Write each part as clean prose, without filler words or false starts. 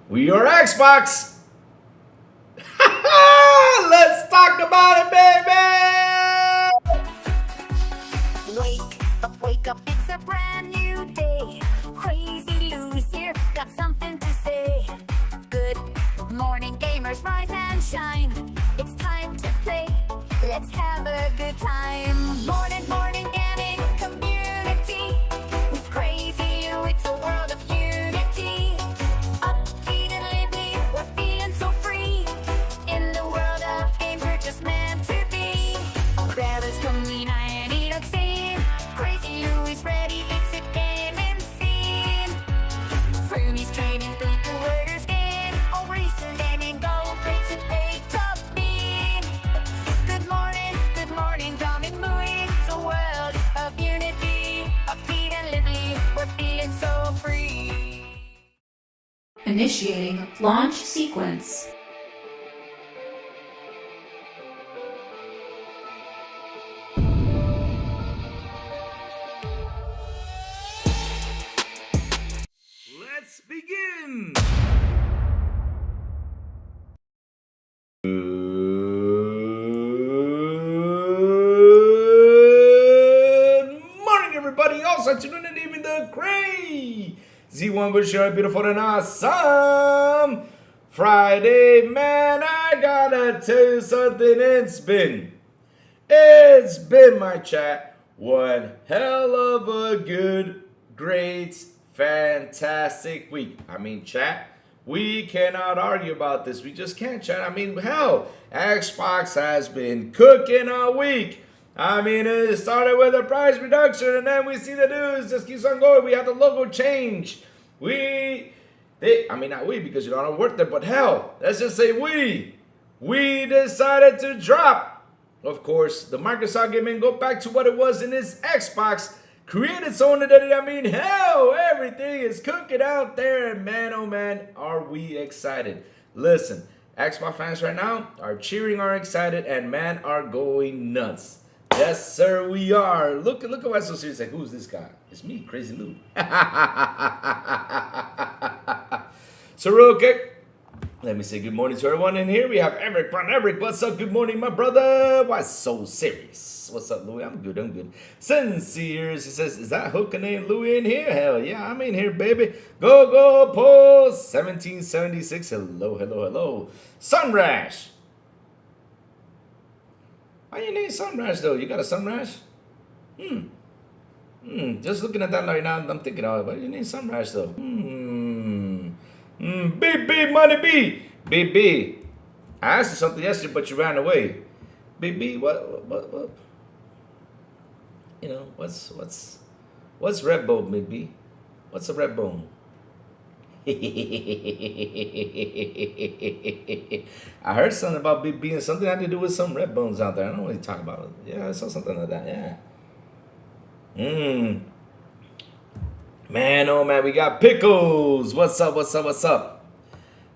We are Xbox. Let's talk about it, baby. Wake up, it's a brand new day. Crazy Lou's here, got something to say. Good morning, gamers, rise and shine. It's time to play, let's have a good time. Morning, gaming community. With Crazy Lou, it's a world of unity. Upbeat and lively, we're feeling so free. In the world of games, we're just meant to be. Grab coming, I need a scene. Crazy Lou is ready, it's a gaming scene. Froomies trading people, worders gain. All recent gaming, go race and pay top mean. Good morning, Dom and Louie. It's a world of unity. Upbeat and lively, we're feeling so free. Initiating launch sequence. Let's begin. Good morning, everybody. Also tuning in, even the crazy one, wish you a beautiful and awesome Friday, man. I gotta tell you something. It's been my chat. One hell of a good, great, fantastic week. I mean, chat, we cannot argue about this. We just can't, chat. I mean, hell, Xbox has been cooking all week. I mean, it started with a price reduction, and then we see the news just keeps on going. We have the logo change. Not we, because you don't work there, but hell, let's just say we decided to drop. Of course, the Microsoft game and go back to what it was in its Xbox. Create its own identity. I mean, hell, everything is cooking out there. And man, oh man, are we excited. Listen, Xbox fans right now are cheering, are excited, and man, are going nuts. Yes, sir, we are. Look at why so serious. Like, who's this guy? It's me, Crazy Lou. So real quick, let me say good morning to everyone in here. We have Eric. What's up? Good morning, my brother. Why so serious? What's up, Louie? I'm good. Sincere. He says, is that hooker named Louie in here? Hell yeah, I'm in here, baby. Go, Post 1776. Hello. Sunrash. Why you name Sunrash, though? You got a Sunrash? Just looking at that right now, I'm thinking, oh, why you name Sunrash, though? BB Money B. BB. I asked you something yesterday, but you ran away. BB, what? You know, what's red bone, BB? What's a red bone? I heard something about BB and something had to do with some red bones out there. I don't know what you're talking about. Yeah, I saw something like that. Yeah. Man, oh man, we got Pickles. What's up?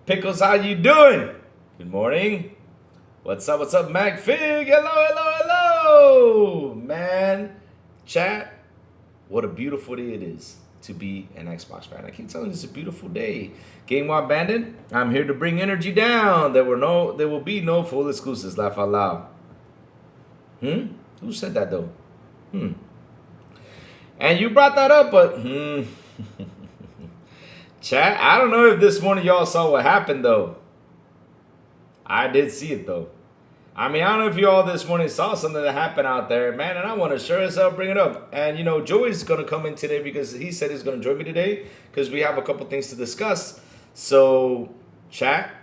Pickles, how you doing? Good morning. What's up, MacFig? Hello. Man, chat, what a beautiful day it is to be an Xbox fan. I keep telling you, it's a beautiful day. Game War Bandit, I'm here to bring energy down. There will be no full exclusives. Laugh out loud. Who said that though? And you brought that up, but chat, I don't know if this morning y'all saw what happened though. I did see it though. I mean, I don't know if you all this morning saw something that happened out there, man, and I want to sure as hell bring it up. And you know, Joey's gonna come in today because he said he's gonna join me today because we have a couple things to discuss. So, chat,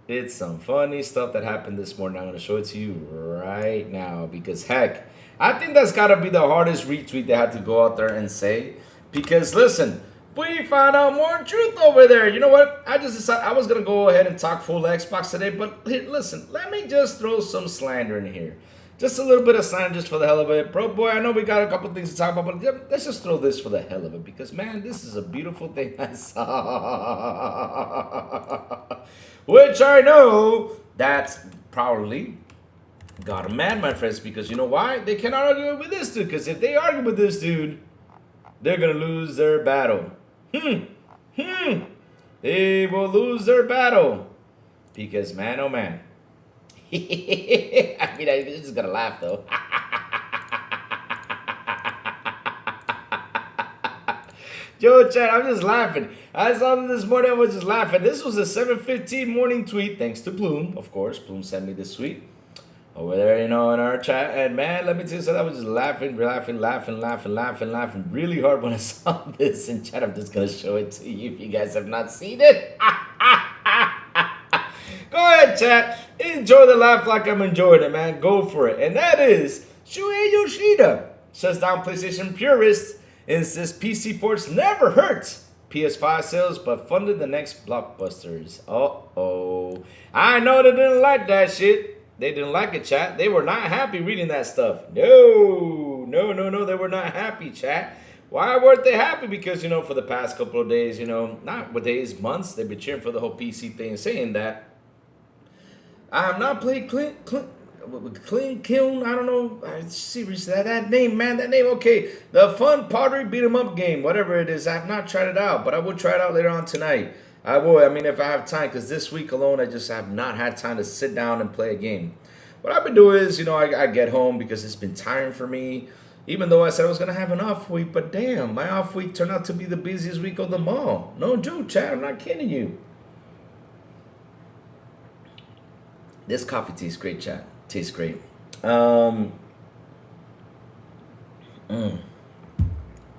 it's some funny stuff that happened this morning. I'm gonna show it to you right now because heck, I think that's got to be the hardest retweet they had to go out there and say. Because, listen, we found out more truth over there. You know what? I just decided I was going to go ahead and talk full Xbox today. But, listen, let me just throw some slander in here. Just a little bit of slander just for the hell of it. Bro, boy, I know we got a couple things to talk about. But let's just throw this for the hell of it. Because, man, this is a beautiful thing I saw. Which I know that's probably got him mad, my friends, because you know why? They cannot argue with this dude, because if they argue with this dude, they're going to lose their battle. They will lose their battle. Because, man, oh, man. I mean, I'm just going to laugh, though. Yo, chat, I'm just laughing. I saw them this morning, I was just laughing. This was a 7:15 morning tweet, thanks to Bloom, of course. Bloom sent me this tweet over there, you know, in our chat. And man, let me tell you something, I was just laughing really hard when I saw this in chat. I'm just going to show it to you if you guys have not seen it. Go ahead, chat. Enjoy the laugh like I'm enjoying it, man. Go for it. And that is Shuhei Yoshida. Shuts down PlayStation purists. Insists PC ports never hurt PS5 sales, but funded the next blockbusters. Uh-oh. I know they didn't like that shit. They didn't like it, chat. They were not happy reading that stuff. No, they were not happy, chat. Why weren't they happy? Because, you know, for the past couple of days, you know, not with days, months, they've been cheering for the whole PC thing, saying that I have not played Clean Kiln, I don't know, seriously, that name, man, that name, okay, the fun pottery beat 'em up game, whatever it is. I have not tried it out, but I will try it out later on tonight. I will, I mean, if I have time, because this week alone, I just have not had time to sit down and play a game. What I've been doing is, you know, I get home because it's been tiring for me, even though I said I was going to have an off week, but damn, my off week turned out to be the busiest week of them all. No joke, chat, I'm not kidding you. This coffee tastes great, chat. Tastes great. But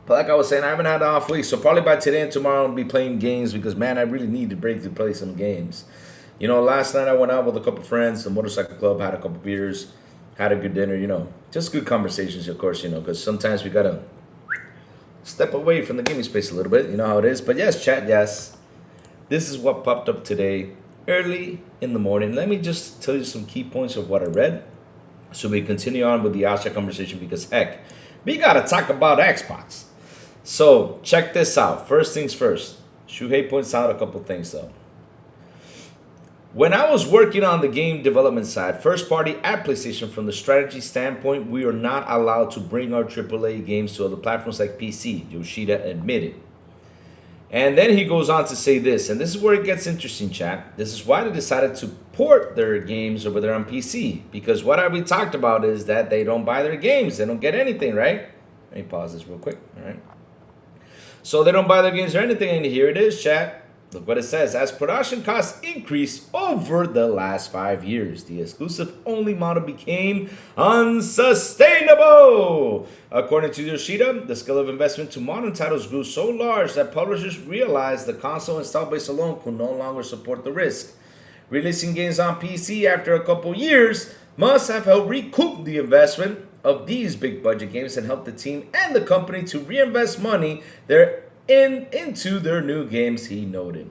like I was saying, I haven't had an off week, so probably by today and tomorrow I'll be playing games because, man, I really need to break to play some games. You know, last night I went out with a couple friends, the motorcycle club, had a couple beers, had a good dinner, you know. Just good conversations, of course, you know, because sometimes we got to step away from the gaming space a little bit. You know how it is. But yes, chat, yes. This is what popped up today. Early in the morning. Let me just tell you some key points of what I read so we continue on with the ASHA conversation because, heck, we got to talk about Xbox. So check this out. First things first. Shuhei points out a couple things, though. When I was working on the game development side, first party at PlayStation, from the strategy standpoint, we are not allowed to bring our AAA games to other platforms like PC, Yoshida admitted. And then he goes on to say this, and this is where it gets interesting, chat. This is why they decided to port their games over there on PC. Because what we talked about is that they don't buy their games. They don't get anything, right? Let me pause this real quick, all right? So they don't buy their games or anything, and here it is, chat. Look what it says. As production costs increased over the last 5 years, the exclusive-only model became unsustainable. According to Yoshida, the scale of investment to modern titles grew so large that publishers realized the console install base alone could no longer support the risk. Releasing games on PC after a couple years must have helped recoup the investment of these big-budget games and help the team and the company to reinvest money into their new games, he noted.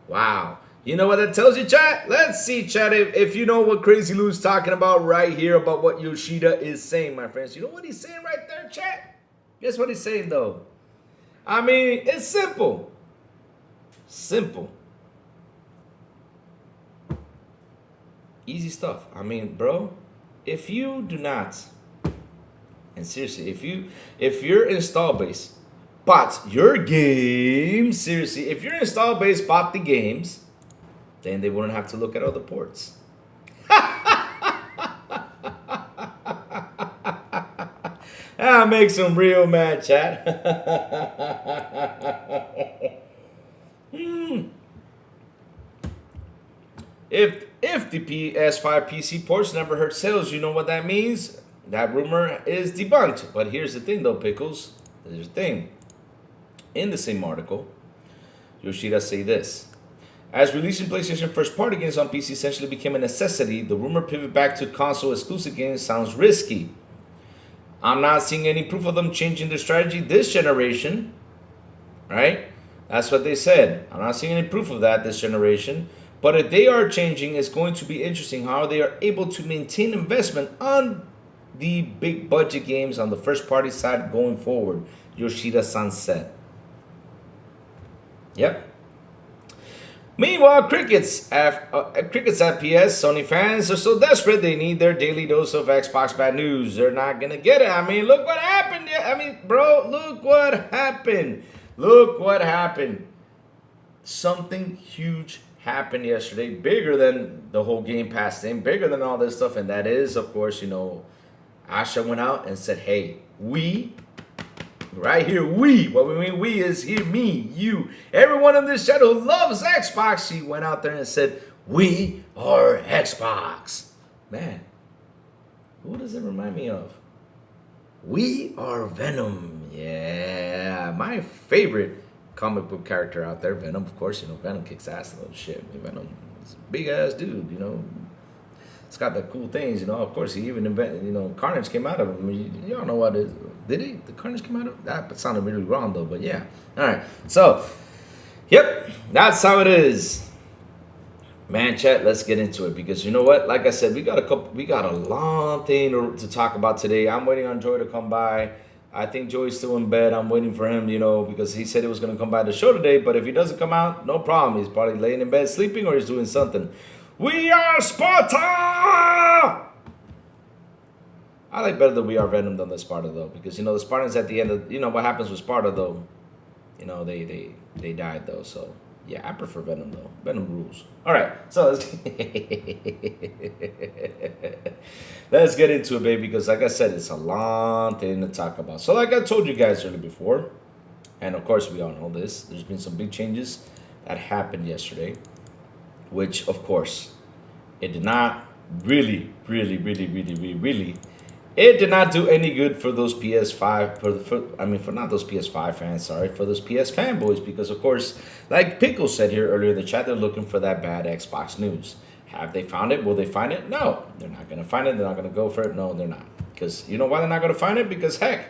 Wow. You know what that tells you, chat? Let's see, chat, if you know what Crazy Lou's talking about right here about what Yoshida is saying, my friends. You know what he's saying right there, chat? Guess what he's saying, though? I mean, it's simple. Simple. Easy stuff. I mean, bro, if you do not, and seriously, if your install base bought your game, seriously, if your install base bought the games, then they wouldn't have to look at other ports. That makes them real mad, chat. If the PS5 PC ports never hurt sales, you know what that means? That rumor is debunked. But here's the thing, though, Pickles. Here's the thing. In the same article, Yoshida say this. As releasing PlayStation first-party games on PC essentially became a necessity, the rumor pivot back to console-exclusive games sounds risky. I'm not seeing any proof of them changing their strategy this generation. Right? That's what they said. I'm not seeing any proof of that this generation. But if they are changing, it's going to be interesting how they are able to maintain investment on the big-budget games on the first-party side going forward. Yoshida-san said. Yep. Meanwhile, crickets at PS, Sony fans are so desperate they need their daily dose of Xbox bad news. They're not going to get it. I mean, look what happened. I mean, bro, look what happened. Look what happened. something huge happened yesterday, bigger than the whole Game Pass thing, bigger than all this stuff, and that is, of course, ASHA went out and said, hey, we, right here, we, what we mean we is here, me, you, everyone in this chat who loves Xbox, she went out there and said, we are Xbox. Man, who does it remind me of? We are Venom. Yeah, my favorite comic book character out there, Venom. Of course, Venom kicks ass a little shit. Venom is a big ass dude, It's got the cool things, Of course, he even invented, Carnage came out of him. Y'all know what it is. Did he? The Carnage came out of that sounded really wrong though, but yeah. All right. So, yep, that's how it is. Man, chat, let's get into it because you know what? Like I said, we got a long thing to talk about today. I'm waiting on Joy to come by. I think Joey's still in bed. I'm waiting for him, because he said he was going to come by the show today. But if he doesn't come out, no problem. He's probably laying in bed sleeping or he's doing something. We are Sparta! I like better that we are Venom than the Sparta, though. Because, the Spartans at the end of, what happens with Sparta, though, they died, though. So, yeah, I prefer Venom, though. Venom rules. All right, so let's get into it, baby, because like I said, it's a long thing to talk about. So like I told you guys earlier before, and of course we all know this, there's been some big changes that happened yesterday, which of course, it did not really, it did not do any good for those PS5, for not those PS5 fans, sorry, for those PS fanboys, because of course, like Pickle said here earlier in the chat, they're looking for that bad Xbox news. Have they found it? Will they find it? No, they're not going to find it. They're not going to go for it. No, they're not. Because you know why they're not going to find it? Because heck,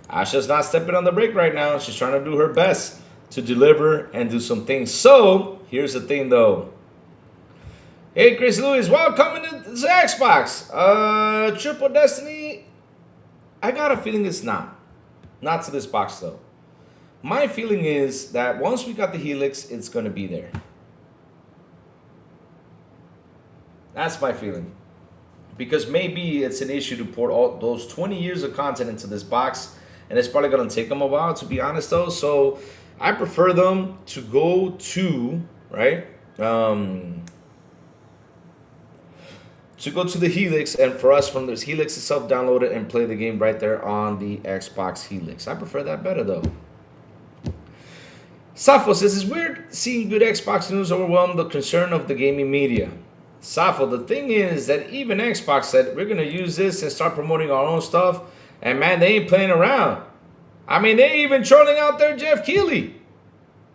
Asha's not stepping on the brake right now. She's trying to do her best to deliver and do some things. So, here's the thing though. Hey, Chris Lewis, welcome to the Xbox. Triple Destiny, I got a feeling it's not. Not to this box, though. My feeling is that once we got the Helix, it's going to be there. That's my feeling. Because maybe it's an issue to port all those 20 years of content into this box, and it's probably going to take them a while, to be honest, though. So, I prefer them to go to, right, to go to the Helix, and for us from this Helix itself, download it and play the game right there on the Xbox Helix. I prefer that better though. Safo says, it's weird seeing good Xbox news overwhelm the concern of the gaming media. Safo, the thing is that even Xbox said, we're going to use this and start promoting our own stuff, and man, they ain't playing around. I mean, they even trolling out there Jeff Keighley.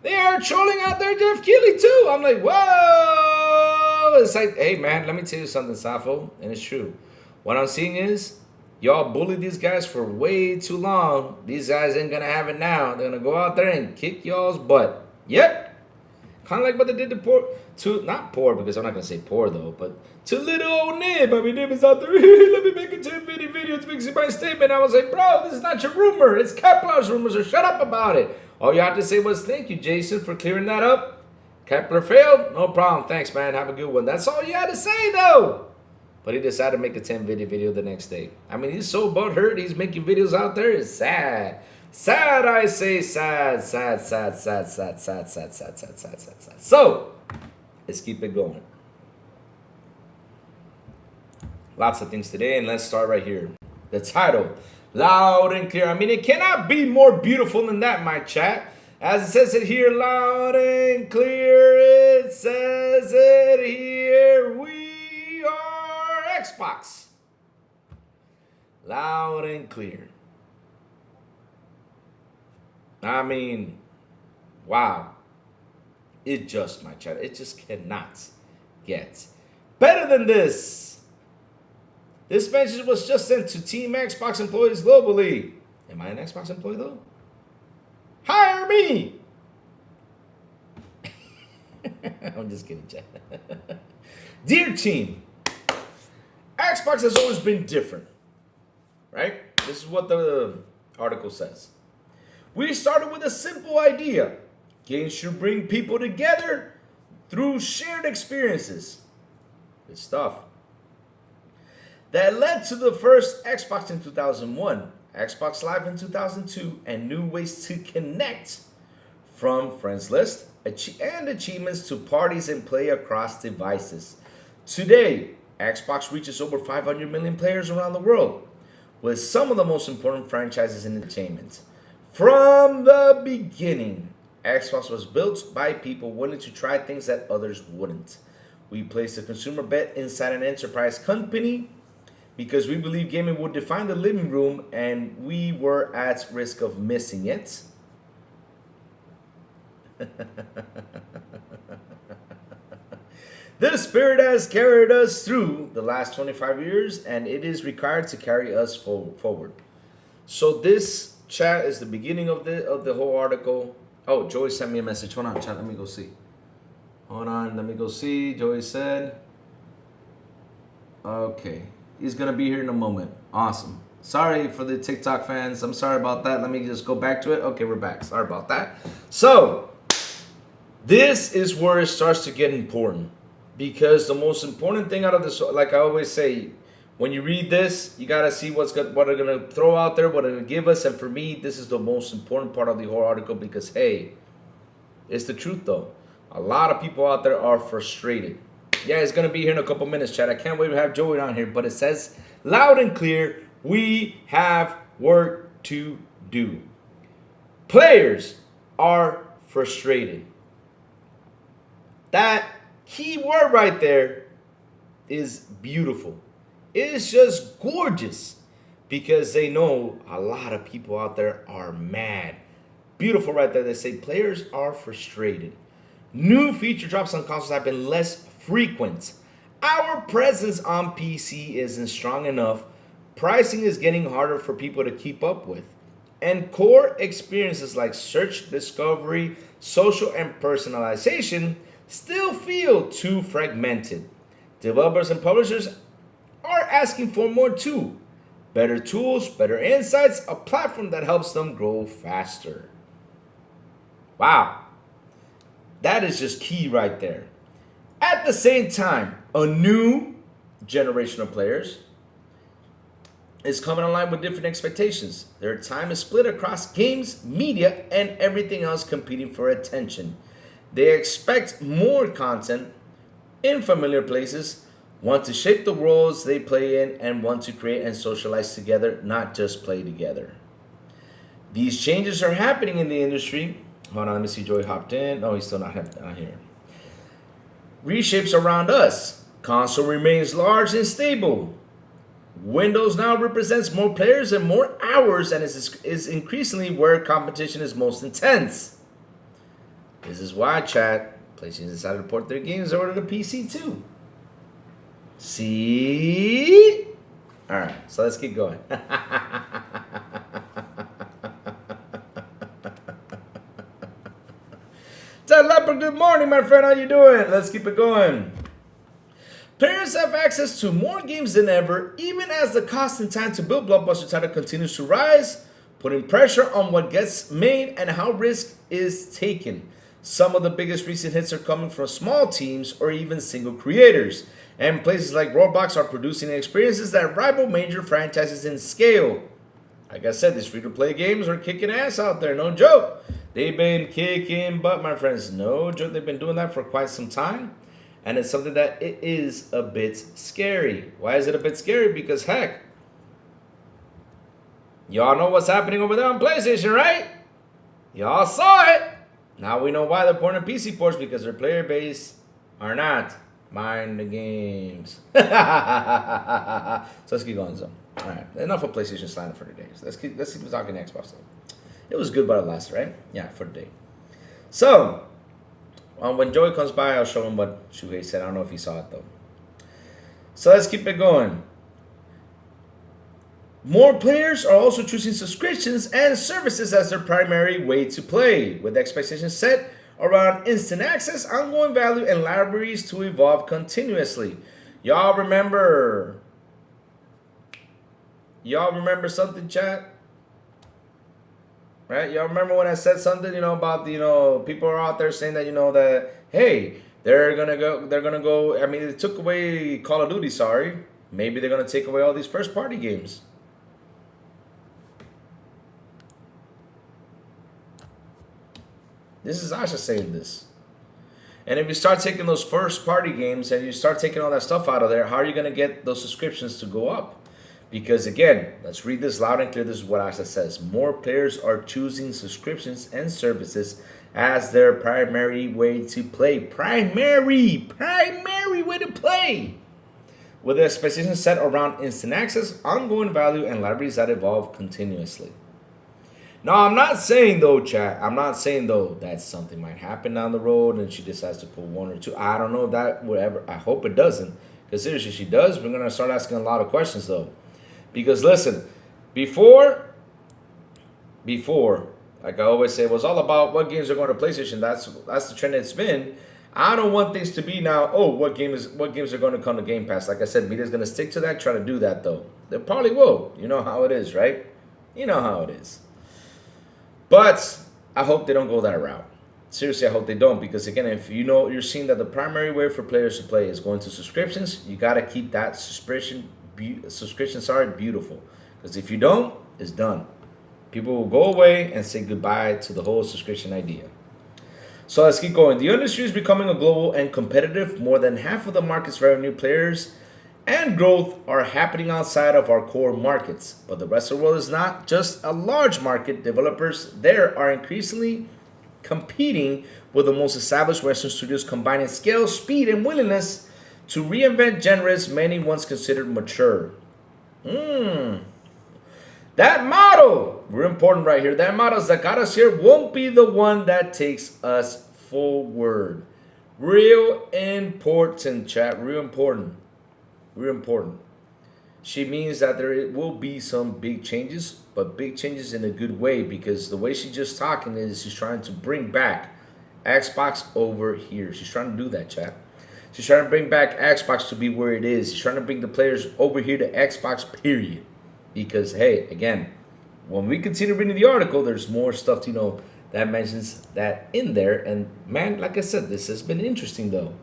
They are trolling out there Jeff Keighley too. I'm like, whoa. It's like, hey man, let me tell you something, Safo, and it's true. What I'm seeing is, y'all bullied these guys for way too long. These guys ain't gonna have it now. They're gonna go out there and kick y'all's butt. Yep. Kind of like what they did not poor, because I'm not gonna say poor though, but to little old Nib. I mean, Nib is out there, let me make a 10-minute video to make my statement. I was like, bro, this is not your rumor. It's Kepler's rumor, so shut up about it. All you have to say was, thank you, Jason, for clearing that up. Kepler failed? No problem. Thanks, man. Have a good one. That's all you had to say, though. But he decided to make a 10-minute video the next day. I mean, he's so butthurt. He's making videos out there. It's sad. Sad, I say. Sad. So, let's keep it going. Lots of things today, and let's start right here. The title, loud and clear. I mean, it cannot be more beautiful than that, my chat. As it says it here, loud and clear, it says it here, we are Xbox. Loud and clear. I mean, wow. It just, my chat, it just cannot get better than this. This message was just sent to Team Xbox employees globally. Am I an Xbox employee, though? Hire me! I'm just kidding, chat. Dear team, Xbox has always been different, right? This is what the article says. We started with a simple idea. Games should bring people together through shared experiences. Good stuff. That led to the first Xbox in 2001. Xbox Live in 2002, and new ways to connect, from friends list, and achievements to parties and play across devices. Today, Xbox reaches over 500 million players around the world, with some of the most important franchises in entertainment. From the beginning, Xbox was built by people willing to try things that others wouldn't. We placed a consumer bet inside an enterprise company because we believe gaming would define the living room, and we were at risk of missing it. The spirit has carried us through the last 25 years, and it is required to carry us forward. So this chat is the beginning of the whole article. Oh, Joey sent me a message. Hold on, chat. Let me go see. Hold on. Let me go see. Joey said, okay, he's going to be here in a moment. Awesome. Sorry for the TikTok fans. I'm sorry about that. Let me just go back to it. Okay, we're back. Sorry about that. So this is where it starts to get important, because the most important thing out of this, like I always say, when you read this, you got to see what they're going to throw out there, what they're going to give us. And for me, this is the most important part of the whole article because, hey, it's the truth, though. A lot of people out there are frustrated. Yeah, it's going to be here in a couple minutes, chat. I can't wait to have Joey on here. But it says loud and clear, we have work to do. Players are frustrated. That key word right there is beautiful. It's just gorgeous because they know a lot of people out there are mad. Beautiful right there. They say players are frustrated. New feature drops on consoles have been less frequent. Our presence on PC isn't strong enough. Pricing is getting harder for people to keep up with. And core experiences like search, discovery, social, and personalization still feel too fragmented. Developers and publishers are asking for more too. Better tools, better insights, a platform that helps them grow faster. Wow. That is just key right there. At the same time, a new generation of players is coming online with different expectations. Their time is split across games, media, and everything else competing for attention. They expect more content in familiar places, want to shape the worlds they play in, and want to create and socialize together, not just play together. These changes are happening in the industry. Hold on, let me see. Joey hopped in. No, he's still not here. Reshapes around us. Console remains large and stable. Windows now represents more players and more hours, and is increasingly where competition is most intense. This is why, chat, PlayStation decided to port their games over to the PC too. See? All right, so let's keep going. Ted Leopard, good morning, my friend. How you doing? Let's keep it going. Players have access to more games than ever, even as the cost and time to build blockbuster title continues to rise, putting pressure on what gets made and how risk is taken. Some of the biggest recent hits are coming from small teams or even single creators, and places like Roblox are producing experiences that rival major franchises in scale. Like I said, these free-to-play games are kicking ass out there, no joke. They've been kicking butt, my friends, no joke. They've been doing that for quite some time. And it's something that it is a bit scary. Why is it a bit scary? Because, heck, y'all know what's happening over there on PlayStation, right? Y'all saw it. Now we know why they're porting PC ports, because their player base are not buying the games. So let's keep going, so. All right, enough of PlayStation slander for today. So let's keep talking Xbox. It was good, but it lasted, right? Yeah, for today. So, when Joey comes by, I'll show him what Shuhei said. I don't know if he saw it, though. So let's keep it going. More players are also choosing subscriptions and services as their primary way to play, with expectations set around instant access, ongoing value, and libraries to evolve continuously. Y'all remember something, chat? Right? Y'all remember when I said something, about people are out there saying that, that, hey, they're gonna go. I mean, they took away Call of Duty, sorry. Maybe they're gonna take away all these first party games. This is ASHA saying this. And if you start taking those first party games and you start taking all that stuff out of there, how are you going to get those subscriptions to go up? Because again, let's read this loud and clear. This is what ASHA says. More players are choosing subscriptions and services as their primary way to play. Primary way to play. With expectations set around instant access, ongoing value, and libraries that evolve continuously. Now, I'm not saying though, chat, I'm not saying though that something might happen down the road and she decides to pull one or two. I don't know if that would ever, I hope it doesn't. Because seriously, if she does, we're going to start asking a lot of questions though. Because listen, before, like I always say, it was all about what games are going to PlayStation. That's the trend it's been. I don't want things to be now, oh, what games are going to come to Game Pass. Like I said, media's going to stick to that, try to do that though. They probably will. You know how it is, right? You know how it is. But I hope they don't go that route. Seriously, I hope they don't, because again, if you know you're seeing that the primary way for players to play is going to subscriptions, you got to keep that subscription beautiful. Because if you don't, it's done. People will go away and say goodbye to the whole subscription idea. So let's keep going. The industry is becoming a global and competitive. More than half of the market's revenue players and growth are happening outside of our core markets. But the rest of the world is not just a large market. Developers there are increasingly competing with the most established Western studios, combining scale, speed, and willingness to reinvent genres many once considered mature. That motto, we're important right here. That motto that got us here won't be the one that takes us forward. Real important, chat. Real important. Real important. She means that there will be some big changes, but big changes in a good way, because the way she's just talking is she's trying to bring back Xbox over here. She's trying to do that, chat. She's trying to bring back Xbox to be where it is. She's trying to bring the players over here to Xbox, period. Because, hey, again, when we continue reading the article, there's more stuff, that mentions that in there. And, man, like I said, this has been interesting, though.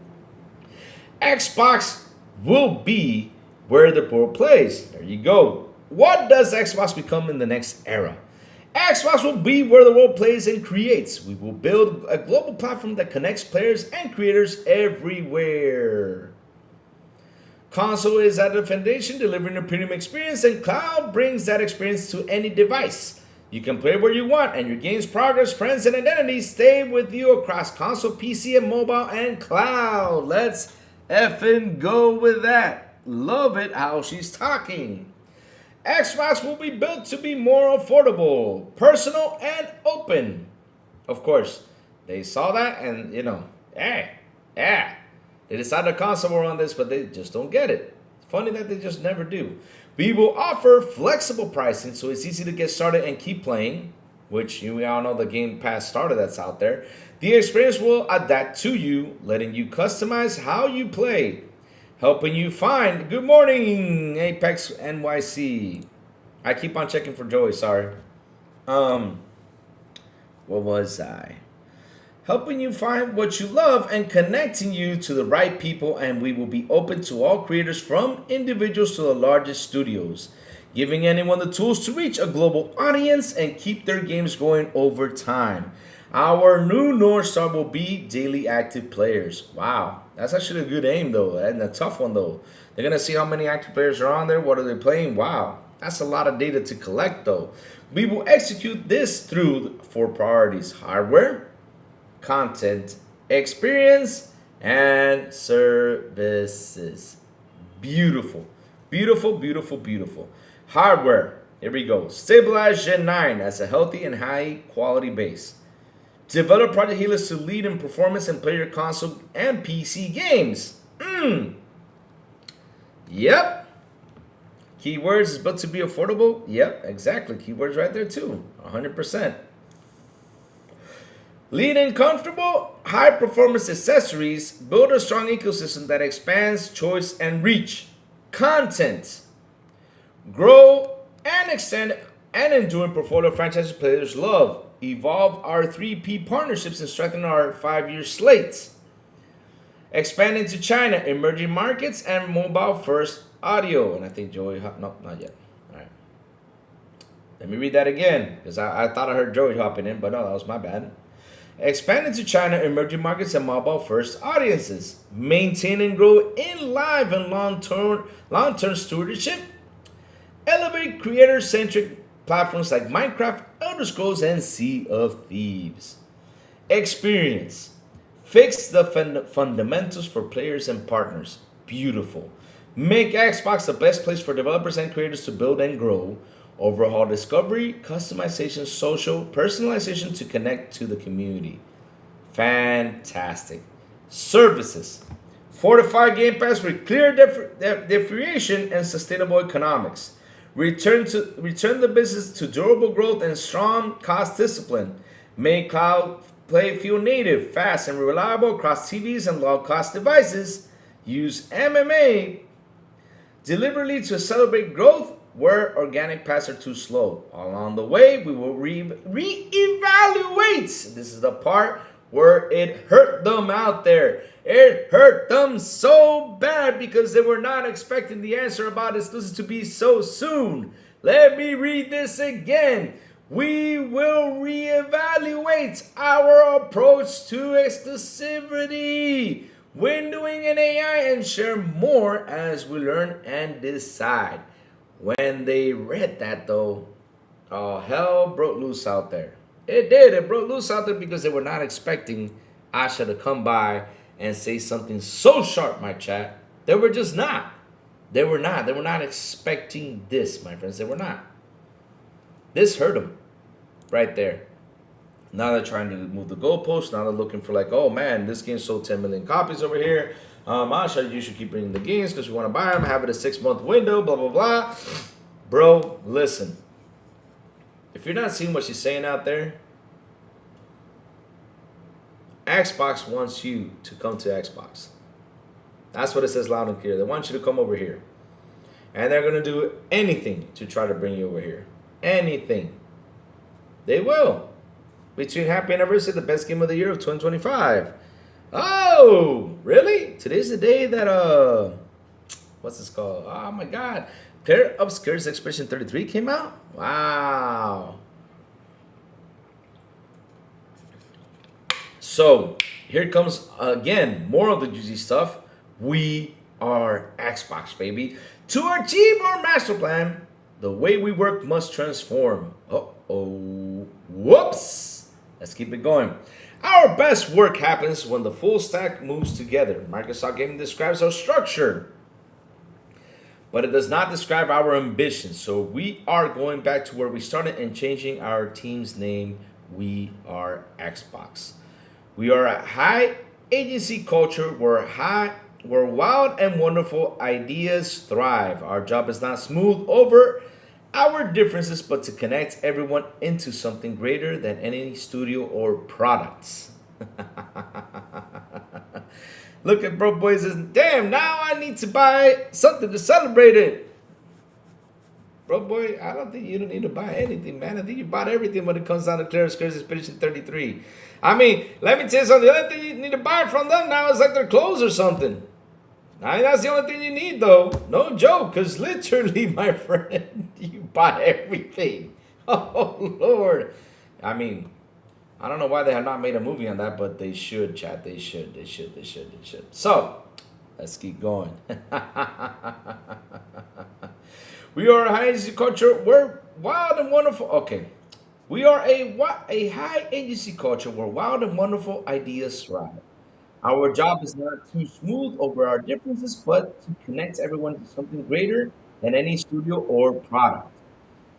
Xbox will be where the world plays. There you go. What does Xbox become in the next era? Xbox will be where the world plays and creates. We will build a global platform that connects players and creators everywhere. Console is at the foundation, delivering a premium experience, and cloud brings that experience to any device. You can play where you want, and your game's progress, friends, and identity stay with you across console, PC, and mobile, and cloud. Let's effing go with that. Love it how she's talking. Xbox will be built to be more affordable, personal, and open. Of course, they saw that and, they decided to console war on this, but they just don't get it. It's funny that they just never do. We will offer flexible pricing, so it's easy to get started and keep playing, which we all know the Game Pass starter that's out there. The experience will adapt to you, letting you customize how you play, helping you find. Good morning, Apex NYC. I keep on checking for Joey, sorry. What was I? Helping you find what you love and connecting you to the right people, and we will be open to all creators from individuals to the largest studios, giving anyone the tools to reach a global audience and keep their games going over time. Our new North Star will be daily active players. Wow, that's actually a good aim though, and a tough one though. They're going to see how many active players are on there, what are they playing. Wow, that's a lot of data to collect though. We will execute this through 4 priorities: hardware, content, experience, and services. Beautiful. Beautiful, beautiful, beautiful. Hardware. Here we go. Stabilize Gen 9 as a healthy and high quality base. Develop Project Helix to lead in performance and play your console and PC games. Yep. Keywords is built to be affordable. Yep, exactly. Keywords right there too. 100%. Lean and comfortable, high-performance accessories. Build a strong ecosystem that expands choice and reach. Content. Grow and extend an enduring portfolio of franchises players love. Evolve our 3P partnerships and strengthen our 5-year slates. Expand into China, emerging markets, and mobile-first audio. And I think Joey... No, not yet. All right. Let me read that again, because I thought I heard Joey hopping in, but no, that was my bad. Expand into China, emerging markets, and mobile-first audiences. Maintain and grow in live and long-term stewardship. Elevate creator-centric platforms like Minecraft, Elder Scrolls, and Sea of Thieves. Experience. Fix the fundamentals for players and partners. Beautiful. Make Xbox the best place for developers and creators to build and grow. Overhaul discovery, customization, social, personalization to connect to the community. Fantastic. Services. Fortify Game Pass with clear differentiation and sustainable economics. Return the business to durable growth and strong cost discipline. Make cloud play feel native, fast, and reliable across TVs and low-cost devices. Use MMA deliberately to celebrate growth where organic paths are too slow. Along the way, we will reevaluate. This is the part where it hurt them out there. It hurt them so bad because they were not expecting the answer about exclusive to be so soon. Let me read this again. We will reevaluate our approach to exclusivity, windowing in AI, and share more as we learn and decide. When they read that, though, all hell broke loose out there. It did. It broke loose out there because they were not expecting ASHA to come by and say something so sharp, my chat. They were just not. They were not. They were not expecting this, my friends. They were not. This hurt them right there. Now they're trying to move the goalposts. Now they're looking for like, oh man, this game sold 10 million copies over here. ASHA, you should keep bringing the games because we want to buy them, have it a 6-month window, blah, blah, blah. Bro, listen. If you're not seeing what she's saying out there, Xbox wants you to come to Xbox. That's what it says loud and clear. They want you to come over here. And they're going to do anything to try to bring you over here. Anything. They will. Between Happy Anniversary, the best game of the year of 2025. Oh, really? Today's the day that, what's this called? Oh my God. Player Obscures Expression 33 came out? Wow. So, here comes again more of the juicy stuff. We are Xbox, baby. To achieve our master plan, the way we work must transform. Uh-oh. Whoops. Let's keep it going. Our best work happens when the full stack moves together. Microsoft Gaming describes our structure, but it does not describe our ambition. So we are going back to where we started and changing our team's name. We are Xbox. We are a high agency culture where wild and wonderful ideas thrive. Our job is not smooth over our differences, but to connect everyone into something greater than any studio or products. Look at Bro Boy says, damn, now I need to buy something to celebrate it. Bro Boy, I don't think you don't need to buy anything, man. I think you bought everything when it comes down to Clear Squares Expedition 33. I mean, let me tell you something. The only thing you need to buy from them now is like their clothes or something. I mean, that's the only thing you need, though. No joke, because literally, my friend, you buy everything. Oh, Lord. I mean, I don't know why they have not made a movie on that, but they should, chat. They should. So, let's keep going. We are a high agency culture. We're wild and wonderful. Okay. We are a high agency culture where wild and wonderful ideas thrive. Our job is not to smooth over our differences, but to connect everyone to something greater than any studio or product.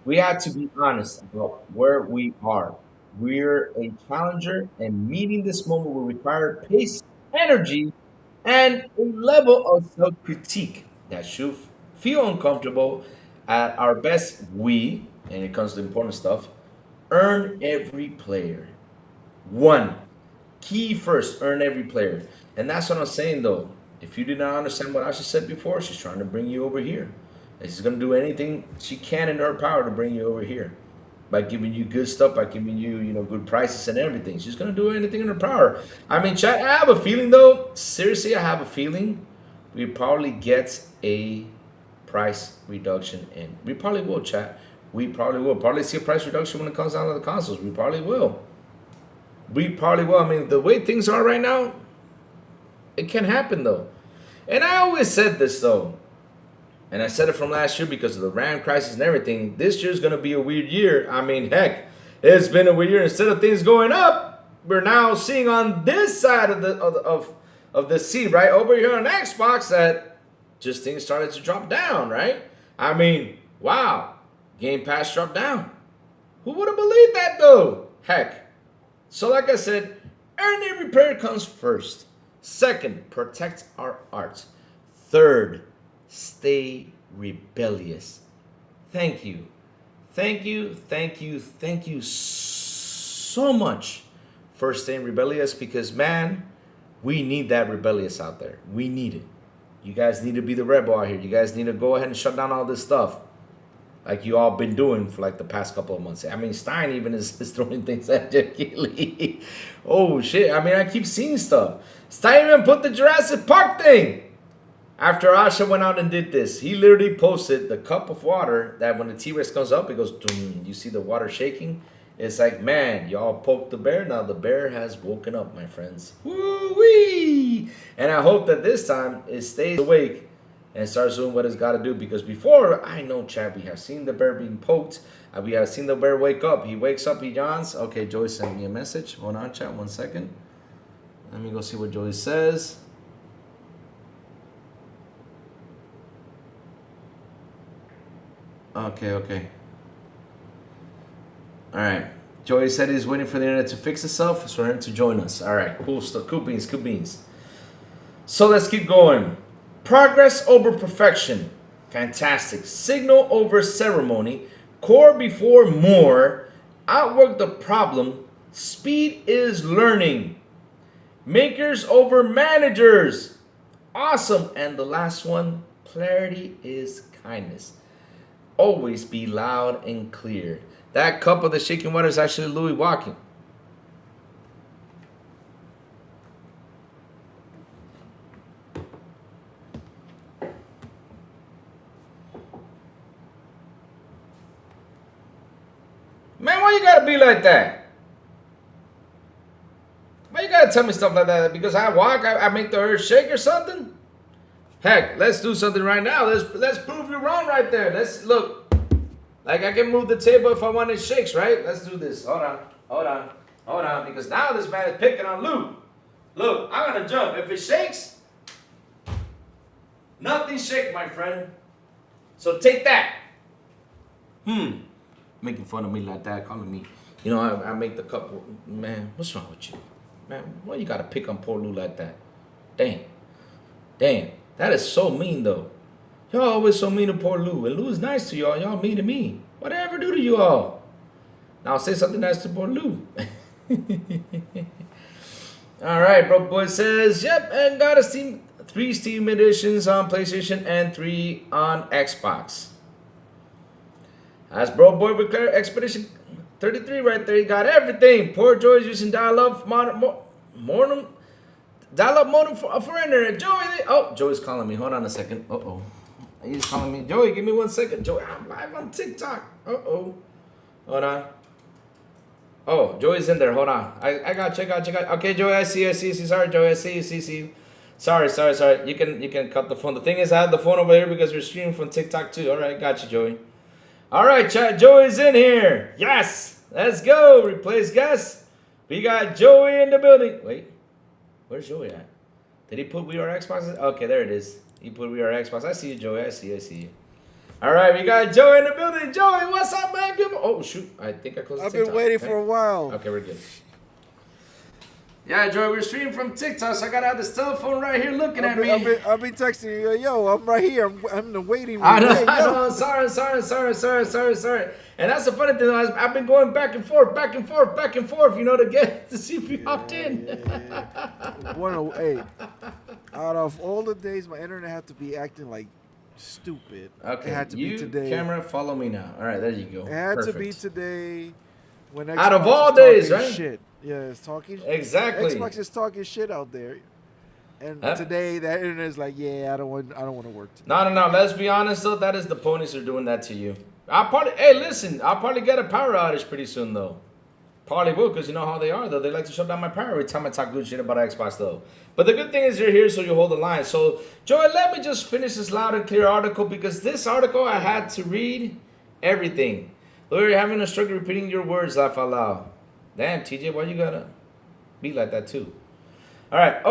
We have to be honest about where we are. We're a challenger, and meeting this moment will require pace, energy, and a level of self-critique that should feel uncomfortable. At our best, we, and it comes to the important stuff, earn every player. One. Key first, earn every player. And that's what I'm saying, though. If you did not understand what Asha said before, she's trying to bring you over here. And she's going to do anything she can in her power to bring you over here. By giving you good stuff, by giving you, good prices and everything. She's going to do anything in her power. I mean, chat, I have a feeling, though. Seriously, I have a feeling we probably get a price reduction in. We probably will, chat. We probably will. Probably see a price reduction when it comes down to the consoles. We probably will. We probably will. I mean, the way things are right now, it can happen though. And I always said this though, and I said it from last year because of the RAM crisis and everything. This year's gonna be a weird year. I mean, heck, it's been a weird year. Instead of things going up, we're now seeing on this side of the sea, right over here on Xbox, that just things started to drop down, right? I mean, wow, Game Pass dropped down. Who would have believed that though? Heck. So like I said, earning repair comes first. Second, protect our art. Third, stay rebellious. Thank you. Thank you, thank you, thank you so much for staying rebellious, because man, we need that rebellious out there. We need it. You guys need to be the rebel out here. You guys need to go ahead and shut down all this stuff like you all been doing for like the past couple of months. I mean, Stein even is throwing things at Jackie Lee. Oh shit, I mean, I keep seeing stuff. Stein even put the Jurassic Park thing. After ASHA went out and did this, he literally posted the cup of water that when the T-Rex comes up, it goes, doom. You see the water shaking? It's like, man, y'all poked the bear. Now the bear has woken up, my friends. Woo-wee! And I hope that this time it stays awake and starts doing what it's got to do. Because before, I know, Chad, we have seen the bear being poked. We have seen the bear wake up. He wakes up, he yawns. Okay, Joey sent me a message. Hold on, chat, 1 second. Let me go see what Joey says. Okay. All right. Joey said he's waiting for the internet to fix itself for him to join us. All right, cool stuff. Cool beans. So let's keep going. Progress over perfection. Fantastic. Signal over ceremony. Core before more. Outwork the problem. Speed is learning. Makers over managers. Awesome. And the last one, clarity is kindness. Always be loud and clear. That cup of the shaking water is actually Louis walking. Man, why you gotta be like that? Why you gotta tell me stuff like that? Because I walk, I make the earth shake or something? Heck, let's do something right now. Let's prove you wrong right there. Let's look. Like I can move the table if I want it shakes, right? Let's do this. Hold on. Because now this man is picking on Lou. Look, I'm gonna jump. If it shakes, nothing shake, my friend. So take that. Making fun of me like that, calling me. You know, I make the couple. Man, what's wrong with you? Man, why you gotta pick on poor Lou like that? Damn. That is so mean, though. Y'all always so mean to poor Lou. And Lou is nice to y'all. Y'all mean to me. What did I ever do to you all? Now say something nice to poor Lou. All right, Broke Boy says, yep, and got a 3 Steam editions on PlayStation and 3 on Xbox. That's Broke Boy with Expedition 33 right there. He got everything. Poor Joy's using dial-up modem. Dial-up modem for internet. Joey, Joey's calling me. Hold on a second. He's calling me. Joey, give me 1 second. Joey, I'm live on TikTok. Hold on. Oh, Joey's in there. Hold on. I got you. Okay, Joey, I see. Sorry, Joey, I see you. Sorry. You can cut the phone. The thing is, I have the phone over here because we're streaming from TikTok too. All right, got you, Joey. All right, chat. Joey's in here. Yes. Let's go. Replace guest. We got Joey in the building. Wait. Where's Joey at? Did he put We Are Xbox? Okay, there it is. He put We Are Xbox. I see you, Joey. I see you. All right, we got Joey in the building. Joey, what's up, man? Oh, shoot. I think I closed the TikTok. I've been waiting for a while. Okay, we're good. Yeah, Joey, we're streaming from TikTok, so I got to have this telephone right here looking at me. I've been texting you, yo, I'm right here. I'm in the waiting room. I know. Sorry. And that's the funny thing. I've been going back and forth, you know, to see if you hopped in. Hey, out of all the days, my internet had to be acting like stupid. Okay, it had to be today. Camera, follow me now. All right, there you go. It had to be today. When Xbox out of all days, right? Shit. Yeah, it's talking. Exactly. Xbox is talking shit out there, and today that internet is like, yeah, I don't want to work today. No. Let's be honest though. That is the ponies are doing that to you. I'll probably get a power outage pretty soon though. Probably will, because you know how they are, though. They like to shut down my power every time I talk good shit about Xbox, though. But the good thing is you're here, so you hold the line. So, Joey, let me just finish this loud and clear article, because this article I had to read everything. Though you're having a struggle repeating your words, laugh out loud. Damn, TJ, why you gotta be like that, too? All right,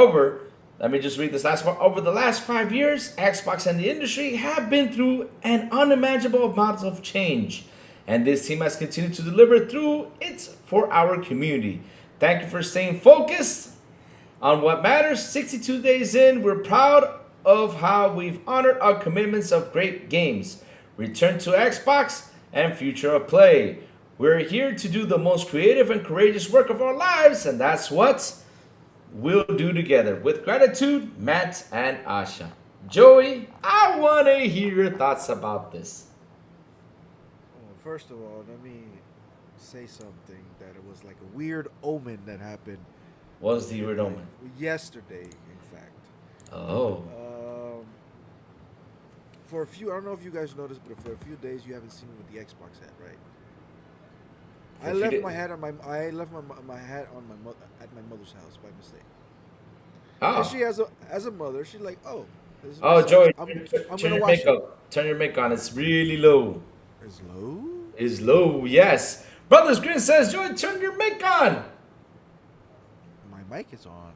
let me just read this last part. Over the last 5 years, Xbox and the industry have been through an unimaginable amount of change. And this team has continued to deliver through it for our community. Thank you for staying focused on what matters. 62 days in, we're proud of how we've honored our commitments of great games, return to Xbox, and future of play. We're here to do the most creative and courageous work of our lives, and that's what we'll do together. With gratitude, Matt and Asha. Joey, I want to hear your thoughts about this. First of all, let me say something that it was like a weird omen that happened. What was the weird omen? Yesterday, in fact. Oh. For a few, I don't know if you guys noticed, but for a few days you haven't seen me with the Xbox hat, right? I left my hat on my hat at my mother's house by mistake. Oh. And she as a mother, she's like, oh. This is Oh, my Joey, I'm turn gonna your watch mic it. up. Turn your mic on. It's really low. It's low? It's low, yes. Brothers Green says, Joey, turn your mic on. My mic is on.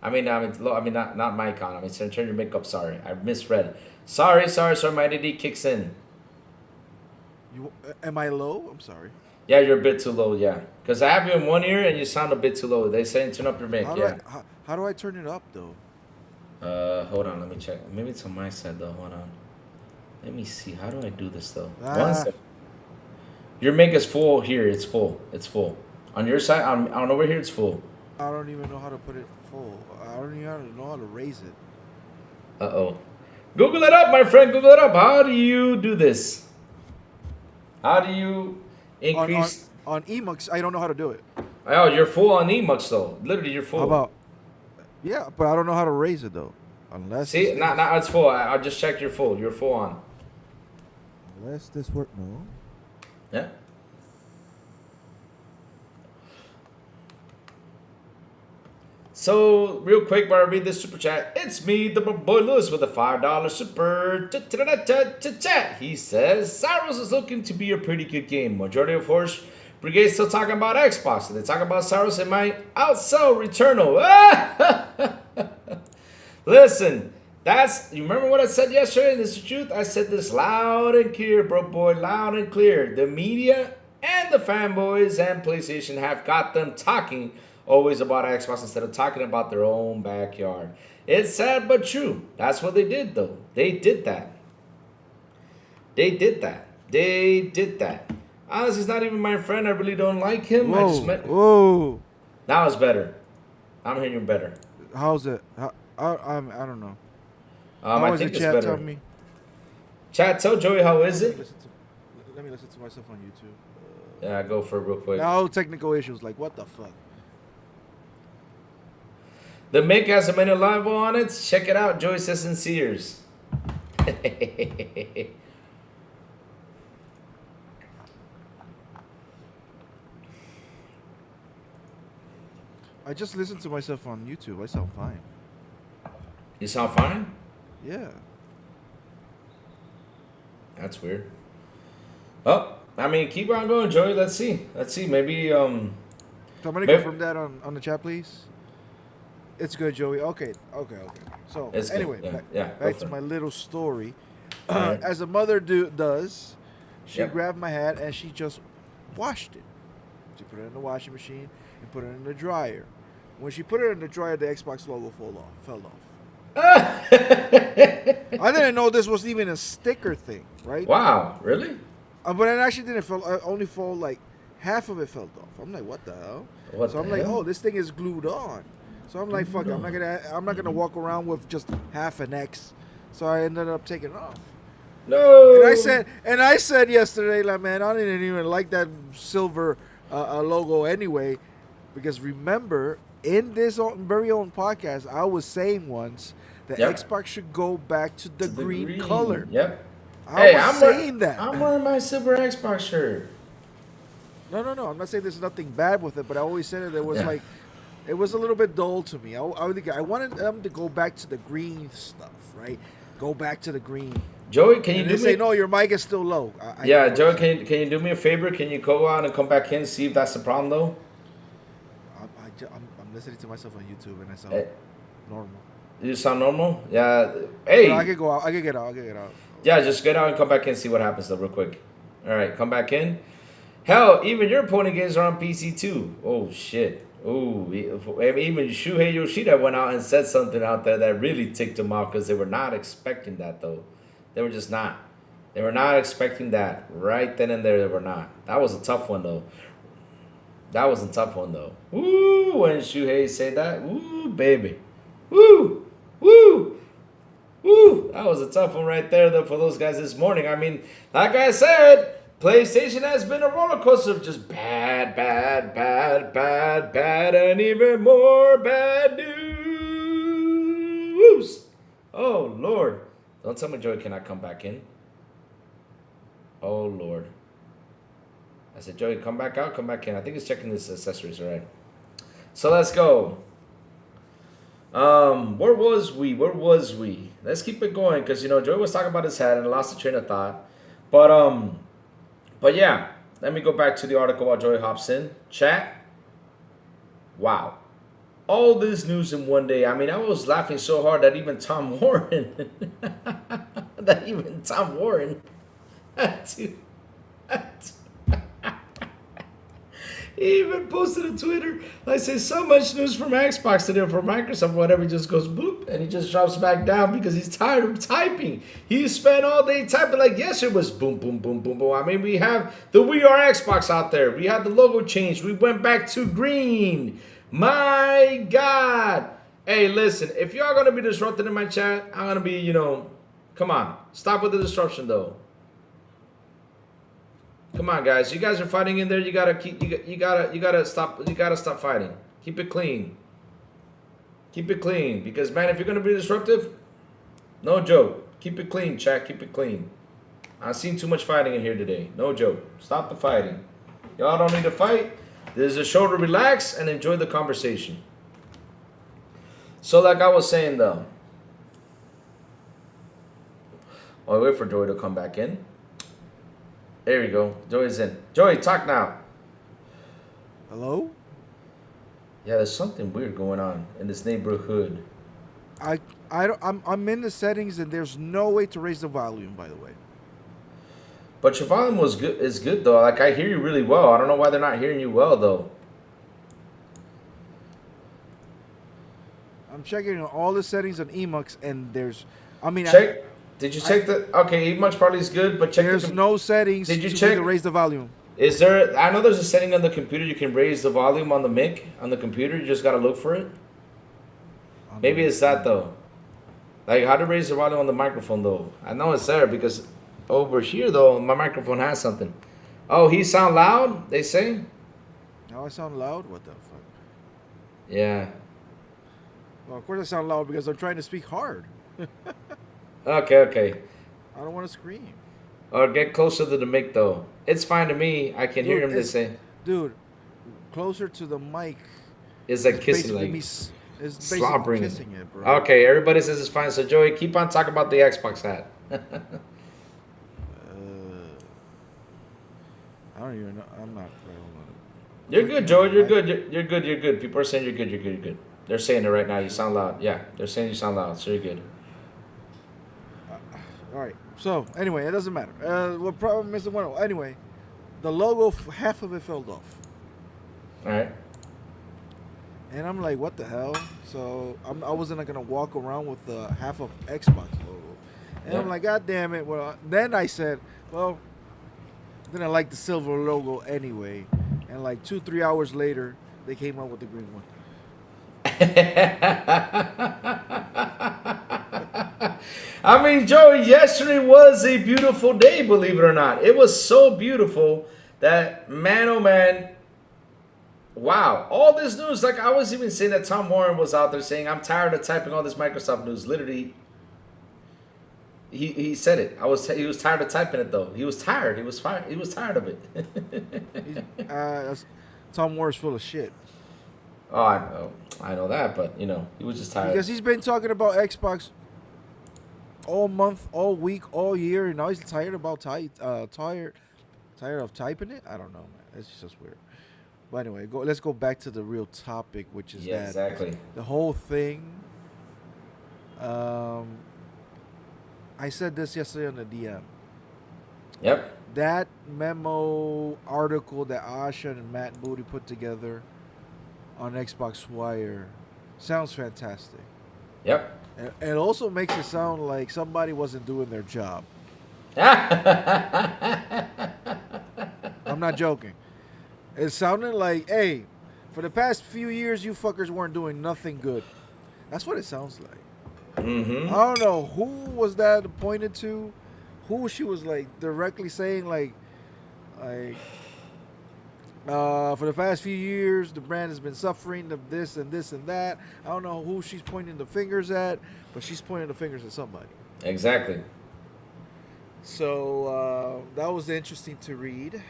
I mean, low. I mean, not mic on. I mean, turn your mic up. Sorry, I misread. Sorry. My ADD kicks in. Am I low? I'm sorry. Yeah, you're a bit too low. Yeah, because I have you in one ear and you sound a bit too low. They say turn up your mic. How do I turn it up though? Hold on. Let me check. Maybe it's on my side though. Hold on. Let me see. How do I do this though? One second. Your mic is full here. It's full. It's full. On your side, on over here, it's full. I don't even know how to put it full. I don't even know how to raise it. Uh-oh. Google it up, my friend. Google it up. How do you do this? How do you increase... On Emux, I don't know how to do it. Oh, you're full on Emux, though. Literally, you're full. How about... Yeah, but I don't know how to raise it, though. Unless... See, not it's full. I'll just check you're full. You're full on. Unless this work... No. Yeah. So, real quick, while I read this super chat, it's me, the boy Lewis, with a $5 super chat. He says, Cyrus is looking to be a pretty good game. Majority of Horse Brigade still talking about Xbox. They talk about Cyrus and might outsell Returnal. Listen, you remember what I said yesterday? This is the truth. I said this loud and clear, bro boy, loud and clear. The media and the fanboys and PlayStation have got them talking always about Xbox instead of talking about their own backyard. It's sad but true. That's what they did, though. They did that. Honestly, he's not even my friend. I really don't like him. Whoa, I just met. Whoa. Now it's better. I'm hearing you better. How's it? I don't know. I How is think it, it's chat? better. Tell me. Chat, tell Joey how is it? Let me listen to myself on YouTube. Yeah, go for it real quick. No technical issues. Like, what the fuck? The mic has a menu live on it. Check it out. Joey says in Sears. I just listened to myself on YouTube. I sound fine. You sound fine? Yeah. That's weird. Well, I mean, keep on going, Joey. Let's see. Maybe Somebody confirm that on the chat, please. It's good, Joey. Okay. So It's good. anyway, Yeah, back go to for my it. little story. Alright. As a mother does, she Yep. grabbed my hat and she just washed it. She put it in the washing machine and put it in the dryer. When she put it in the dryer, the Xbox logo fell off. I didn't know this was even a sticker thing, right? Wow, really? But it actually didn't fall. Only fall like half of it fell off. I'm like, what the hell? What So I'm the like, hell? oh, this thing is glued on. So I'm like, fuck it. I'm not gonna walk around with just half an X. So I ended up taking it off. No. And I said yesterday, like, man, I didn't even like that silver logo anyway, because remember, in this very own podcast, I was saying once that Yep. Xbox should go back to the green color. Yep. I was saying that. I'm wearing my silver Xbox shirt. No. I'm not saying there's nothing bad with it, but I always said it was Yeah. like, it was a little bit dull to me. I wanted them to go back to the green stuff, right? Go back to the green. Joey, can you And do they me? say, no, your mic is still low. Yeah, Joey, can you do me a favor? Can you go out and come back in, see if that's the problem though? I'm listening to myself on YouTube and I sound Eh, normal. You sound normal? Yeah. Hey. But I could go out. I could get out. Yeah, just get out and come back in and see what happens though, real quick. All right, come back in. Hell, even your opponent games are on PC too. Oh shit. Ooh, even Shuhei Yoshida went out and said something out there that really ticked him off because they were not expecting that though. They were just not. They were not expecting that right then and there. They were not. That was a tough one though. That was a tough one though. Woo! When Shuhei said that, woo, baby, woo, woo. Woo! That was a tough one right there, though, for those guys this morning. I mean, like I said, PlayStation has been a roller coaster of just bad, and even more bad news. Oh, Lord. Don't tell me Joey cannot come back in. Oh, Lord. I said, Joey, come back out, come back in. I think he's checking his accessories, all right. So let's go. Where was we? Let's keep it going because Joey was talking about his head and I lost the train of thought. But yeah, let me go back to the article while Joey hops in. Chat. Wow. All this news in one day. I mean, I was laughing so hard that even Tom Warren had to he even posted a Twitter. I say so much news from Xbox today, from Microsoft, whatever. He just goes bloop, and he just drops back down because he's tired of typing. He spent all day typing. Like yes, it was boom, boom, boom, boom, boom. I mean, we have the We Are Xbox out there. We had the logo change. We went back to green. My God. Hey, listen. If y'all gonna be disrupted in my chat, I'm gonna be, come on, stop with the disruption though. Come on, guys. You guys are fighting in there. You gotta stop fighting. Keep it clean. Keep it clean. Because man, if you're gonna be disruptive, no joke. Keep it clean, chat. Keep it clean. I've seen too much fighting in here today. No joke. Stop the fighting. Y'all don't need to fight. This is a show to relax and enjoy the conversation. So like I was saying though. I'll wait for Joey to come back in. There we go. Joey's in. Joey, talk now. Hello? Yeah, there's something weird going on in this neighborhood. I'm in the settings and there's no way to raise the volume, by the way. But your volume is good though. Like I hear you really well. I don't know why they're not hearing you well though. I'm checking all the settings on Emux and there's Check. Did you check the? Okay, Emux probably is good, but check. There's no settings Did you to check? raise the volume. Is there? I know there's a setting on the computer you can raise the volume on the mic on the computer. You just gotta look for it. Maybe it's that though. Like how to raise the volume on the microphone though. I know it's there because over here though my microphone has something. Oh, he sound loud? They say. Now I sound loud. What the fuck? Yeah. Well, of course I sound loud because I'm trying to speak hard. Okay. I don't want to scream. Or get closer to the mic though. It's fine to me. I can hear him. They say. Dude, closer to the mic. It's like kissing, like it's basically slobbering. kissing it, bro. Okay, everybody says it's fine. So Joey, keep on talking about the Xbox hat. I don't even know. I'm not. You're good, Joey. You're good. You're good. People are saying you're good. They're saying it right now. You sound loud. Yeah, they're saying you sound loud. So you're good. All right. So anyway, it doesn't matter. What problem is the one? Anyway, the logo, half of it fell off. All right. And I'm like, what the hell? So I wasn't gonna walk around with the half of Xbox logo. And I'm like, God damn it. Well, then I said, well, then I like the silver logo anyway. And like 2-3 hours later, they came out with the green one. I mean, Joey, yesterday was a beautiful day, believe it or not. It was so beautiful that, man, oh man, wow. All this news, like I was even saying that Tom Warren was out there saying, I'm tired of typing all this Microsoft news. Literally, He said it. He was tired of typing it though. He was tired. He was fired. He was tired of it. Tom Moore's full of shit. Oh, I know that, but he was just tired. Because he's been talking about Xbox all month, all week, all year, and now he's tired of typing it. I don't know, man. It's just weird. But anyway, let's go back to the real topic, which is that exactly. The whole thing. I said this yesterday on the DM. Yep. That memo article that ASHA and Matt Booty put together on Xbox Wire sounds fantastic. Yep. And it also makes it sound like somebody wasn't doing their job. I'm not joking. It sounded like, hey, for the past few years, you fuckers weren't doing nothing good. That's what it sounds like. Mm-hmm. I don't know who was that pointed to, who she was like directly saying like for the past few years the brand has been suffering of this and this and that. I don't know who she's pointing the fingers at, but she's pointing the fingers at somebody. Exactly. So that was interesting to read.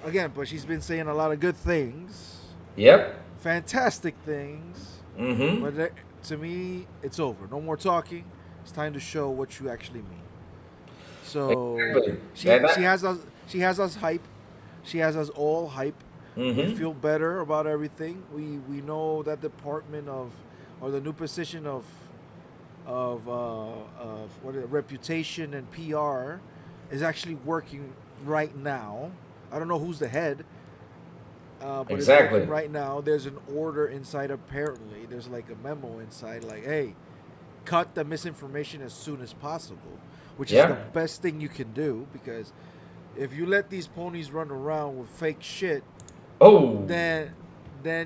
Again, but she's been saying a lot of good things. Yep. Fantastic things. Mm-hmm. But to me, it's over. No more talking. It's time to show what you actually mean. So exactly. she has us hype. She has us all hype. Mm-hmm. We feel better about everything. We know that department or the new position of what is it, reputation and PR is actually working right now. I don't know who's the head. But exactly. It's right now, there's an order inside. Apparently, there's like a memo inside, like, "Hey, cut the misinformation as soon as possible," which is the best thing you can do, because if you let these ponies run around with fake shit, then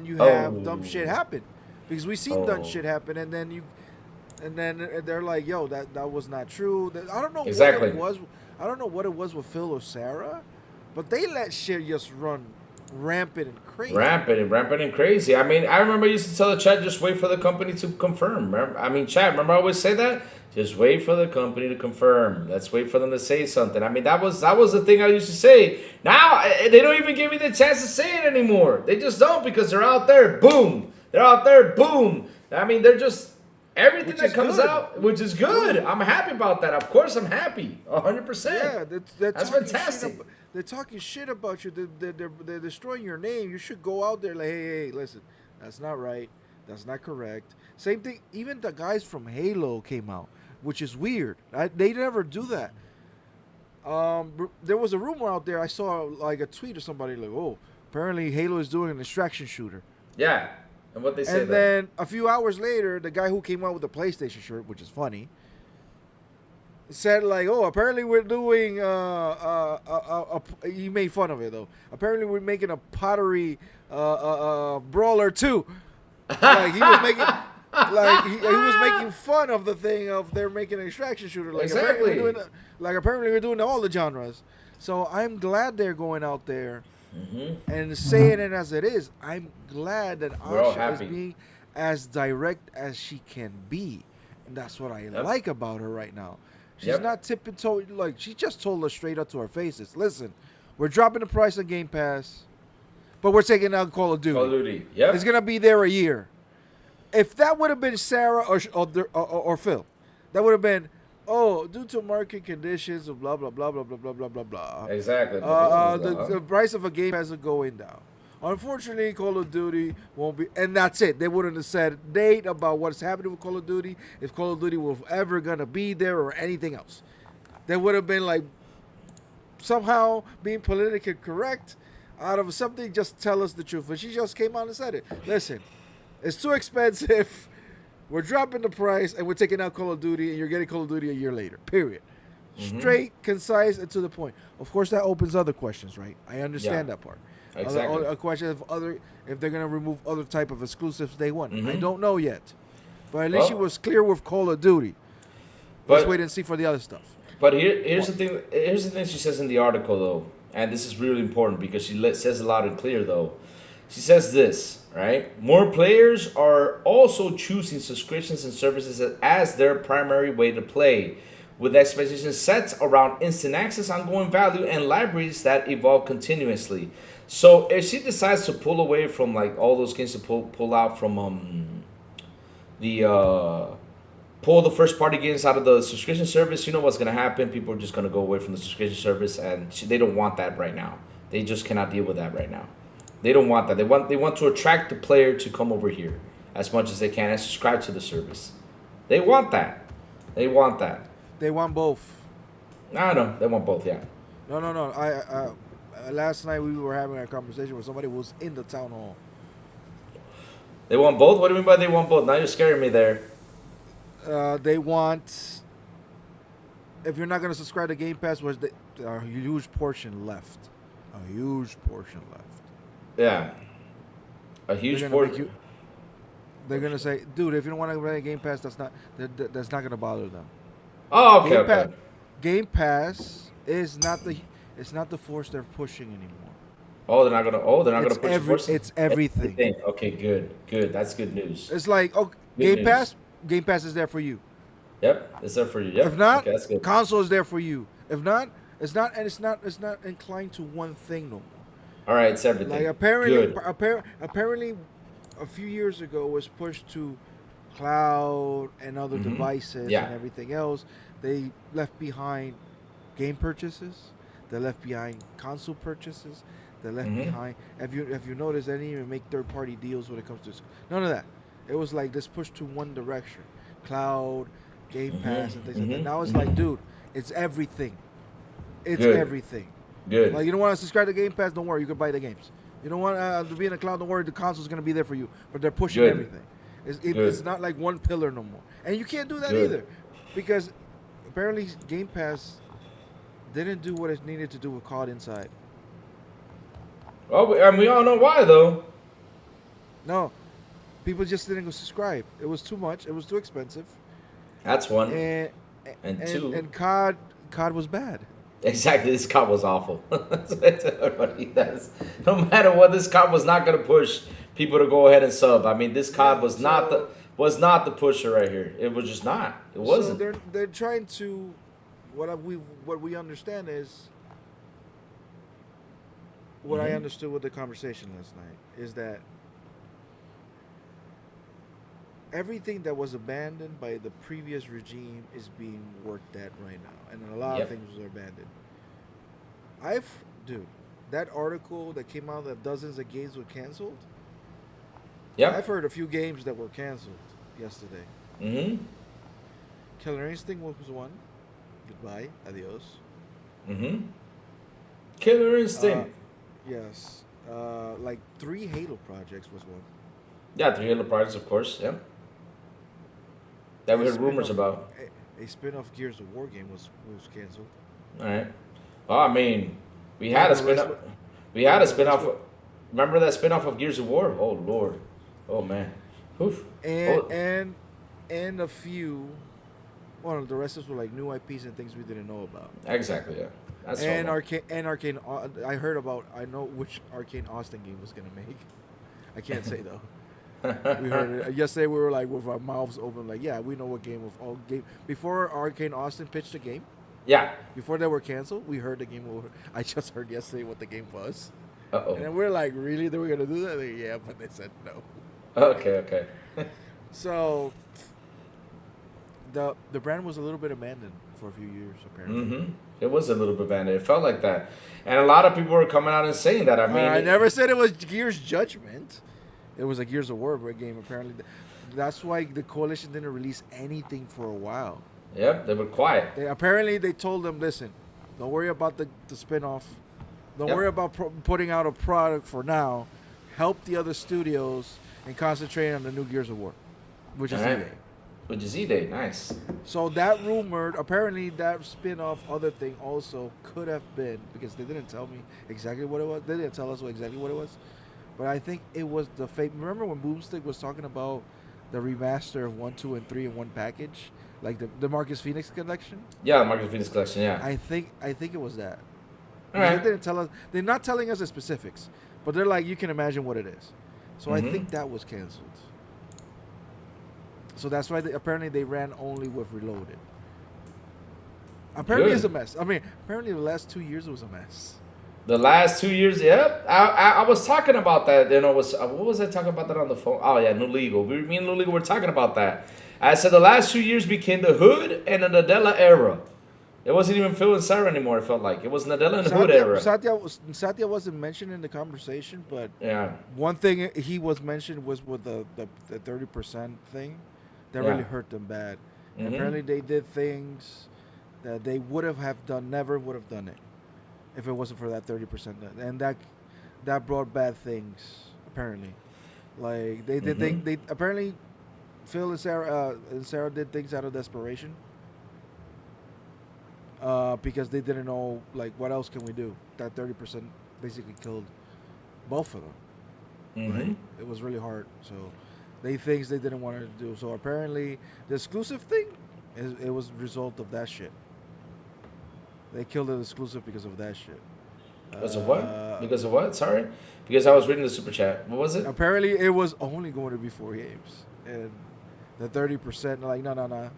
you have dumb shit happen. Because we've seen dumb shit happen, and then they're like, "Yo, that was not true." I don't know what it was. I don't know what it was with Phil or Sarah, but they let shit just run rampant and crazy. Rampant and crazy. I mean, I remember I used to tell the chat, just wait for the company to confirm. Chat, remember I always say that? Just wait for the company to confirm. Let's wait for them to say something. I mean, that was the thing I used to say. Now, they don't even give me the chance to say it anymore. They just don't, because they're out there, boom. They're out there, boom. I mean, they're just, everything that comes out, which is good. I'm happy about that. Of course I'm happy. 100%. Yeah, that's fantastic. They're talking shit about you. They're destroying your name. You should go out there like, hey, listen, that's not right. That's not correct. Same thing. Even the guys from Halo came out, which is weird. They never do that. There was a rumor out there. I saw like a tweet of somebody like, oh, apparently Halo is doing an extraction shooter. Yeah. And what they said. And then a few hours later, the guy who came out with the PlayStation shirt, which is funny, said like, oh, apparently we're doing he made fun of it though. Apparently we're making a pottery brawler too. Like he was making he was making fun of the thing of they're making an extraction shooter. Like exactly. Apparently we're doing all the genres. So I'm glad they're going out there and saying it as it is. I'm glad that Asha is being as direct as she can be, and that's what I like about her right now. She's not tipping-toe. Like, she just told us straight up to our faces, listen, we're dropping the price of Game Pass, but we're taking out Call of Duty. Call of Duty, yep. It's going to be there a year. If that would have been Sarah or Phil, that would have been, oh, due to market conditions of blah, blah, blah, blah, blah, blah, blah, blah, blah. Exactly. The price of a Game Pass is going down. Unfortunately, Call of Duty won't be, and that's it. They wouldn't have said date about what's happening with Call of Duty, if Call of Duty was ever gonna be there or anything else. They would have been like somehow being politically correct out of something. Just tell us the truth. But she just came out and said it. Listen, it's too expensive. We're dropping the price, and we're taking out Call of Duty, and you're getting Call of Duty a year later. Period. Straight, concise, and to the point. Of course, that opens other questions, right? I understand that part. Exactly. A question of if they're gonna remove other type of exclusives day one. I don't know yet, but at least she was clear with Call of Duty. Let's wait and see for the other stuff. But here's the thing. Here's the thing she says in the article though, and this is really important because she says it loud and clear though. She says this, right? More players are also choosing subscriptions and services as their primary way to play, with expectations set around instant access, ongoing value, and libraries that evolve continuously. So if she decides to pull away from like all those games to pull out from the pull the first party games out of the subscription service, you know what's gonna happen? People are just gonna go away from the subscription service, and they don't want that right now. They just cannot deal with that right now. They don't want that. They want to attract the player to come over here as much as they can and subscribe to the service. They want that. They want that. They want both. I know. They want both. Yeah. No. I last night we were having a conversation with somebody who was in the town hall. They want both. What do you mean by they want both? Now you're scaring me there. They want. If you're not gonna subscribe to Game Pass, was a huge portion left. A huge portion left. Yeah. A huge portion. They're gonna say, dude, if you don't want to play Game Pass, that's not gonna bother them. Oh, okay. Game Pass is not the force they're pushing anymore. Oh, they're not gonna push the force. It's everything. Okay, good. That's good news. It's like, Game Pass is there for you. Yep, it's there for you. Yep. If not, okay, that's good. console is there for you. If not, it's not inclined to one thing no more. All right, it's everything. Like apparently, a few years ago was pushed to cloud and other devices and everything else. They left behind game purchases. They left behind console purchases. They left behind. If you notice, they didn't even make third-party deals when it comes to none of that. It was like this push to one direction: cloud, Game Pass, and things like that. Now it's like, dude, it's everything. It's everything. Good. Like, you don't want to subscribe to Game Pass? Don't worry, you can buy the games. You don't want to be in the cloud? Don't worry, the console's gonna be there for you. But they're pushing everything. It's not like one pillar no more, and you can't do that either, because apparently Game Pass didn't do what it needed to do with COD Inside. Oh, and we all know why though. No, people just didn't go subscribe. It was too much. It was too expensive. That's one. And two. And COD was bad. Exactly, this COD was awful. That's what I tell everybody. No matter what, this COD was not going to push people to go ahead and sub. I mean, this COD was not the pusher right here. It was just not. It wasn't. So they're trying to. What we understand is. What I understood with the conversation last night is that everything that was abandoned by the previous regime is being worked at right now, and a lot of things are abandoned. Dude, that article that came out that dozens of games were canceled. Yeah, I've heard a few games that were canceled yesterday. Killer Instinct was one. Goodbye, adios. Killer Instinct. Yes, like 3 Halo projects was one. Yeah, 3 Halo projects, of course. Yeah. That we heard rumors about. A spin-off Gears of War game was canceled. All right. Well, I mean, we had a spin-off. We had a spin-off. Remember that spin-off of Gears of War? Oh Lord. Oh man. Oof. And a few. Well, the rest of us were like new IPs and things we didn't know about. Exactly. Yeah. That's Arcane. I know which Arcane Austin game was gonna make. I can't say though. We heard it yesterday. We were like with our mouths open, like, yeah, we know what game of all game before Arcane Austin pitched the game. Yeah. Before they were canceled, we heard the game. I just heard yesterday what the game was. Uh-oh. And we're like, really? They were gonna do that? Like, yeah, but they said no. Okay. So the brand was a little bit abandoned for a few years, apparently. It was a little bit abandoned. It felt like that, and a lot of people were coming out and saying that. I mean, I never said it was Gears Judgment. It was a Gears of War game, apparently. That's why the Coalition didn't release anything for a while. Yep, they were quiet. They told them, listen, don't worry about the spin-off. Don't worry about putting out a product for now. Help the other studios and concentrate on the new Gears of War, which is E-Day. Which is E-Day, nice. So that rumored, apparently that spin-off other thing also could have been, because they didn't tell me exactly what it was. They didn't tell us exactly what it was. But I think it was the fake. Remember when Boomstick was talking about the remaster of 1, 2, and 3 in one package, like the Marcus Phoenix collection? Yeah, the Marcus Phoenix collection. Yeah. I think it was that. All right. They didn't tell us. They're not telling us the specifics, But they're like, you can imagine what it is. So I think that was canceled. So that's why apparently they ran only with Reloaded. Apparently it's a mess. I mean, apparently the last 2 years it was a mess. The last 2 years, yep. I was talking about that. You know, what was I talking about that on the phone? Oh yeah, New Legal. Me and New Legal were talking about that. I said the last 2 years became the Hood and the Nadella era. It wasn't even Phil and Sarah anymore. It felt like it was Nadella and the Hood era. Satya wasn't mentioned in the conversation, but Yeah. one thing he was mentioned was with the 30% thing that really hurt them bad. And apparently they did things that they never would have done it if it wasn't for that 30%, and that brought bad things. Apparently, like they did they apparently Phil and Sarah did things out of desperation. Because they didn't know, like, what else can we do? That 30% basically killed both of them. Right? It was really hard. So things they didn't want to do. So apparently the exclusive thing, it was a result of that shit. They killed the exclusive because of that shit. Because of what? Because of what? Sorry? Because I was reading the super chat. What was it? Apparently it was only going to be 4 games. And the 30%, like, no.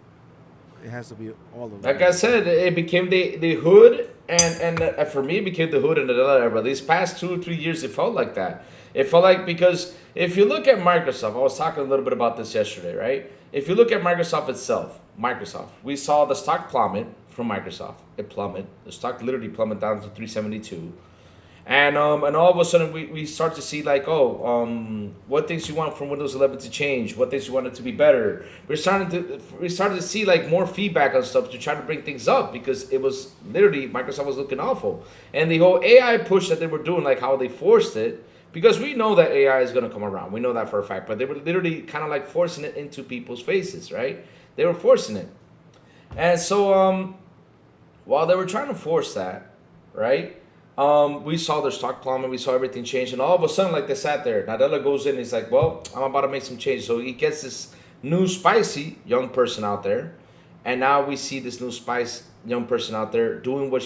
It has to be all of them. Like I said, it became the Hood, and for me, it became the Hood and the Nadella era. But these past 2 or 3 years, it felt like that. It felt like, because if you look at Microsoft, I was talking a little bit about this yesterday, right? If you look at Microsoft itself, we saw the stock plummet from Microsoft. It plummeted. The stock literally plummeted down to 372. And all of a sudden we start to see, like, what things you want from Windows 11 to change, what things you want it to be better. We started to see, like, more feedback on stuff to try to bring things up, because it was literally Microsoft was looking awful. And the whole AI push that they were doing, like how they forced it, because we know that AI is going to come around. We know that for a fact. But they were literally kind of like forcing it into people's faces, right? They were forcing it. And so while they were trying to force that, right? We saw their stock plummet, we saw everything change, and all of a sudden, like, they sat there. Nadella goes in, he's like, well, I'm about to make some changes. So he gets this new spicy young person out there, and now we see this new spice young person out there doing what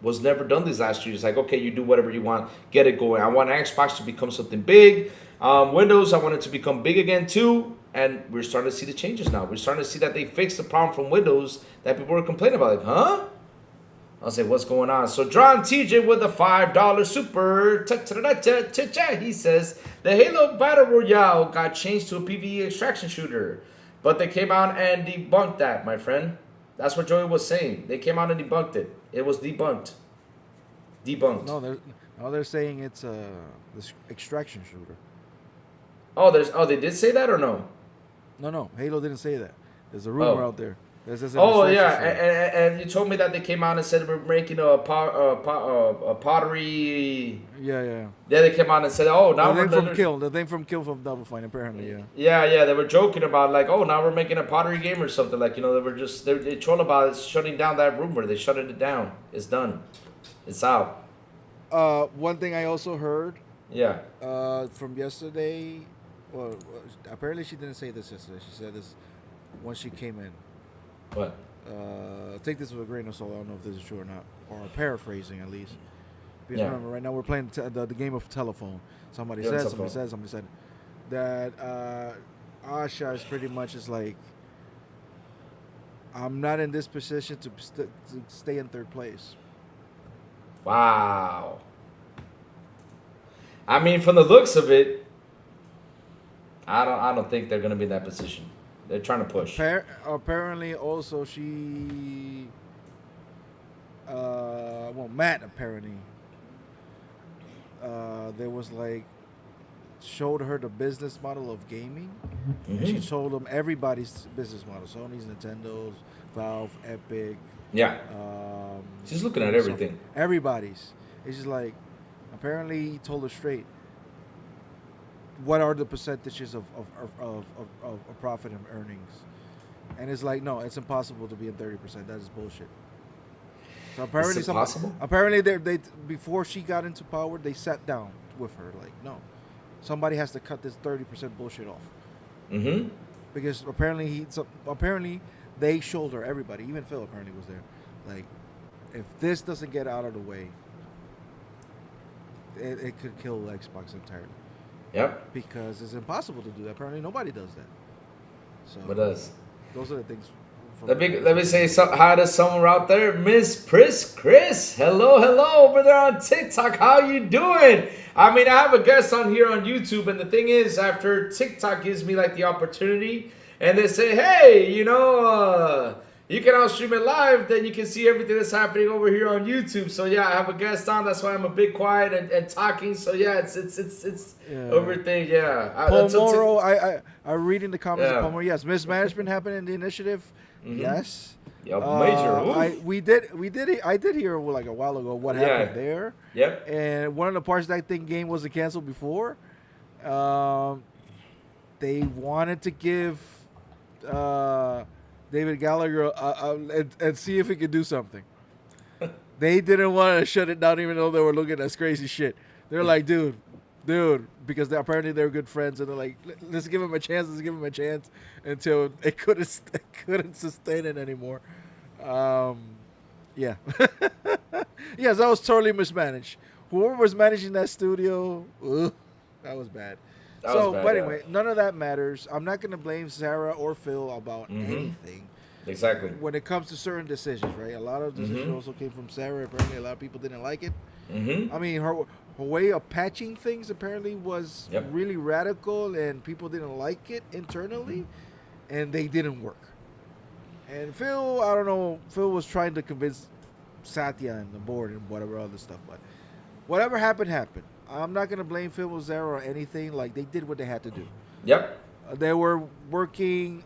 was never done these last 2 years. Like, okay, you do whatever you want, get it going. I want Xbox to become something big. Windows, I want it to become big again too. And we're starting to see the changes now. We're starting to see that they fixed the problem from Windows that people were complaining about. Like, huh? I'll say, what's going on? So John TJ with a $5 super. He says, the Halo Battle Royale got changed to a PvE extraction shooter. But they came out and debunked that, my friend. That's what Joey was saying. They came out and debunked it. It was debunked. No, they're saying it's this extraction shooter. They did say that or no? No, Halo didn't say that. There's a rumor out there. And you told me that they came out and said we're making a pottery. Yeah. Yeah, they came out and said, oh, now the thing from Kill from Double Fine, apparently, yeah. Yeah, they were joking about, like, oh, now we're making a pottery game or something. Like, you know, they trolled about it, shutting down that rumor. They shut it down. It's done. It's out. One thing I also heard. Yeah. From yesterday. Well, apparently she didn't say this yesterday. She said this when she came in. What? Take this with a grain of salt. I don't know if this is true or not, or paraphrasing at least. Because remember, right now we're playing the game of telephone. Somebody said that ASHA is pretty much is like, I'm not in this position to stay in third place. Wow. I mean, from the looks of it, I don't think they're gonna be in that position. They're trying to push. Apparently, also Matt apparently, there was like showed her the business model of gaming, and she told him everybody's business model: Sony's, Nintendo's, Valve, Epic. Yeah. She's looking at everything. Everybody's. It's just like, apparently he told her straight. What are the percentages of profit and earnings? And it's like, no, it's impossible to be in 30%. That is bullshit. So apparently, it's impossible? Apparently, they before she got into power, they sat down with her. Like, no, somebody has to cut this 30% bullshit off. Mm-hmm. Because apparently they showed her, everybody, even Phil apparently was there. Like, if this doesn't get out of the way, it could kill Xbox entirely. Yep. Because it's impossible to do that. Apparently, nobody does that. So What does? those are the things. Let me say hi to someone out there, Miss Chris. Hello over there on TikTok. How you doing? I mean, I have a guest on here on YouTube, and the thing is, after TikTok gives me like the opportunity, and they say, hey, you can now stream it live, then you can see everything that's happening over here on YouTube. So yeah, I have a guest on. That's why I'm a bit quiet and talking. So yeah, it's everything. Yeah. Paul Morrow, I'm reading the comments Yeah. of Paul Morrow. Yes, mismanagement happened in the initiative. Mhm. Yes. Yeah, major. I did hear like a while ago what happened there. Yep. And one of the parts that I think game was canceled before. They wanted to give David Gallagher and see if he could do something. They didn't want to shut it down, even though they were looking at crazy shit. They're like, dude, because apparently they're good friends, and they're like, let's give him a chance, until it couldn't sustain it anymore. Yeah. Yes, that was totally mismanaged. Whoever was managing that studio, that was bad. But anyway, none of that matters. I'm not going to blame Sarah or Phil about anything. Exactly. When it comes to certain decisions, right? A lot of decisions also came from Sarah. Apparently, a lot of people didn't like it. I mean, her way of patching things apparently was really radical, and people didn't like it internally, and they didn't work. And Phil, I don't know, Phil was trying to convince Satya and the board and whatever other stuff, but whatever happened. I'm not going to blame Phil or Sarah or anything. Like, they did what they had to do. Yep. They were working,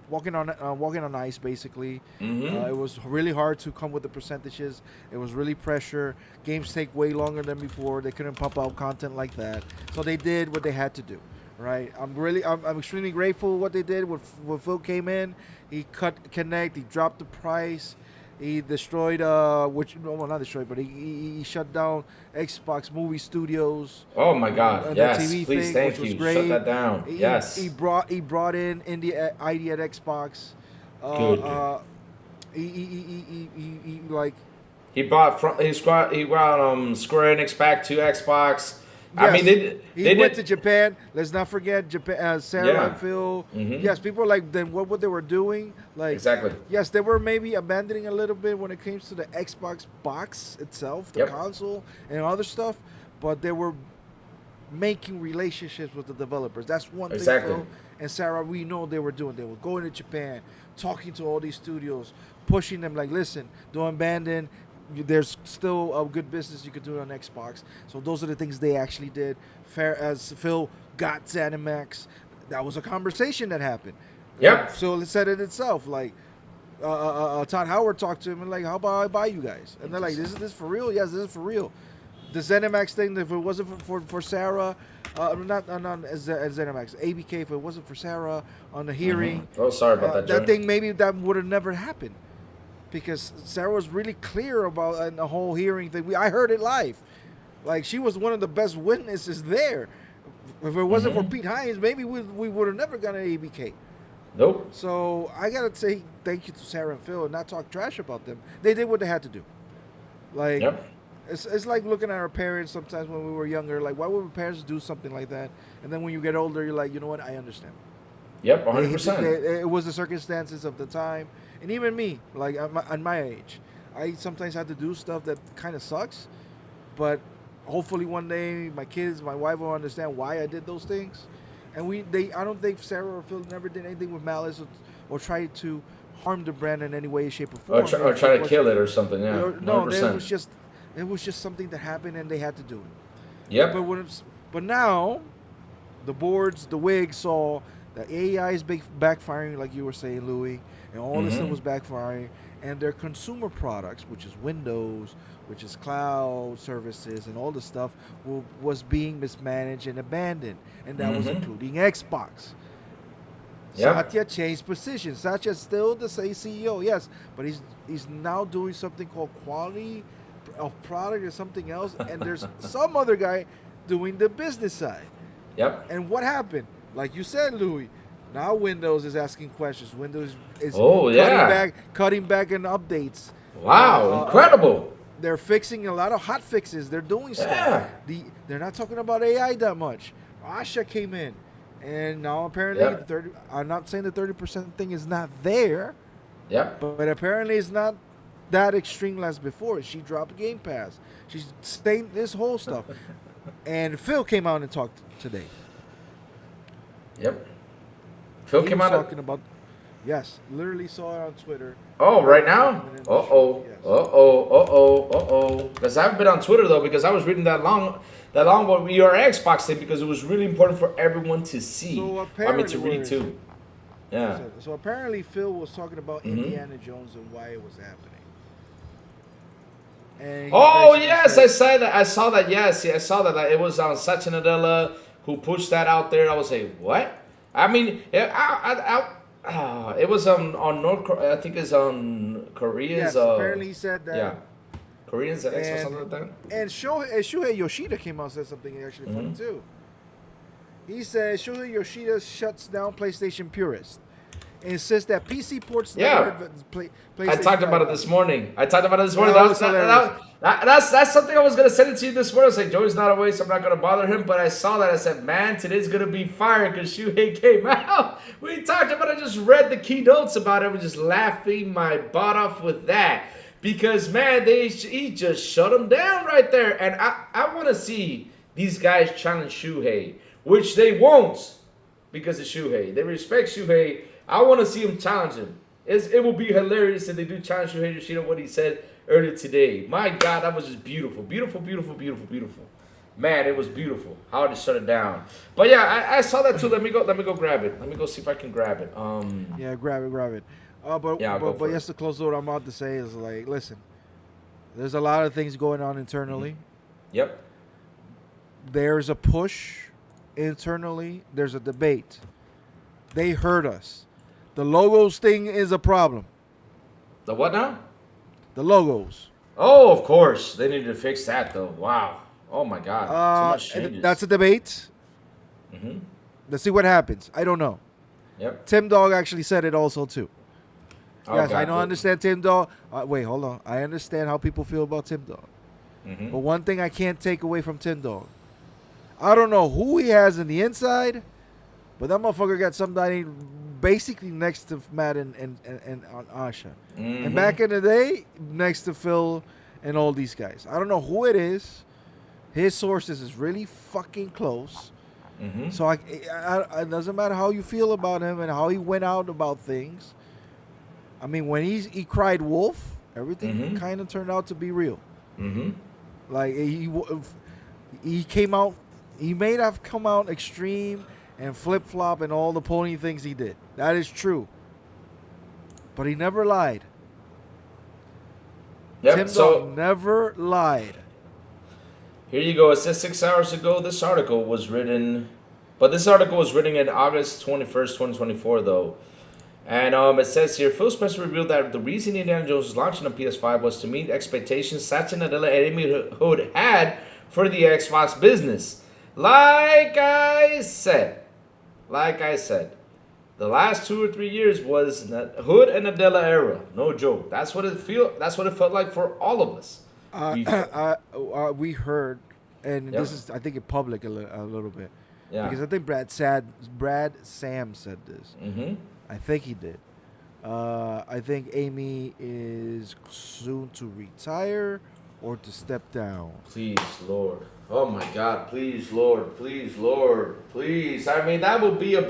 walking on ice, basically. It was really hard to come with the percentages. It was really pressure. Games take way longer than before. They couldn't pump out content like that. So they did what they had to do, right? I'm extremely grateful what they did. When Phil came in, he cut Connect. He dropped the price. He destroyed, not destroyed, but he shut down Xbox movie studios. Oh my God! Yes, TV please, thing, thank which you. was great. Shut that down. Yes. He brought in Indie ID at Xbox. Good. He like. He brought Square Enix back to Xbox. Yes, I mean, he went to Japan. Let's not forget Japan. Sarah and Phil. Yes, people like then what they were doing. Like exactly. Yes, they were maybe abandoning a little bit when it comes to the Xbox box itself, the console, and other stuff. But they were making relationships with the developers. That's one thing. Phil and Sarah, we know they were doing. They were going to Japan, talking to all these studios, pushing them. Like, listen, don't abandon. There's still a good business you could do on Xbox. So those are the things they actually did. Fair as Phil got ZeniMax, that was a conversation that happened. Yep. So it said it itself. Like Todd Howard talked to him and like, how about I buy you guys? And they're like, is this for real? Yes, this is for real. The ZeniMax thing, if it wasn't for Sarah, not ZeniMax, ABK, if it wasn't for Sarah on the hearing. Oh, sorry about that, Joe. That thing, maybe that would have never happened. Because Sarah was really clear about the whole hearing thing. I heard it live. Like, she was one of the best witnesses there. If it wasn't for Pete Hines, maybe we would have never gotten an ABK. Nope. So I got to say thank you to Sarah and Phil and not talk trash about them. They did what they had to do. Like, it's like looking at our parents sometimes when we were younger. Like, why would our parents do something like that? And then when you get older, you're like, you know what? I understand. Yep, 100%. It was the circumstances of the time. And even me, like at my age, I sometimes have to do stuff that kind of sucks. But hopefully one day my kids, my wife will understand why I did those things. And I don't think Sarah or Phil never did anything with malice or tried to harm the brand in any way, shape, or form. Or try to kill it or something, yeah. No, it was just something that happened and they had to do it. Yep. But now, the boards, the WIG saw the AI is backfiring, like you were saying, Louis, and all this stuff was backfiring, and their consumer products, which is Windows, which is cloud services, and all the stuff was being mismanaged and abandoned, and that was including Xbox. Yep. Satya changed position. Satya's still the same CEO, yes, but he's now doing something called quality of product or something else, and there's some other guy doing the business side. Yep. And what happened? Like you said, Louis, now Windows is asking questions. Windows is cutting back in updates. Wow, incredible. They're fixing a lot of hot fixes. They're doing stuff. Yeah. They're not talking about AI that much. ASHA came in, and now apparently Yep. 30. I'm not saying the 30% thing is not there, Yep. but apparently it's not that extreme as before. She dropped Game Pass. She's saying this whole stuff, and Phil came out and talked today. Yep. Phil He came was out. talking about. Yes, literally saw it on Twitter. Oh, right now? Yes. Because I haven't been on Twitter though, because I was reading that long what your Xbox thing, because it was really important for everyone to see. So I mean, apparently, to where read is too. it? Yeah. So apparently Phil was talking about Mhm. Indiana Jones and why it was happening. And he Oh basically yes, said- I saw that. I saw that. Yes, I saw that. Like, it was on Satya Nadella who pushed that out there. I was like, what? I mean, it was on North Korea. I think it's on Korea's. Yes, apparently he said that. Yeah, Koreans X or And- something like that. And Shuhei Yoshida came out and said something actually funny Mhm. too. He said Shuhei Yoshida shuts down PlayStation purists and insists that PC ports Yeah. never PlayStation I talked about it 5. this morning. That that was, was hilarious. that's something I was gonna send it to you this morning. I was like, Joey's not away, so I'm not gonna bother him. But I saw that. I said, man, today's gonna be fire because Shuhei came out. We talked about it. I just read the keynotes about it. I was just laughing my butt off with that because man, he just shut him down right there. And I want to see these guys challenge Shuhei, which they won't because of Shuhei. They respect Shuhei. I want to see him challenge him. It will be hilarious if they do challenge Shuhei Yoshida, what he said earlier today. My God, that was just beautiful. Beautiful, beautiful, beautiful, beautiful. Man, it was beautiful. How to shut it down. But yeah, I saw that too. Let me go grab it. Let me go see if I can grab it. Yeah, grab it. But Yeah, I'll go for it. just to close what I'm about to say is like, listen, there's a lot of things going on internally. Yep. There's a push internally. There's a debate. They heard us. The logos thing is a problem. The what now? The logos. Oh, of course. They need to fix that though. Wow. Oh my God. Too much And changes. that's a debate. Mhm. Let's see what happens. I don't know. Yep. Tim Dog actually said it also too. Oh, Yes, God, I don't good. understand Tim Dog. Wait, hold on. I understand how people feel about Tim Dog. Mhm. But one thing I can't take away from Tim Dog, I don't know who he has in the inside, but that motherfucker got somebody basically next to Matt and on Asha. Mhm. And back in the day, next to Phil and all these guys. I don't know who it is. His sources is really fucking close. Mhm. So it doesn't matter how you feel about him and how he went out about things. I mean, when he cried wolf, everything Mhm. kind of turned out to be real. Mhm. Like he came out, he may have come out extreme and flip flop and all the pony things he did. That is true. But he never lied. Yep. Tim So Dog never lied. here you go. It says 6 hours ago. This article was written, but this article was written in August 21st, 2024, though. And it says here, Phil Spencer revealed that the reason Indiana Jones was launching on PS5 was to meet expectations Satya Nadella and Amy Hood had for the Xbox business. Like I said, the last 2 or 3 years was Hood and Nadella era. No joke. That's what it felt like for all of us. We heard, and Yep. this is, I think, in public a little bit. Yeah. Because I think Brad Sam said this. Mm-hmm. I think he did. I think Amy is soon to retire or to step down. Please, Lord. Oh my God! Please, Lord. Please, Lord. Please. I mean, that would be I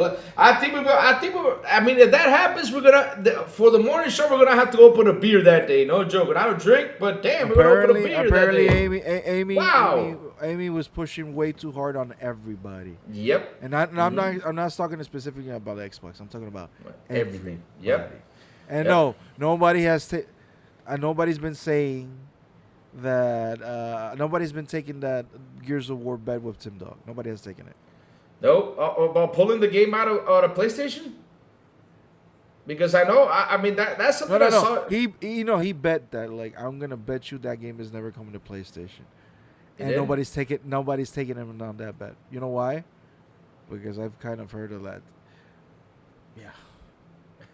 think if that happens, we're gonna for the morning show. We're gonna have to open a beer that day. No joke. I don't drink, but damn, we're gonna open a beer Apparently, that day. Wow. Amy was pushing way too hard on everybody. Yep. And I'm not talking specifically about Xbox. I'm talking about Everything. everybody. Yep. And Yep. no, nobody's been saying that nobody's been taking that Gears of War bet with Tim Dog. Nobody has taken it. Nope. About pulling the game out of PlayStation. Because I know, I mean that's something I saw. He bet that, like, I'm gonna bet you that game is never coming to PlayStation. And did? nobody's taking him on that bet. You know why? Because I've kind of heard of that. Yeah.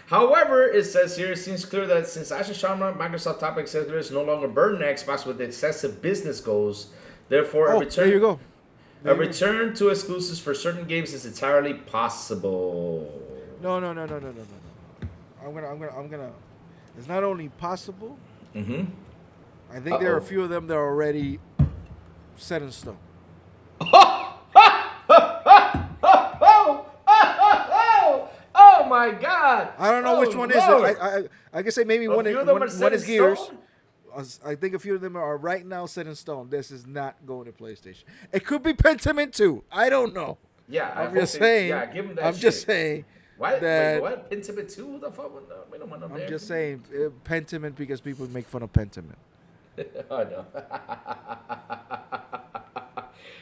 However, it says here, it seems clear that since ASHA SHARMA, Microsoft top executives no longer burden Xbox with excessive business goals, therefore Oh, there you go. a return to exclusives for certain games is entirely possible. No. I'm gonna. It's not only possible. Mm-hmm. I think there are a few of them that are already set in stone. Oh my God! I don't know which one is it. I can say maybe one is Gears. I think a few of them are right now set in stone. This is not going to PlayStation. It could be Pentiment 2. I don't know. Yeah, I'm just saying. Yeah, give them that. I'm just saying. Why? That, wait, what? Pentiment 2? What the fuck? We don't want them I'm there. just saying Pentiment because people make fun of Pentiment. Oh no.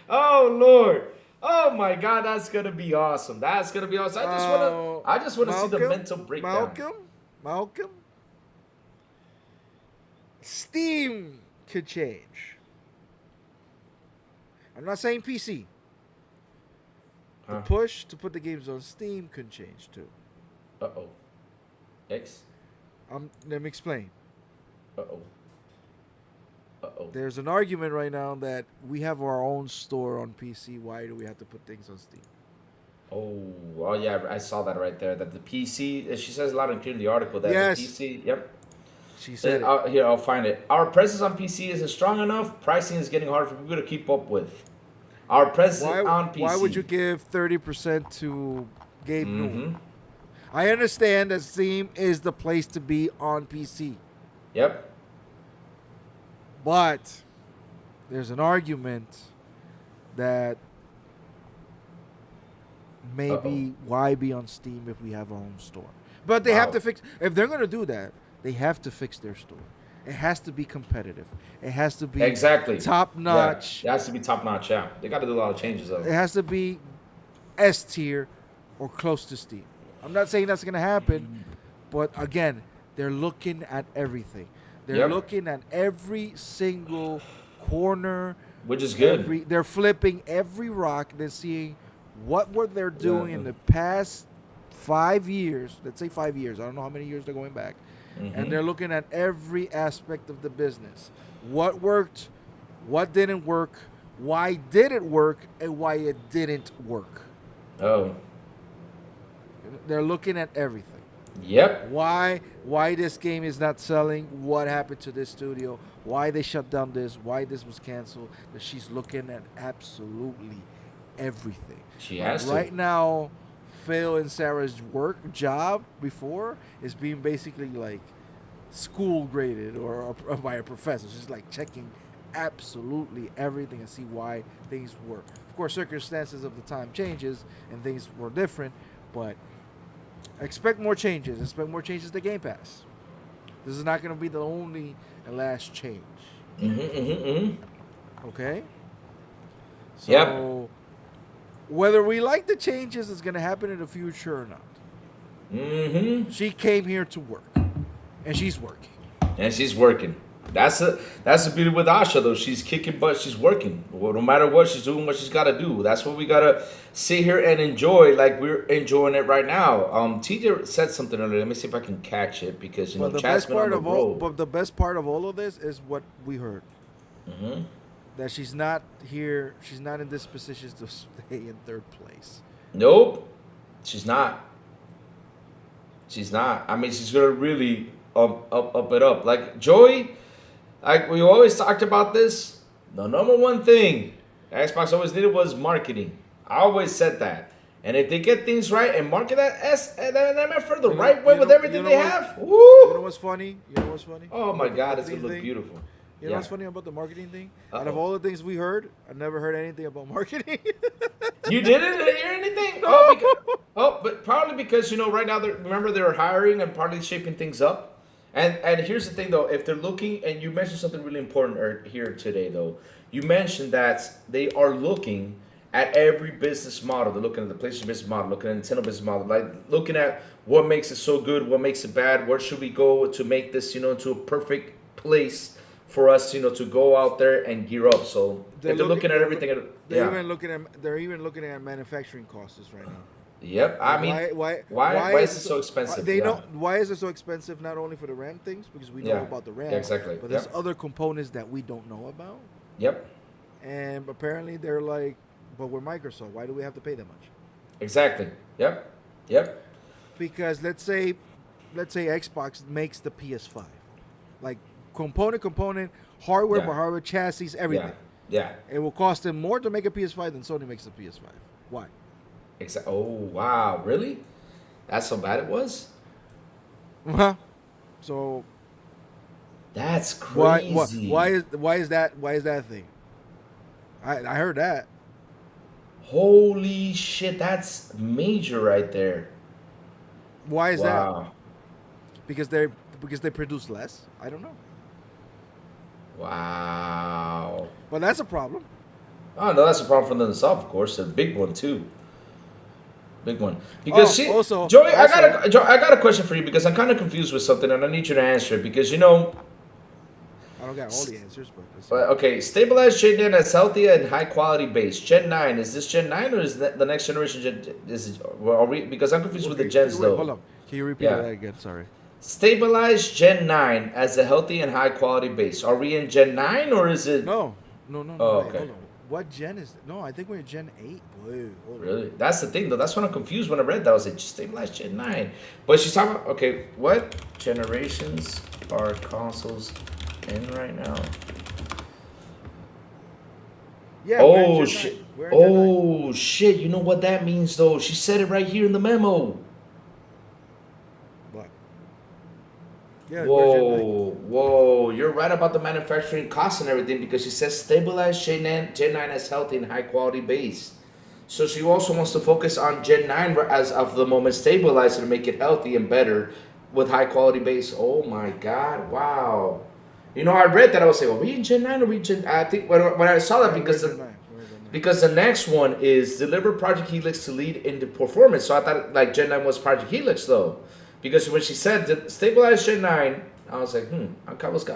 Oh Lord. Oh my God, that's gonna be awesome. That's gonna be awesome. I just wanna see the mental breakdown. Malcolm. Steam could change. I'm not saying PC. The push to put the games on Steam could change too. Uh-oh. X? Let me explain. Uh-oh. Uh-oh. There's an argument right now that we have our own store on PC. Why do we have to put things on Steam? Oh yeah, I saw that right there. That the PC, she says a lot in the article that yes. the PC, yep. She said Here, I'll find it. Our presence on PC isn't strong enough. Pricing is getting hard for people to keep up with. Our presence on PC. Why would you give 30% to Gabe Newell? I understand that Steam is the place to be on PC. Yep. But there's an argument that maybe why be on Steam if we have our own store? But they have to fix. If they're going to do that, they have to fix their store. It has to be competitive. It has to be top notch. Yeah, it has to be top notch. Yeah, they got to do a lot of changes though. It has to be S tier or close to Steam. I'm not saying that's going to happen, but again, they're looking at everything. They're looking at every single corner, which is good. They're flipping every rock. They're seeing what were they doing in the past 5 years. Let's say 5 years. I don't know how many years they're going back. And they're looking at every aspect of the business. What worked, what didn't work, why did it work, and why it didn't work. Oh. They're looking at everything. Yep. Why this game is not selling, what happened to this studio, why they shut down this, why this was canceled. That she's looking at absolutely everything. She has to. Right now, Phil and Sarah's job before is being basically like school graded or by a professor. She's like checking absolutely everything and see why things work. Of course, circumstances of the time changes and things were different, but expect more changes. Expect more changes to Game Pass. This is not going to be the only and last change. Okay? So, whether we like the changes is going to happen in the future or not. She came here to work, and she's working. That's the beauty with Asha though. She's kicking butt. She's working. Well, no matter what, she's doing what she's got to do. That's what we gotta sit here and enjoy, like we're enjoying it right now. TJ said something earlier. Let me see if I can catch it because the best part of all, but the best part of all of this is what we heard. That she's not here. She's not in this position to stay in third place. Nope, she's not. She's not. I mean, she's gonna really up it up. Like Joey. Like we always talked about this, the number one thing Xbox always needed was marketing. I always said that. And if they get things right and market that for the right way with everything they have, woo! You know what's funny? Oh my God, it's gonna look beautiful. You know what's funny about the marketing thing? Out of all the things we heard, I never heard anything about marketing. You didn't hear anything? No. But probably because right now remember they're hiring and partly shaping things up. And here's the thing, though. If they're looking, and you mentioned something really important here today, though. You mentioned that they are looking at every business model. They're looking at the PlayStation business model, looking at Nintendo business model, like looking at what makes it so good, what makes it bad, where should we go to make this, into a perfect place for us, to go out there and gear up. So they're looking at everything. They're even looking at manufacturing costs right now. Yep. I mean, why is it so expensive? They Yeah. know why is it so expensive? Not only for the RAM things, because we know Yeah. about the RAM, Yeah, exactly. but there's Yep. other components that we don't know about. Yep. And apparently they're like, but we're Microsoft. Why do we have to pay that much? Exactly. Yep. Yep. Because let's say Xbox makes the PS5, like component, hardware Yeah. by hardware, chassis, everything. Yeah. It will cost them more to make a PS5 than Sony makes the PS5. Why? Oh wow, really? That's how bad it was? Huh? So That's why crazy. why is that a thing? I heard that. Holy shit, that's major right there. Why is that? Wow. Because they produce less. I don't know. Wow. But that's a problem. Oh no, that's a problem for them to solve, of course. A big one too. Big one. Because Joey, I got a question for you because I'm kind of confused with something and I need you to answer it because I don't got all the answers, but okay, stabilized Gen 9 as healthy and high quality base. Gen 9, is this Gen 9 or is that the next generation Gen? Because I'm confused with the gens though. Hold on. Can you repeat that again? Sorry. Stabilized Gen 9 as a healthy and high quality base. Are we in Gen 9 or is it? No. Oh, wait, okay. hold on. What gen is it? No, I think we're in Gen 8. Wait, hold on. Really? That's the thing though. That's when I'm confused when I read that. I was like, stabilized Gen 9. But she's talking about, okay, what generations are consoles in right now? Yeah. Oh shit! Oh shit! You know what that means, though? She said it right here in the memo. What? Yeah. we're Gen 9. Whoa! You're right about the manufacturing costs and everything because she says stabilized Gen 9 as healthy and high quality base. So she also wants to focus on Gen 9 as of the moment, stabilize it to make it healthy and better with high quality base. Oh my God! Wow. You know, I read that. I was saying, are we in Gen 9 or we Gen... I think when I saw that because the next one is deliver Project Helix to lead into performance. So I thought like Gen 9 was Project Helix though. Because when she said stabilize Gen 9, I was like, I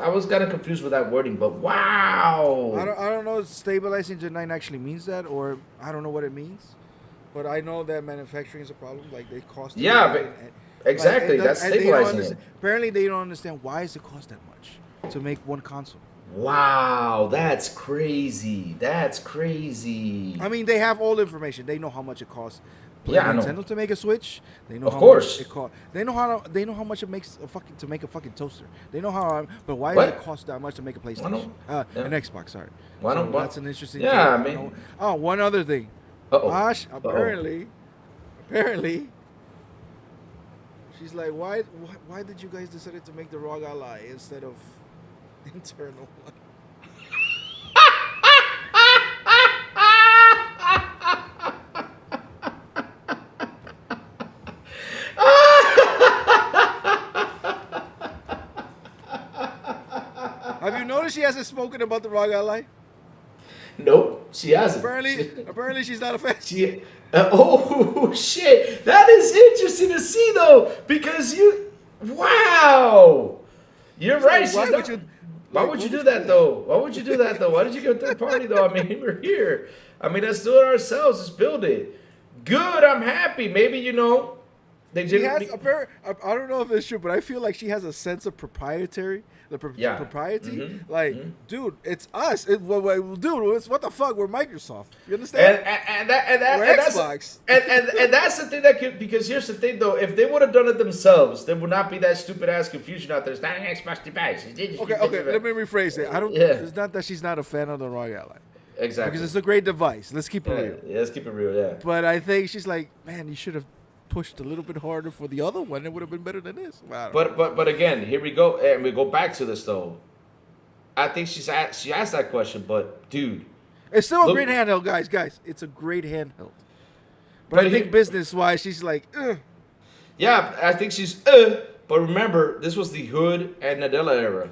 was kind of confused with that wording, but wow. I don't know if stabilizing Gen 9 actually means that, or I don't know what it means. But I know that manufacturing is a problem. Like they cost. Yeah, but exactly. That's stabilizing it. Apparently, they don't understand why does it cost that much to make one console. Wow, that's crazy. That's crazy. I mean, they have all the information. They know how much it costs. Yeah, I know. Nintendo to make a Switch. They know Of how course. much it costs. They know how much it makes to make a fucking toaster. They know how. But why What? does it cost that much to make a PlayStation? Yeah. An Xbox. Sorry. Why So don't- that's an interesting. Yeah, thing. I mean- Oh, one other thing. Uh-oh. Ash, Uh-oh. apparently, she's like, why did you guys decide to make the ROG Ally instead of internal one? Have you noticed she hasn't spoken about the ROG Ally? Nope, she hasn't. Apparently she's not a fan. Oh shit! That is interesting to see though, because wow, you're right. Like, why would you do that though? Why would you do that though? Why did you go third party though? I mean, we're here. I mean, let's do it ourselves. Let's build it. Good. I'm happy. Maybe they She didn't. has I don't know if it's true, but I feel like she has a sense of propriety. Dude, it's us. Dude, what the fuck? We're Microsoft. You understand? We're Xbox. And that's the thing because here's the thing though, if they would have done it themselves, there would not be that stupid ass confusion out there. It's not an Xbox device. Okay, let me rephrase it. It's not that she's not a fan of the ROG Ally. Exactly. Because it's a great device. Let's keep it real. Yeah, let's keep it real, yeah. But I think she's like, man, you should have pushed a little bit harder for the other one. It would have been better than this. But again, here we go, and we go back to this though. I think she asked that question, but dude, it's still a great handheld, guys. It's a great handheld. But I think business-wise, she's like, ugh. Yeah, I think she's But remember, this was the Hood and Nadella era.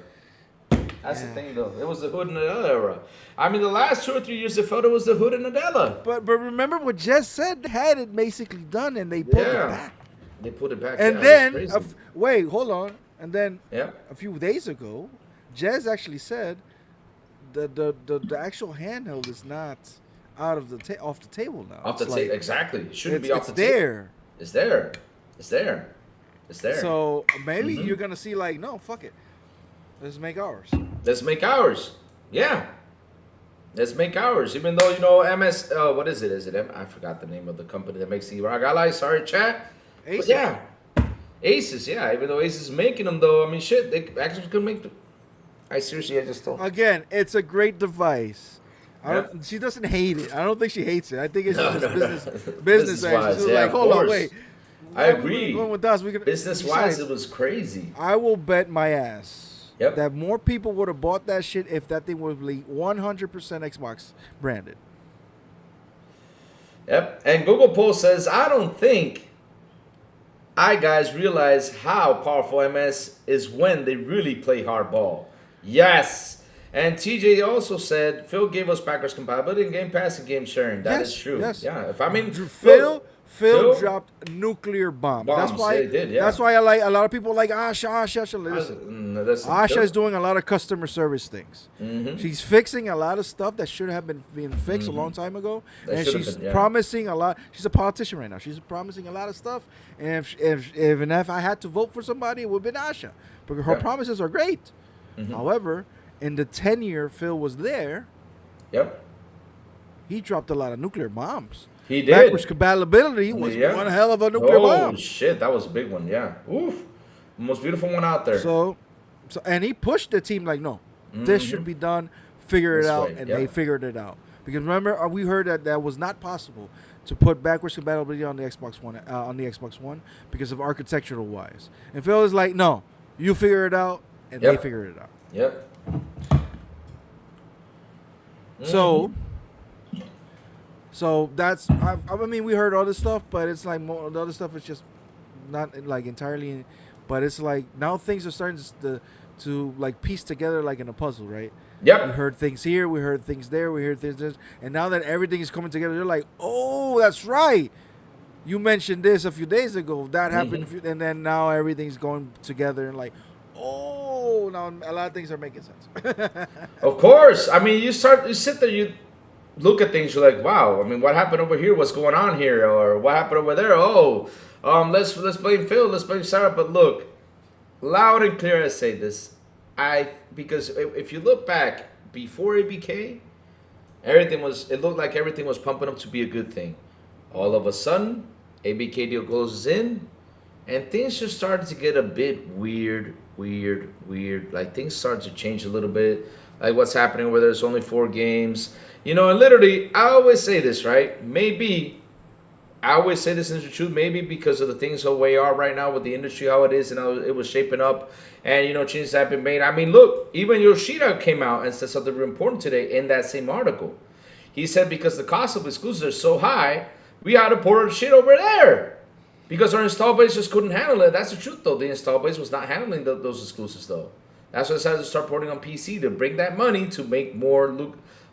That's the thing, though. It was the Hood and Nadella era. I mean, the last 2 or 3 years, it felt it was the Hood and Nadella. But remember what Jess said? They had it basically done, and they pulled it back. They put it back. And then, wait, hold on. And then, a few days ago, Jez actually said the actual handheld is not out of off the table now. Off the table, exactly. It shouldn't be off the table. It's there. It's there. It's there. So maybe you're gonna see like, no, fuck it. Let's make ours. Let's make ours. Yeah. Let's make ours. Even though, you know, MS, what is it? Is it, I forgot the name of the company that makes the rock allies. Sorry, chat. Asus. But yeah. Asus, yeah. Even though Asus is making them, though, I mean, shit, they actually could make them. I just don't. Again, it's a great device. She doesn't hate it. I don't think she hates it. I think it's just business wise. She's like, hold on, wait. I agree. Going with us, business-wise, it was crazy. I will bet my ass Yep. that more people would have bought that shit if that thing was 100% Xbox branded. Yep. And Google Post says, I don't think guys realize how powerful MS is when they really play hardball. Yes. And TJ also said, Phil gave us backwards compatibility in Game Pass and game sharing. That is true. Yes. Yeah. If I mean, Phil dropped nuclear bombs. That's why. Yeah, he did, yeah. That's why I like a lot of people like ASHA. Listen, ASHA is doing a lot of customer service things. Mm-hmm. She's fixing a lot of stuff that should have been fixed a long time ago, and she's promising a lot. She's a politician right now. She's promising a lot of stuff. And if I had to vote for somebody, it would have been ASHA, because her promises are great. Mm-hmm. However, in the 10-year Phil was there, he dropped a lot of nuclear bombs. He did. Backwards compatibility was one hell of a nuclear bomb. Oh, shit. That was a big one, yeah. Oof. Most beautiful one out there. So and he pushed the team like, no, this should be done. Figure it out. And they figured it out. Because remember, we heard that was not possible to put backwards compatibility on the Xbox One, because of architectural wise. And Phil is like, no, you figure it out. And they figured it out. Yep. So that's, I mean, we heard all this stuff, but it's like the other stuff is just not like entirely, but it's like now things are starting to like piece together like in a puzzle, right? Yep. We heard things here, we heard things there, we heard things there, and now that everything is coming together, they're like, oh, that's right. You mentioned this a few days ago. That happened, and then now everything's going together and like, oh, now a lot of things are making sense. Of course. I mean, you sit there, you look at things, you're like, wow, I mean, what happened over here? What's going on here? Or what happened over there? Oh, let's blame Phil, let's blame Sarah. But look, loud and clear I say this. Because if you look back before ABK, it looked like everything was pumping up to be a good thing. All of a sudden, ABK deal closes in, and things just started to get a bit weird. Like things started to change a little bit. Like what's happening where there's only 4 games. You know, and literally, I always say this, right? Maybe, I always say this in the truth, maybe because of the things how we are right now with the industry, how it is, and how it was shaping up, and, you know, changes have been made. I mean, look, even Yoshida came out and said something really important today in that same article. He said because the cost of exclusives are so high, we had to pour shit over there. Because our install base just couldn't handle it. That's the truth, though. The install base was not handling those exclusives, though. That's why I decided to start porting on PC, to bring that money to make more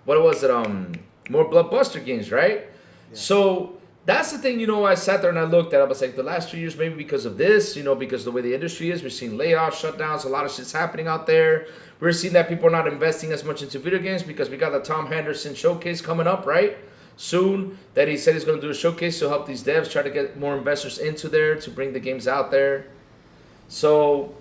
more blockbuster games, right? Yeah. So that's the thing, you know, I sat there and I looked at it. I was like, the last 2 years, maybe because of this, you know, because of the way the industry is, we're seeing layoffs, shutdowns, a lot of shit's happening out there. We're seeing that people are not investing as much into video games because we got the Tom Henderson showcase coming up, right? Soon, that he said he's going to do a showcase to help these devs try to get more investors into there to bring the games out there. So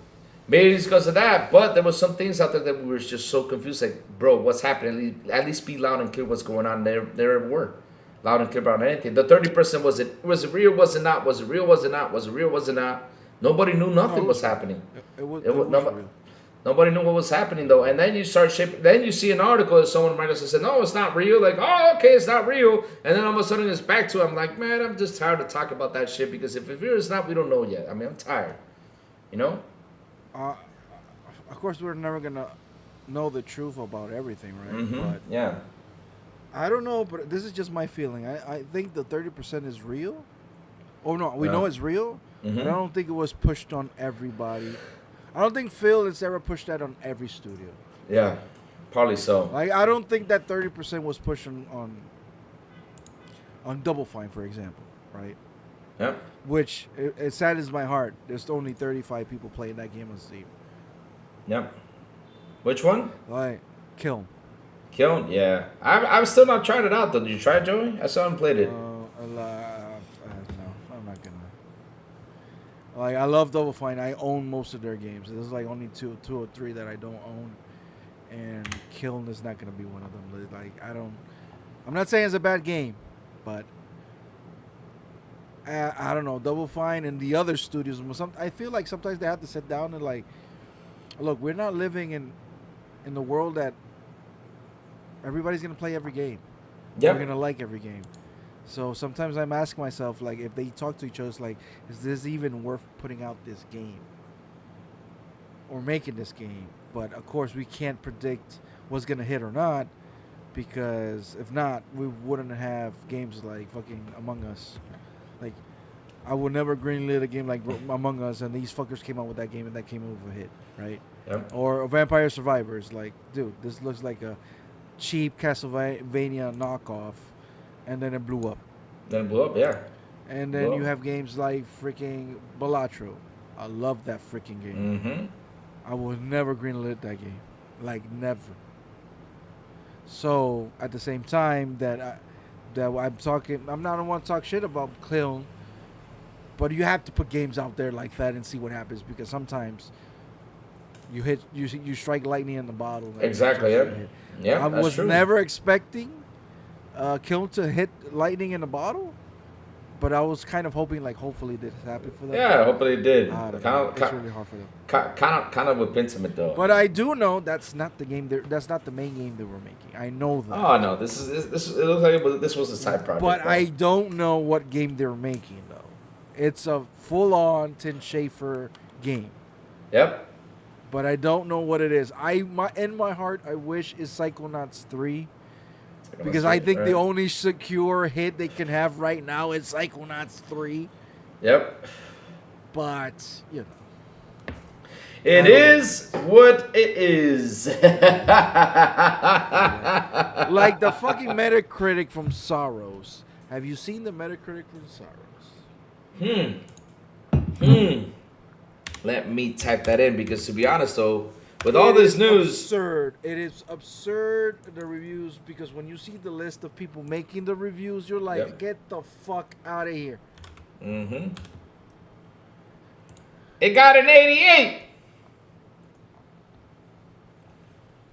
maybe it's because of that, but there was some things out there that we were just so confused. Like, bro, what's happening? At least be loud and clear what's going on there. There were loud and clear about anything. The 30% was it real? Was it not? Was it real? Was it not? Was it real? Was it not? Nobody knew nothing was happening. It was real. Nobody knew what was happening though. And then you start shipping. Then you see an article that someone might have said, "No, it's not real." Like, oh, okay, it's not real. And then all of a sudden it's back to. I'm like, man, I'm just tired of talking about that shit because if it's real, it's not. We don't know yet. I mean, I'm tired. You know. Of course, we're never gonna know the truth about everything, right? Mm-hmm. But yeah. I don't know, but this is just my feeling. I think the 30% is real. Oh no, we know it's real, but I don't think it was pushed on everybody. I don't think Phil has ever pushed that on every studio. Yeah, probably so. Like I don't think that 30% was pushed on Double Fine, for example, right? Yeah. Which it saddens my heart. There's only 35 people playing that game on Steam. Yep. Which one? Like Kill. Kiln, yeah. I've still not tried it out though. Did you try it, Joey? I saw him played it. No, I'm not gonna. Like, I love Double Fine. I own most of their games. There's like only two or three that I don't own, and Kiln is not gonna be one of them. Like, I'm not saying it's a bad game, but I don't know. Double Fine and the other studios. I feel like sometimes they have to sit down and like, look, we're not living in the world that everybody's gonna play every game. Yep. We're gonna like every game. So sometimes I'm asking myself, like, if they talk to each other, it's like, is this even worth putting out this game or making this game? But of course, we can't predict what's gonna hit or not, because if not, we wouldn't have games like fucking Among Us. Like, I would never greenlit a game like Among Us, and these fuckers came out with that game, and that came over a hit, right? Yep. Or Vampire Survivors. Like, dude, this looks like a cheap Castlevania knockoff, and then it blew up. Then it blew up, yeah. And then you have games like freaking Balatro. I love that freaking game. Mm-hmm. I would never greenlit that game. Like, never. So, at the same time that I'm talking, I don't want to talk shit about Kiln, but you have to put games out there like that and see what happens, because sometimes you strike lightning in the bottle. Exactly, yeah. Yeah, I that's was true. never expecting Kiln to hit lightning in the bottle, but I was kind of hoping, like, hopefully this happened for them. Yeah, hopefully it did. It's really hard for them. Kind of with Pentiment though. But I do know that's not the game. That's not the main game they were making. I know that. Oh no, this. It looks like this was a side project. But though. I don't know what game they're making though. It's a full-on Tim Schafer game. Yep. But I don't know what it is. In my heart, I wish is Psychonauts 3. Because I think the only secure hit they can have right now is Psychonauts 3. Yep. But, you know. It is what it is. Like the fucking Metacritic from Sorrows. Have you seen the Metacritic from Sorrows? Let me type that in, because to be honest though, with all this news, absurd. It is absurd, the reviews, because when you see the list of people making the reviews, you're like, Yep. get the fuck out of here. It got an 88.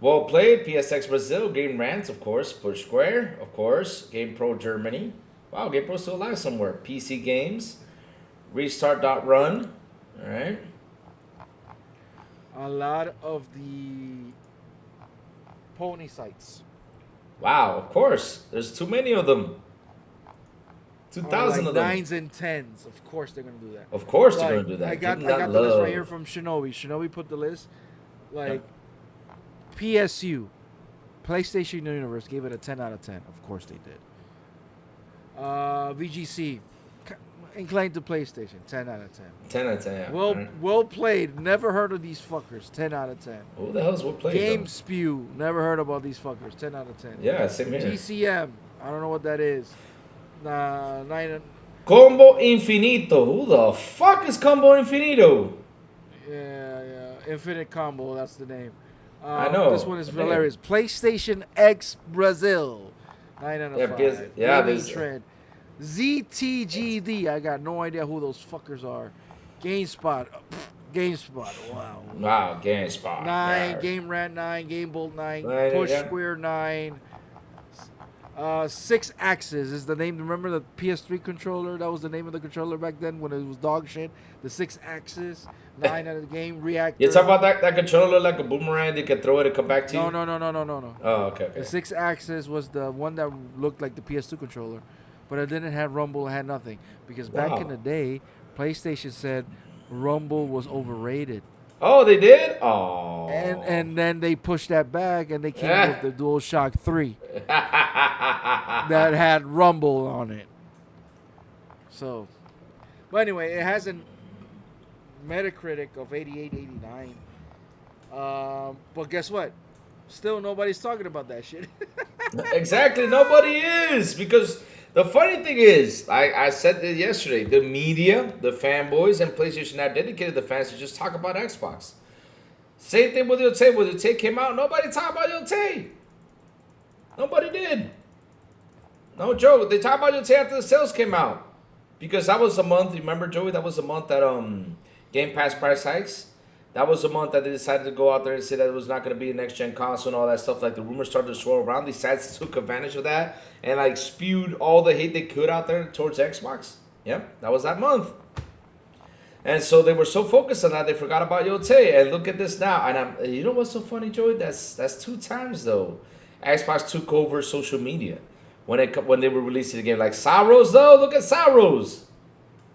Well played, PSX Brazil, Game Rants, of course, Push Square, of course, Game Pro Germany. Wow, Game Pro's still alive somewhere. PC Games, Restart.run. All right. A lot of the pony sites. Wow, of course. There's too many of them. 2,000 like of them. 9s and 10s. Of course they're going to do that. Of course Like, they're going to do that. I got Give them that the list love. right here from Shinobi. Shinobi put the list. Like, PSU, PlayStation Universe, gave it a 10 out of 10. Of course they did. VGC, inclined to PlayStation, 10 out of 10. 10 out of 10, yeah. Well played. Never heard of these fuckers. 10 out of 10. Who the hell's what played Game them? Spew. Never heard about these fuckers. 10 out of 10. Yeah, same here. GCM. I don't know what that is. 9. Combo Infinito. Who the fuck is Combo Infinito? Yeah. Infinite Combo. That's the name. I know. This one is hilarious. PlayStation X Brazil. 9 out of 5. Yeah, Gaming there's Trend. ZTGD. I got no idea who those fuckers are. GameSpot. GameSpot. Wow. Wow, GameSpot. 9. Yeah. Game Rant 9. Game Bolt 9. Nine, Push yeah. Square 9. 6 Axis is the name. Remember the PS3 controller? That was the name of the controller back then when it was dog shit. The 6 Axis. 9 out of the game. Reactor. You talk about that controller like a boomerang? You can throw it and come back to you? No. Oh, okay. The 6 Axis was the one that looked like the PS2 controller, but it didn't have Rumble, it had nothing. Because back in the day, PlayStation said Rumble was overrated. Oh, they did? Oh. And then they pushed that back and they came with the DualShock 3 that had Rumble on it. So, but anyway, it has a Metacritic of 88, 89. But guess what? Still nobody's talking about that shit. Exactly, nobody is, because the funny thing is, I said it yesterday, the media, the fanboys, and PlayStation have dedicated the fans to just talk about Xbox. Same thing with Yotei. When Yotei came out, nobody talked about Yotei. Nobody did. No joke. They talked about Yotei after the sales came out. Because that was a month, remember, Joey? That was a month that Game Pass price hikes. That was a month that they decided to go out there and say that it was not going to be a next-gen console and all that stuff. Like, the rumors started to swirl around. These sites took advantage of that and, like, spewed all the hate they could out there towards Xbox. Yep, that was that month. And so they were so focused on that, they forgot about Yotei. And look at this now. And you know what's so funny, Joey? That's 2 times, though. Xbox took over social media when they were releasing the game. Like, Saros, though, look at Saros.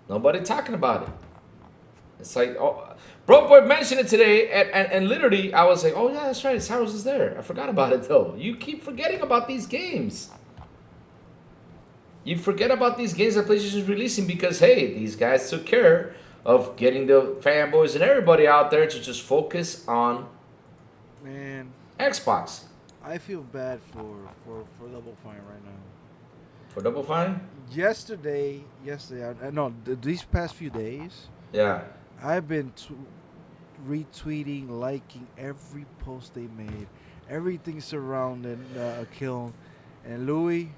Nobody talking about it. It's like, oh, Bro Boy mentioned it today, and literally, I was like, oh, yeah, that's right, Saros is there. I forgot about it, though. You keep forgetting about these games. You forget about these games that PlayStation is releasing because, hey, these guys took care of getting the fanboys and everybody out there to just focus on Xbox. I feel bad for Double Fine right now. For Double Fine? Yesterday, these past few days, yeah, I've been retweeting, liking every post they made, everything surrounding Kiln, and Louis.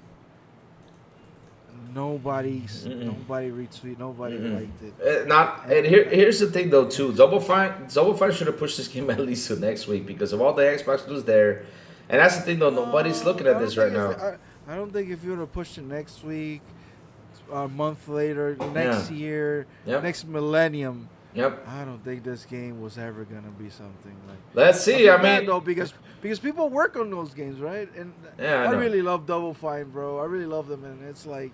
Nobody retweet, nobody liked it. Here's the thing though too. Double Fine should have pushed this game at least to next week because of all the Xbox news there. And that's the thing though, nobody's looking at this right now. I don't think if you would have pushed it next week, a month later, next year, next millennium. Yep. I don't think this game was ever gonna be something like. Let's see. I mean, though, because people work on those games, right? And I really love Double Fine, bro. I really love them, and it's like,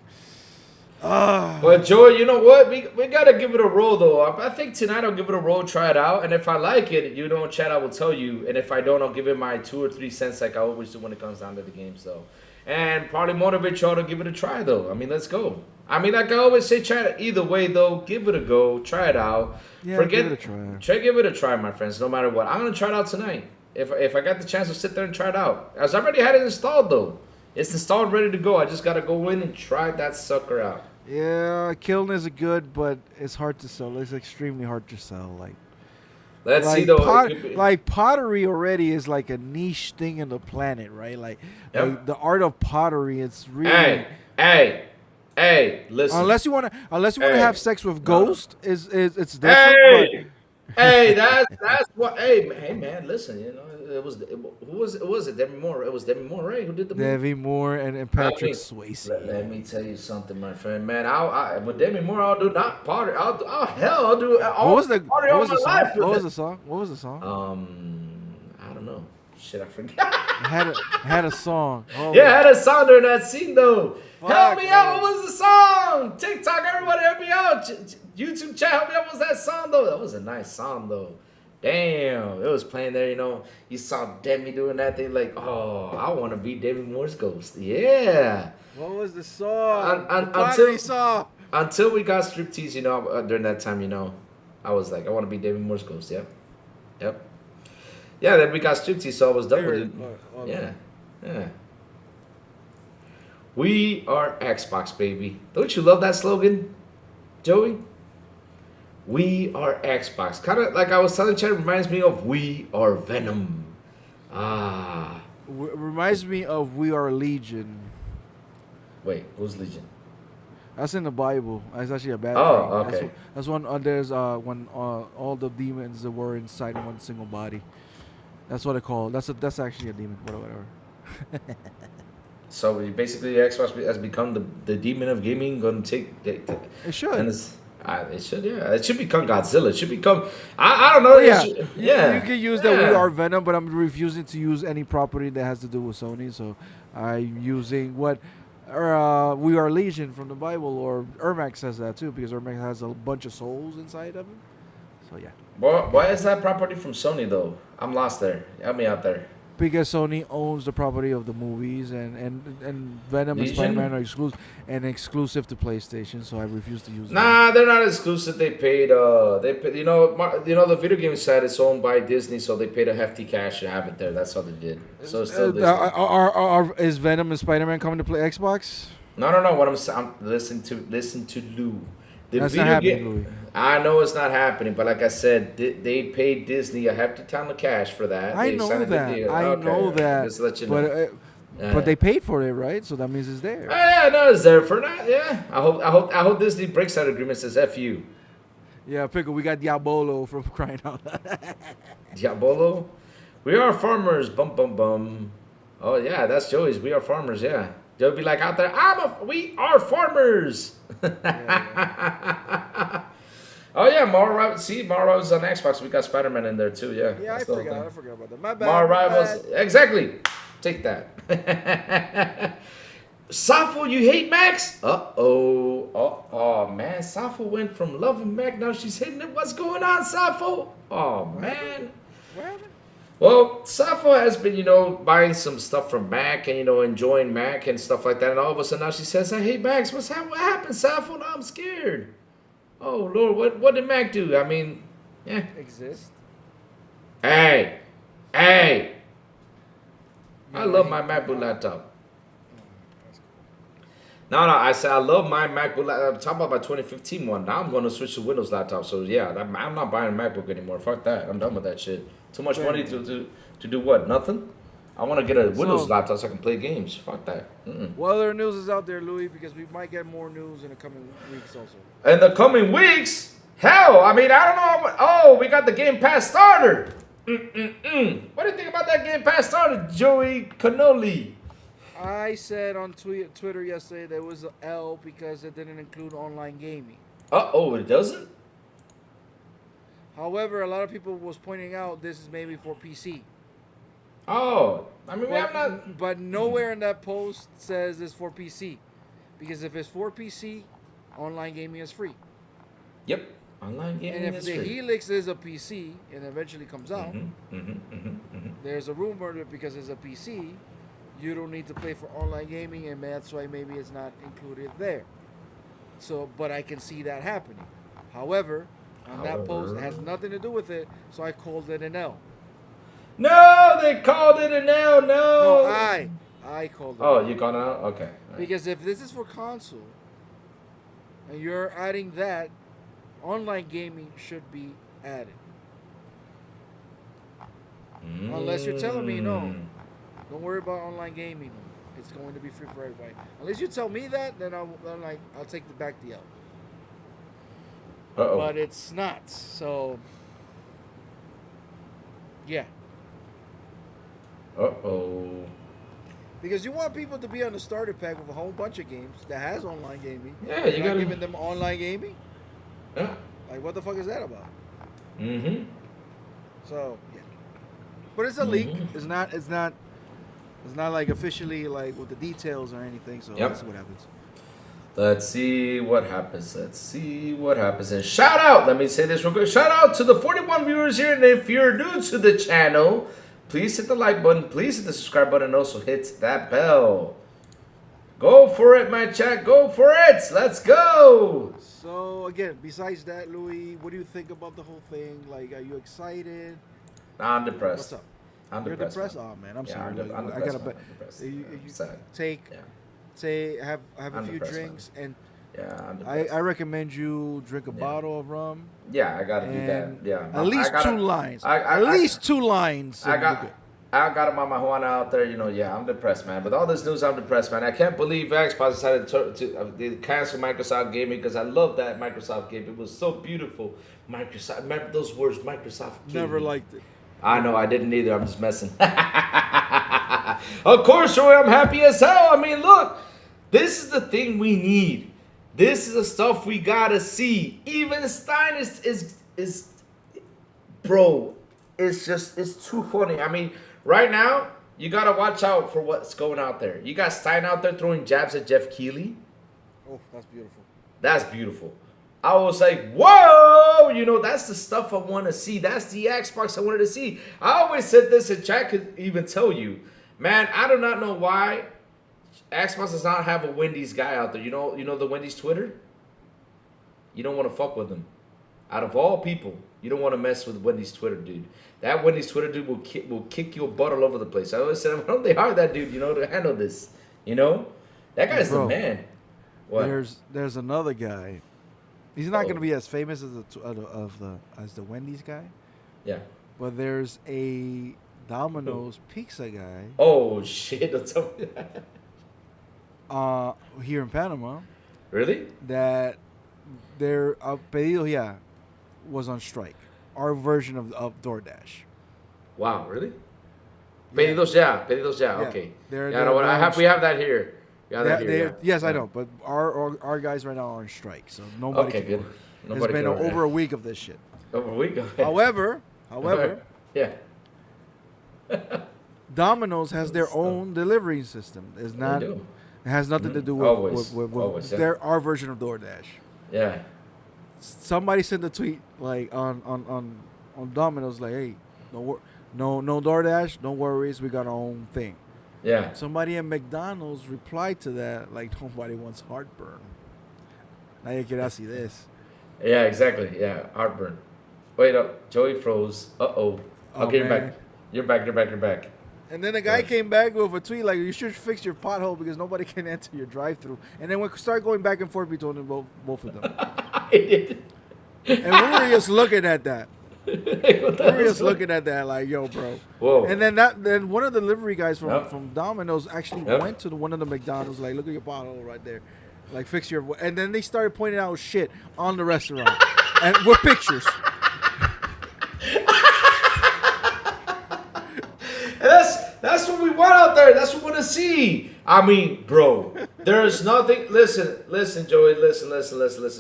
But Joey, you know what? We gotta give it a roll though. I think tonight I'll give it a roll, try it out, and if I like it, you know, chat, I will tell you. And if I don't, I'll give it my 2 or 3 cents, like I always do when it comes down to the games, though. And probably motivate y'all to give it a try, though. I mean, let's go. I mean, like I always say, try it either way, though. Give it a go. Try it out. Yeah, give it a try. Give it a try, my friends, no matter what. I'm going to try it out tonight. If I got the chance to sit there and try it out. I already had it installed, though. It's installed, ready to go. I just got to go in and try that sucker out. Yeah, Kiln is good, but it's hard to sell. It's extremely hard to sell. Let's see, though. Like pottery already is like a niche thing in the planet, right? Like the art of pottery, it's really. Hey, listen. Unless you want to have sex with ghosts, it's different. Hey, that's what. Hey, man, listen. You know, who was it? Demi Moore. It was Demi Moore, right? Who did the movie? Demi Moore and Patrick Swayze. Let me tell you something, my friend. Man, with Demi Moore, I'll do not pottery. I'll do all pottery all my life. What was the song? I don't know. Shit, I forgot. had a song. Oh, yeah, had a song during that scene though. Help me out. What was the song? TikTok, everybody help me out. YouTube chat, help me out. What was that song though? That was a nice song though. Damn, it was playing there, you know. You saw Demi doing that thing like, oh, I want to be Demi Moore's ghost. Yeah. What was the song? Until we got striptease, you know, during that time, you know, I was like, I want to be Demi Moore's ghost. Yep. Yeah, then we got striptease, so I was done with it. Yeah. We are Xbox, baby. Don't you love that slogan, Joey? We are Xbox. Kind of like I was telling Chad, it reminds me of We Are Venom. Reminds me of We Are Legion. Wait, who's Legion? That's in the Bible. That's actually a bad thing. Okay. That's when there's when all the demons that were inside one single body. That's what I call. That's actually a demon. Whatever. So basically, Xbox has become the demon of gaming. Going to take it should. It should, yeah. It should become Godzilla. It should become. I don't know. You can use the We Are Venom, but I'm refusing to use any property that has to do with Sony. So I'm using We Are Legion from the Bible, or Ermac says that too, because Ermac has a bunch of souls inside of him. So yeah. Why is that property from Sony though? I'm lost there. Help me out there. Because Sony owns the property of the movies, and Venom and Spider-Man are exclusive to PlayStation, so I refuse to use them. Nah, they're not exclusive. They paid. You know, the video game side is owned by Disney, so they paid a hefty cash to have it there. That's how they did. So it's still Disney. Is Venom and Spider-Man coming to play Xbox? No. What I'm listen to Lou. That's not happening, Louis. I know it's not happening, but like I said, they paid Disney a hefty ton of cash for that. I know that. Just let you know. But they paid for it, right? So that means it's there. Yeah, no, it's there for that. Yeah, I hope Disney breaks that agreement. Says "F you." Yeah, Pickle, we got Diabolo from crying out loud. Diabolo. We are farmers. Bum bum bum. Oh yeah, that's Joey's. We are farmers. Yeah, Joey be like out there. We are farmers. Oh yeah, Mara was on Xbox. We got Spider-Man in there too. Yeah. Yeah, I forgot about that. My bad. Mara my Rivals. bad. Exactly. Take that. Safo, you hate Max? Oh man, Safo went from loving Mac, now she's hating it. What's going on, Safo? Oh man. What happened? Well, Safo has been, buying some stuff from Mac and enjoying Mac and stuff like that, and all of a sudden now she says, "I hate Max." What happened, Safo? Now I'm scared. Oh Lord, what did Mac do? I mean, yeah. Exist. Hey. I love my MacBook laptop. No, I said I love my MacBook laptop. I'm talking about my 2015 one. Now I'm going to switch to Windows laptop. So yeah, I'm not buying a MacBook anymore. Fuck that. I'm done with that shit. Too much money to do what? Nothing? I want to get a Windows laptop so I can play games. Fuck that. What other news is out there, Louis? Because we might get more news in the coming weeks also. In the coming weeks? Hell, I mean, I don't know. Oh, we got the Game Pass starter. What do you think about that Game Pass starter, Joey Cannoli? I said on Twitter yesterday there was an L because it didn't include online gaming. It doesn't? However, a lot of people was pointing out this is maybe for PC. Oh, I mean, I'm not. But nowhere in that post says it's for PC. Because if it's for PC, online gaming is free. Yep, online gaming and if is the free. Helix is a PC and eventually comes out, there's a rumor that because it's a PC, you don't need to pay for online gaming, and that's why maybe it's not included there. So, but I can see that happening. However, on that post, it has nothing to do with it, so I called it an L. No, they called it an L. No, I called it. Oh, you called it out? Okay. Right. Because if this is for console, and you're adding that, online gaming should be added. Unless you're telling me no. Don't worry about online gaming. It's going to be free for everybody. Unless you tell me that, then I'll take back the L. But it's not. So, yeah. Because you want people to be on the starter pack with a whole bunch of games that has online gaming. Yeah, you're not giving them online gaming. Yeah. Like, what the fuck is that about? So, yeah. But it's a leak. It's not like officially like with the details or anything. So let's see what happens. Let's see what happens. And shout out, let me say this real quick. Shout out to the 41 viewers here. And if you're new to the channel, please hit the like button. Please hit the subscribe button. And also hit that bell. Go for it, my chat. Go for it. Let's go. So, again, besides that, Louis, what do you think about the whole thing? Like, are you excited? I'm depressed. What's up? You're depressed? Oh, man, I'm sorry. I'm I gotta depressed. you sad. Have a few drinks, man. And I recommend you drink a bottle of rum. Yeah, I gotta do that. Yeah, at least 2 lines. At least 2 lines. I got my marijuana out there. I'm depressed, man. With all this news, I'm depressed, man. I can't believe Xbox decided to cancel Microsoft Gaming because I love that Microsoft game. It was so beautiful. Microsoft, remember those words, Microsoft Gaming. Never liked it. I know, I didn't either. I'm just messing. Of course, Joey, I'm happy as hell. I mean, look, this is the thing we need. This is the stuff we gotta see. Even Stein is bro, it's too funny. I mean, right now, you gotta watch out for what's going out there. You got Stein out there throwing jabs at Jeff Keighley. Oh, that's beautiful. That's beautiful. I was like, whoa, that's the stuff I want to see. That's the Xbox I wanted to see. I always said this, and Jack could even tell you, man, I do not know why Xbox does not have a Wendy's guy out there. You know the Wendy's Twitter? You don't want to fuck with them. Out of all people, you don't want to mess with Wendy's Twitter dude. That Wendy's Twitter dude will kick your butt all over the place. I always said, why don't they hire that dude, to handle this? That guy's the man. What? There's another guy. He's not going to be as famous as the Wendy's guy. Yeah. But there's a Domino's pizza guy Oh shit! Don't tell me that. here in Panama Really? that their pedido was on strike. Our version of DoorDash. Wow, really? Yeah. Pedidos ya, Yeah. okay. They're- Yeah, they're- no, they're we have that here. We have that They- here. Yes, I Yeah. know, but our guys right now are on strike, so nobody Okay, can good. order. Nobody It's been can order. over a week of this shit. Over a week. Okay. However, yeah. Domino's has their own delivery system. It's not. They It do. has nothing to do with Always. with Always, yeah. our version of DoorDash. Yeah. Somebody sent a tweet like on Domino's like, hey, no DoorDash, no worries, we got our own thing. Yeah. Somebody at McDonald's replied to that like nobody wants heartburn. Now you can see this. Yeah, exactly. Yeah, heartburn. Wait up. Joey froze. Uh-oh. Oh, Okay, you're man. back. You're back. You're back. You're back. And then the guy Right. came back with a tweet like, you should fix your pothole because nobody can enter your drive-through. And then we start going back and forth between them, both of them. I did. And we were just looking at that. What We the were just hell? looking at that like, yo, bro. Whoa. And then one of the delivery guys Yep. from Domino's actually Yep. went to one of the McDonald's like, look at your pothole right there. Like, fix your... And then they started pointing out shit on the restaurant. And with pictures. And that's what we want out there. That's what we want to see. I mean, bro, there's nothing. Listen, Joey. Listen,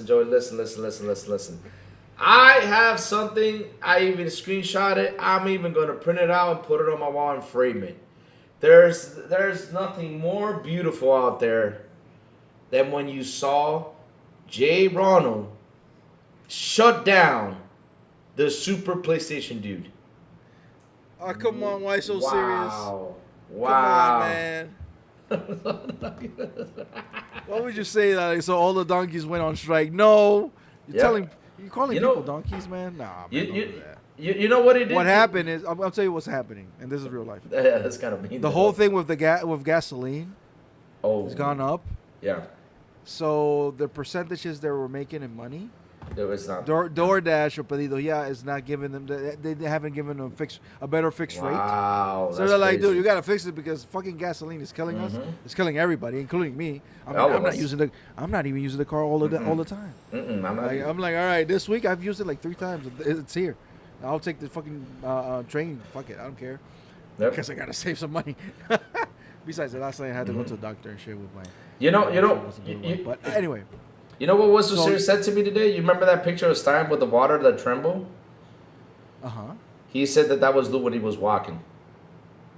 Joey. Listen. I have something. I even screenshot it. I'm even gonna print it out and put it on my wall and frame it. There's nothing more beautiful out there than when you saw Jay Ronald shut down the Super PlayStation dude. Oh, come on. Why so serious? Wow. Come on, man. Why would you say that? Like, so all the donkeys went on strike? No. You're calling You know- people donkeys, man? Nah, man, You, don't you, do that. you know what he did? What happened is, I'll tell you what's happening, and this is real life. Yeah, that's kind of mean. The though. whole thing with with gasoline has gone up. Yeah. So the percentages they were making in money, No, it's not. DoorDash or Pedido is not giving them. They haven't given them a better fixed rate. Wow. So they're like, dude, you gotta fix it because fucking gasoline is killing us. It's killing everybody, including me. I mean, All of I'm not us. I'm not even using the car all the time. I'm not. I'm like, all right, this week I've used it like 3 times. It's here. I'll take the fucking train. Fuck it, I don't care. Yep. Because I gotta save some money. Besides, the last night I had to go to the doctor and shit with my. You know. wasn't doing well. But anyway, You know what was so So- serious said to me today? You remember that picture of Stein with the water that trembled? He said that was Lou when he was walking.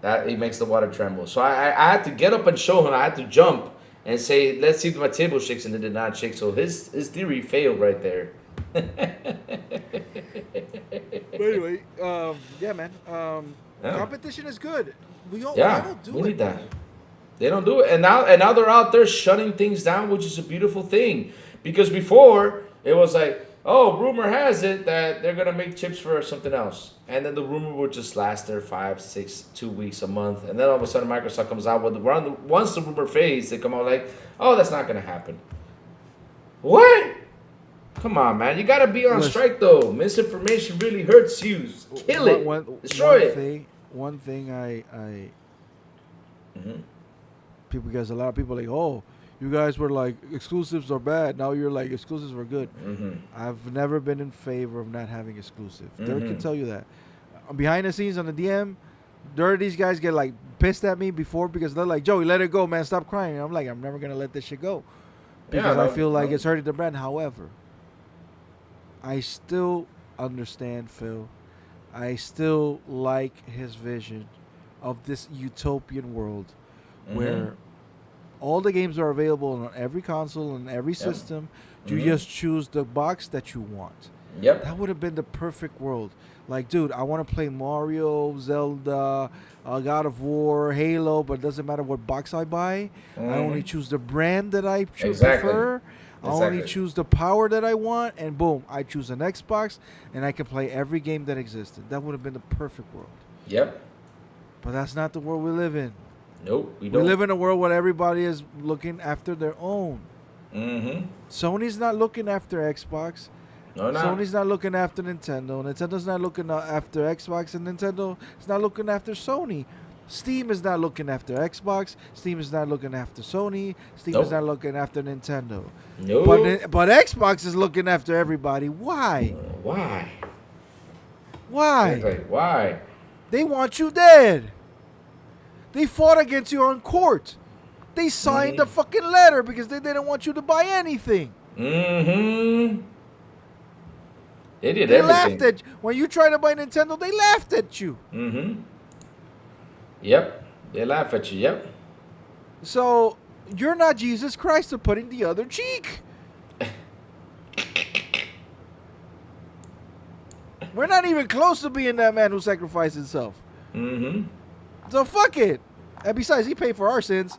That he makes the water tremble. So I had to get up and show him. I had to jump and say, let's see if my table shakes, and it did not shake. So his theory failed right there. But anyway, yeah, man. Yeah. Competition is good. They Yeah, don't do we it. need that. They don't do it, and now they're out there shutting things down, which is a beautiful thing. Because before it was like, oh, rumor has it that they're gonna make chips for something else, and then the rumor would just last there 5, 6, 2 weeks, a month, and then all of a sudden Microsoft comes out with once the rumor fades, they come out like, oh, that's not gonna happen. What? Come on, man! You gotta be on Listen. strike though. Misinformation really hurts you. Kill it. Destroy it. One thing I Mhm. people, because a lot of people are like, oh, you guys were like exclusives are bad. Now you're like exclusives were good. I've never been in favor of not having exclusive. Derek can tell you that. Behind the scenes on the DM, these guys get like pissed at me before because they're like, Joey, let it go, man. Stop crying. And I'm like, I'm never gonna let this shit go because I feel like it's hurting the brand. However, I still understand Phil. I still like his vision of this utopian world where all the games are available on every console and every system. You just choose the box that you want. Yep. That would have been the perfect world. Like, dude, I want to play Mario, Zelda, God of War, Halo, but it doesn't matter what box I buy. I only choose the brand that I prefer. I only choose the power that I want, and boom, I choose an Xbox, and I can play every game that existed. That would have been the perfect world. Yep. But that's not the world we live in. Nope. We We don't. live in a world where everybody is looking after their own. Sony's not looking after Xbox. No, not. Sony's not looking after Nintendo. Nintendo's not looking after Xbox, and Nintendo is not looking after Sony. Steam is not looking after Xbox. Steam is not looking after Sony. Steam is Nope. not looking after Nintendo. No. But Xbox is looking after everybody. Why? Why? Why? Exactly. Why? They want you dead. They fought against you on court. They signed a fucking letter because they didn't want you to buy anything. Mm-hmm. They did They everything. laughed at you. When you tried to buy Nintendo, they laughed at you. Mm-hmm. Yep. They laugh at you. Yep. So you're not Jesus Christ of putting the other cheek. We're not even close to being that man who sacrificed himself. Mm-hmm. So fuck it. And besides, he paid for our sins.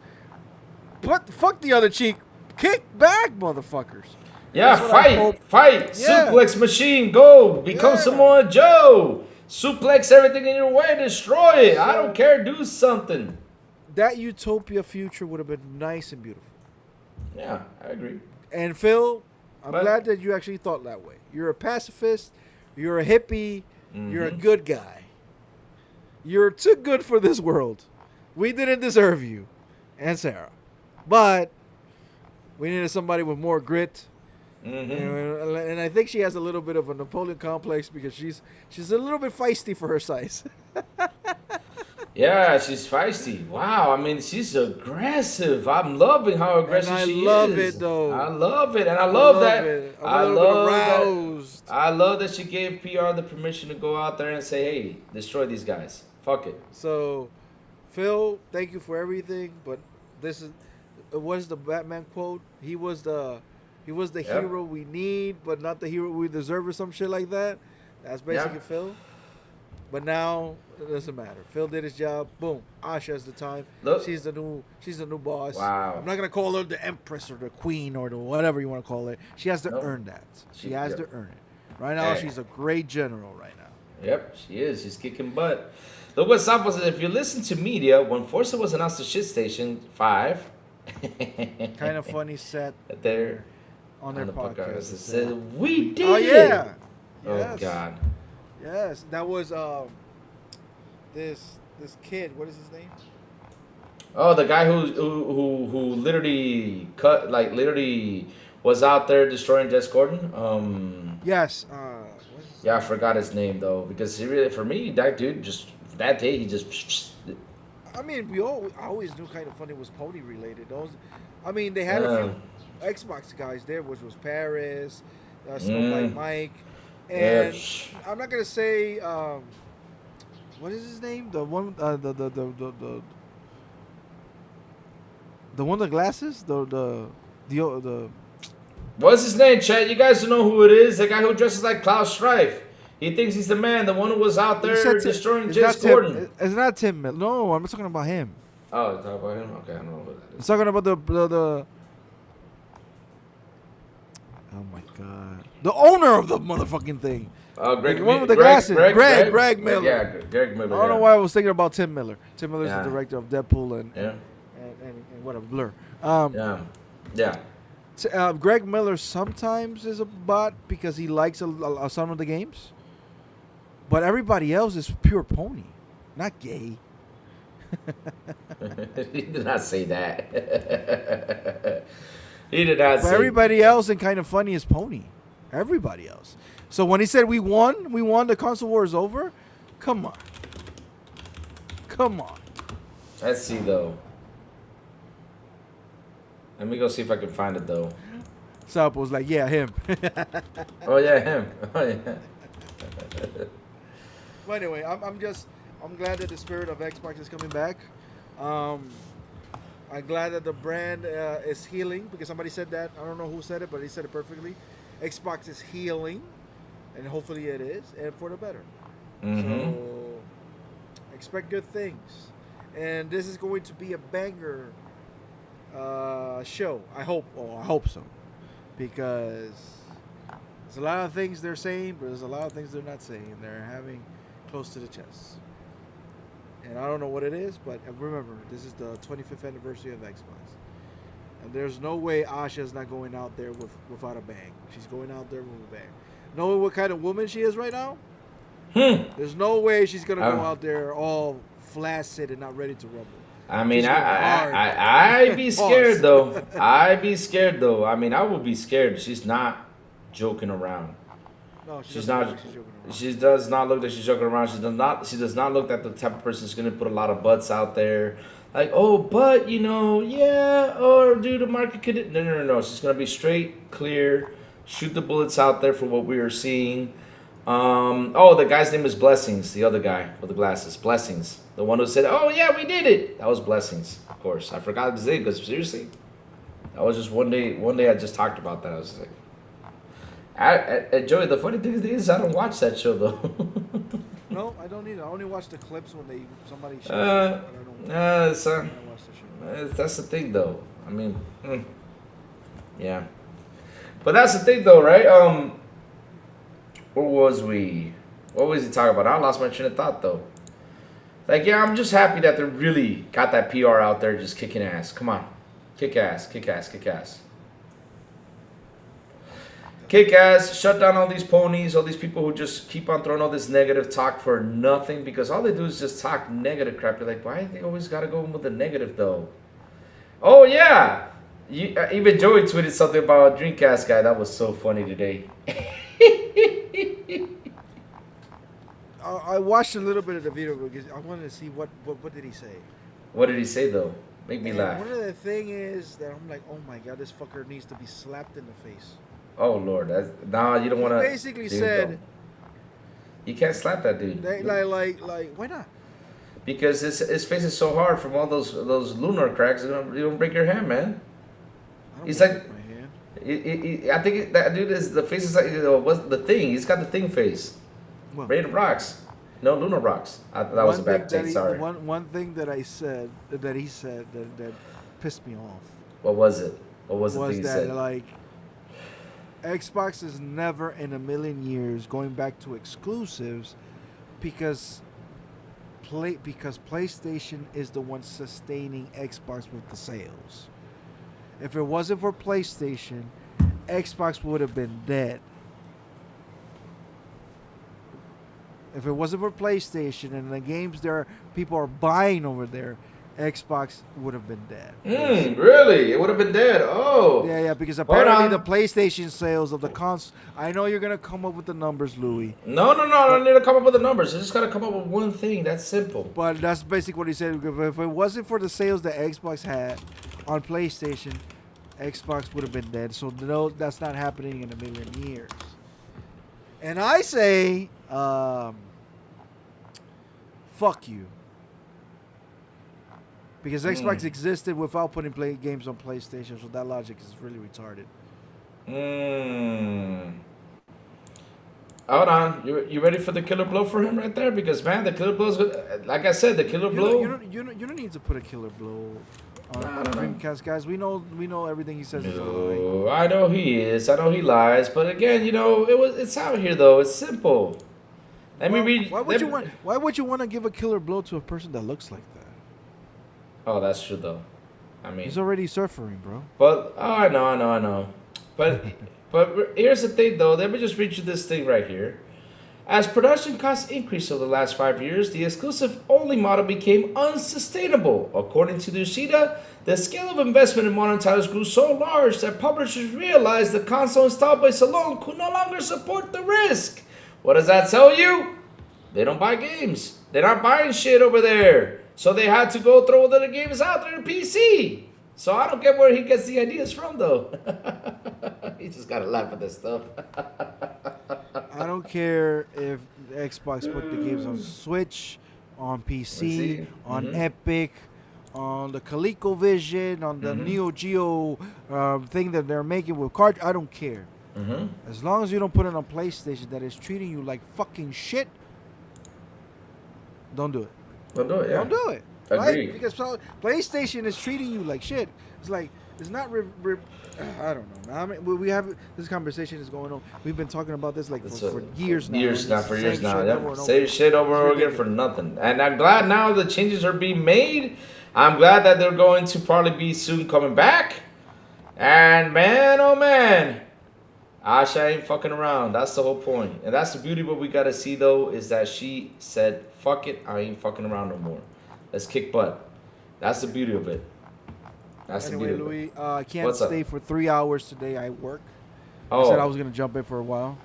But fuck the other cheek. Kick back, motherfuckers. Yeah, That's what I hope. fight. Yeah. Suplex machine, go. Become Yeah. Samoa Joe. Suplex everything in your way, destroy it. I don't care, do something. That utopia future would have been nice and beautiful. Yeah, I agree. And Phil, I'm But- glad that you actually thought that way. You're a pacifist. You're a hippie. You're a good guy. You're too good for this world. We didn't deserve you. And Sarah. But we needed somebody with more grit. And I think she has a little bit of a Napoleon complex because she's a little bit feisty for her size. Yeah, she's feisty. Wow, I mean, she's aggressive. I'm loving how aggressive And I she love is. it, though. I love it, and I love that. it. I'm I a little bit love that. aroused. I love that she gave PR the permission to go out there and say, "Hey, destroy these guys. Fuck it." So, Phil, thank you for everything. But this is what is the Batman quote? He was the Yep. hero we need, but not the hero we deserve, or some shit like that. That's basically Yep. Phil. But now it doesn't matter. Phil did his job. Boom. Asha has the time. Look. She's the new boss. Wow. I'm not gonna call her the Empress or the Queen or the whatever you want to call it. She has to Nope. earn that. She Yep. has to earn it. Right now, Hey. she's a great general. Right now. Yep, she is. She's kicking butt. Look what Sapo says. If you listen to media, when Forza was announced to Shit Station 5, Kind of funny set there on their on the podcast. it says, we did Oh it. yeah. Oh Yes. God. Yes, that was this kid. What is his name? Oh, the guy who literally literally was out there destroying Jess Gordon. Yes. What is his Yeah, I forgot his name though, because he really, for me, that dude just that day he just. I mean, I always knew Kind of Funny was pony related. I mean, they had a Yeah. few Xbox guys there, which was Paris, Mm. Snowbike Mike, and Yes. I'm not gonna say what is his name? The one, the one with the glasses, the What's his name, Chet? You guys don't know who it is. The guy who dresses like Klaus Strife. He thinks he's the man, the one who was out You there said destroying it's Jess not Tim- Gordon. It's not Tim Miller. No, I'm not talking about him. Oh, you talk about him? Okay, I don't know who that I'm is. talking about the. Oh my god! The owner of the motherfucking thing. Greg, The one with the glasses. Greg Miller. Yeah, Greg Miller. I don't know why I was thinking about Tim Miller. Tim Miller's Yeah. the director of Deadpool and Yeah, and what a Blur. yeah. Greg Miller sometimes is a bot because he likes some of the games, but everybody else is pure pony, not gay. He did not say that. He did not But say. everybody else in Kind of Funny is pony. Everybody else. So when he said we won, the console war is over. Come on. Let's see though. Let me go see if I can find it though. Sap was like, yeah, him. Oh yeah, him. Oh yeah. But anyway, I'm glad that the spirit of Xbox is coming back. I'm glad that the brand is healing because somebody said that. I don't know who said it, but he said it perfectly. Xbox is healing, and hopefully it is, and for the better. Mm-hmm. So expect good things, and this is going to be a banger show. I hope so, because there's a lot of things they're saying, but there's a lot of things they're not saying. They're having close to the chest. And I don't know what it is, but remember, this is the 25th anniversary of Xbox. And there's no way Asha is not going out there without a bang. She's going out there with a bang. Knowing what kind of woman she is right now, Hmm. there's no way she's gonna go Oh. out there all flaccid and not ready to rumble. I mean, She's going hard. I'd be scared Pause. though. I'd be scared though. I mean, I would be scared. She's not joking around. No, She's doesn't look not. like she's joking around. She does not look like she's joking around. She does not. She does not look like the type of person who's gonna put a lot of butts out there. Like, oh, but you know, yeah, or due to market conditions. No. She's gonna be straight, clear, shoot the bullets out there for what we are seeing. Oh, the guy's name is Blessings. The other guy with the glasses, Blessings. The one who said, "Oh yeah, we did it." That was Blessings, of course. I forgot his name because seriously, that was just one day. One day I just talked about that. I was like, Joey. The funny thing is, I don't watch that show though. No, I don't either. I only watch the clips when somebody shows it. I don't Son. I watch the show. That's the thing, though. I mean, yeah. But that's the thing, though, right? Where was we? What was he talking about? I lost my train of thought, though. Like, yeah, I'm just happy that they really got that PR out there just kicking ass. Come on. Kick ass, kick ass, kick ass. Kick ass, shut down all these ponies, all these people who just keep on throwing all this negative talk for nothing because all they do is just talk negative crap. You're like, why do they always got to go with the negative, though? Oh, yeah. Even Joey tweeted something about a Dreamcast guy. That was so funny today. I watched a little bit of the video because I wanted to see what did he say. What did he say, though? Make me And laugh. one of the thing is that I'm like, oh my god, this fucker needs to be slapped in the face. Oh, Lord. Nah, you don't want to. He basically said, you can't slap that dude. like, why not? Because his face is so hard from all those lunar cracks. You don't break your hand, man. I don't He's break like- my hand. I think that dude is the face is like what's the thing? He's got the thing face. Well, Rated rocks. No, lunar rocks. That was a bad take. Sorry. One thing that he said that pissed me off What was it? What was the was thing he that said? like Xbox is never in a million years going back to exclusives because PlayStation is the one sustaining Xbox with the sales. If it wasn't for PlayStation, Xbox would have been dead. If it wasn't for PlayStation and the games people are buying over there, Xbox would have been dead. Really? It would have been dead. Oh. Yeah, because Hold apparently on. the PlayStation sales of the console. I know you're gonna come up with the numbers, Louis, No. I don't need to come up with the numbers. I just gotta come up with one thing. That's simple. but that's basically what he said. If it wasn't for the sales that Xbox had on PlayStation, Xbox would have been dead. So no, that's not happening in a million years. And I say, fuck you. Because Xbox existed without putting games on PlayStation, so that logic is really retarded. Hold on. You ready for the killer blow for him right there? Because man, the killer blow is good. Like I said, the killer blow. You don't need to put a killer blow on Dreamcast, guys. We know everything he says is a lie. No, I know he is. I know he lies. But again, it's out here though. It's simple. Let me read. Why would you want to give a killer blow to a person that looks like that? Oh, that's true though. I mean, He's already suffering, bro. but I know. But here's the thing though. Let me just read you this thing right here. As production costs increased over the last 5 years, the exclusive-only model became unsustainable. According to Yoshida, the scale of investment in modern titles grew so large that publishers realized the console install base alone could no longer support the risk. What does that tell you? They don't buy games. They're not buying shit over there. So they had to go throw the games out there in PC. So I don't get where he gets the ideas from, though. He just got to laugh at this stuff. I don't care if Xbox put the games on Switch, on PC, on Epic, on the ColecoVision, on the Neo Geo thing that they're making with cards. I don't care. As long as you don't put it on PlayStation that is treating you like fucking shit, don't do it. Don't do it, yeah. Don't do it. Agreed. Right? Because PlayStation is treating you like shit. It's like, it's not... I don't know. I mean, we have... This conversation is going on. We've been talking about this like for years now. Years now. Yep. Same shit over again for nothing. And I'm glad now the changes are being made. I'm glad that they're going to probably be soon coming back. And man, oh man. Asha ain't fucking around. That's the whole point. And that's the beauty of what we gotta see though, is that she said, fuck it, I ain't fucking around no more. Let's kick butt. That's the beauty of it. That's Anyway, the beauty Louis, of it. I can't What's up? stay for 3 hours today. I work. Oh, I said I was gonna jump in for a while.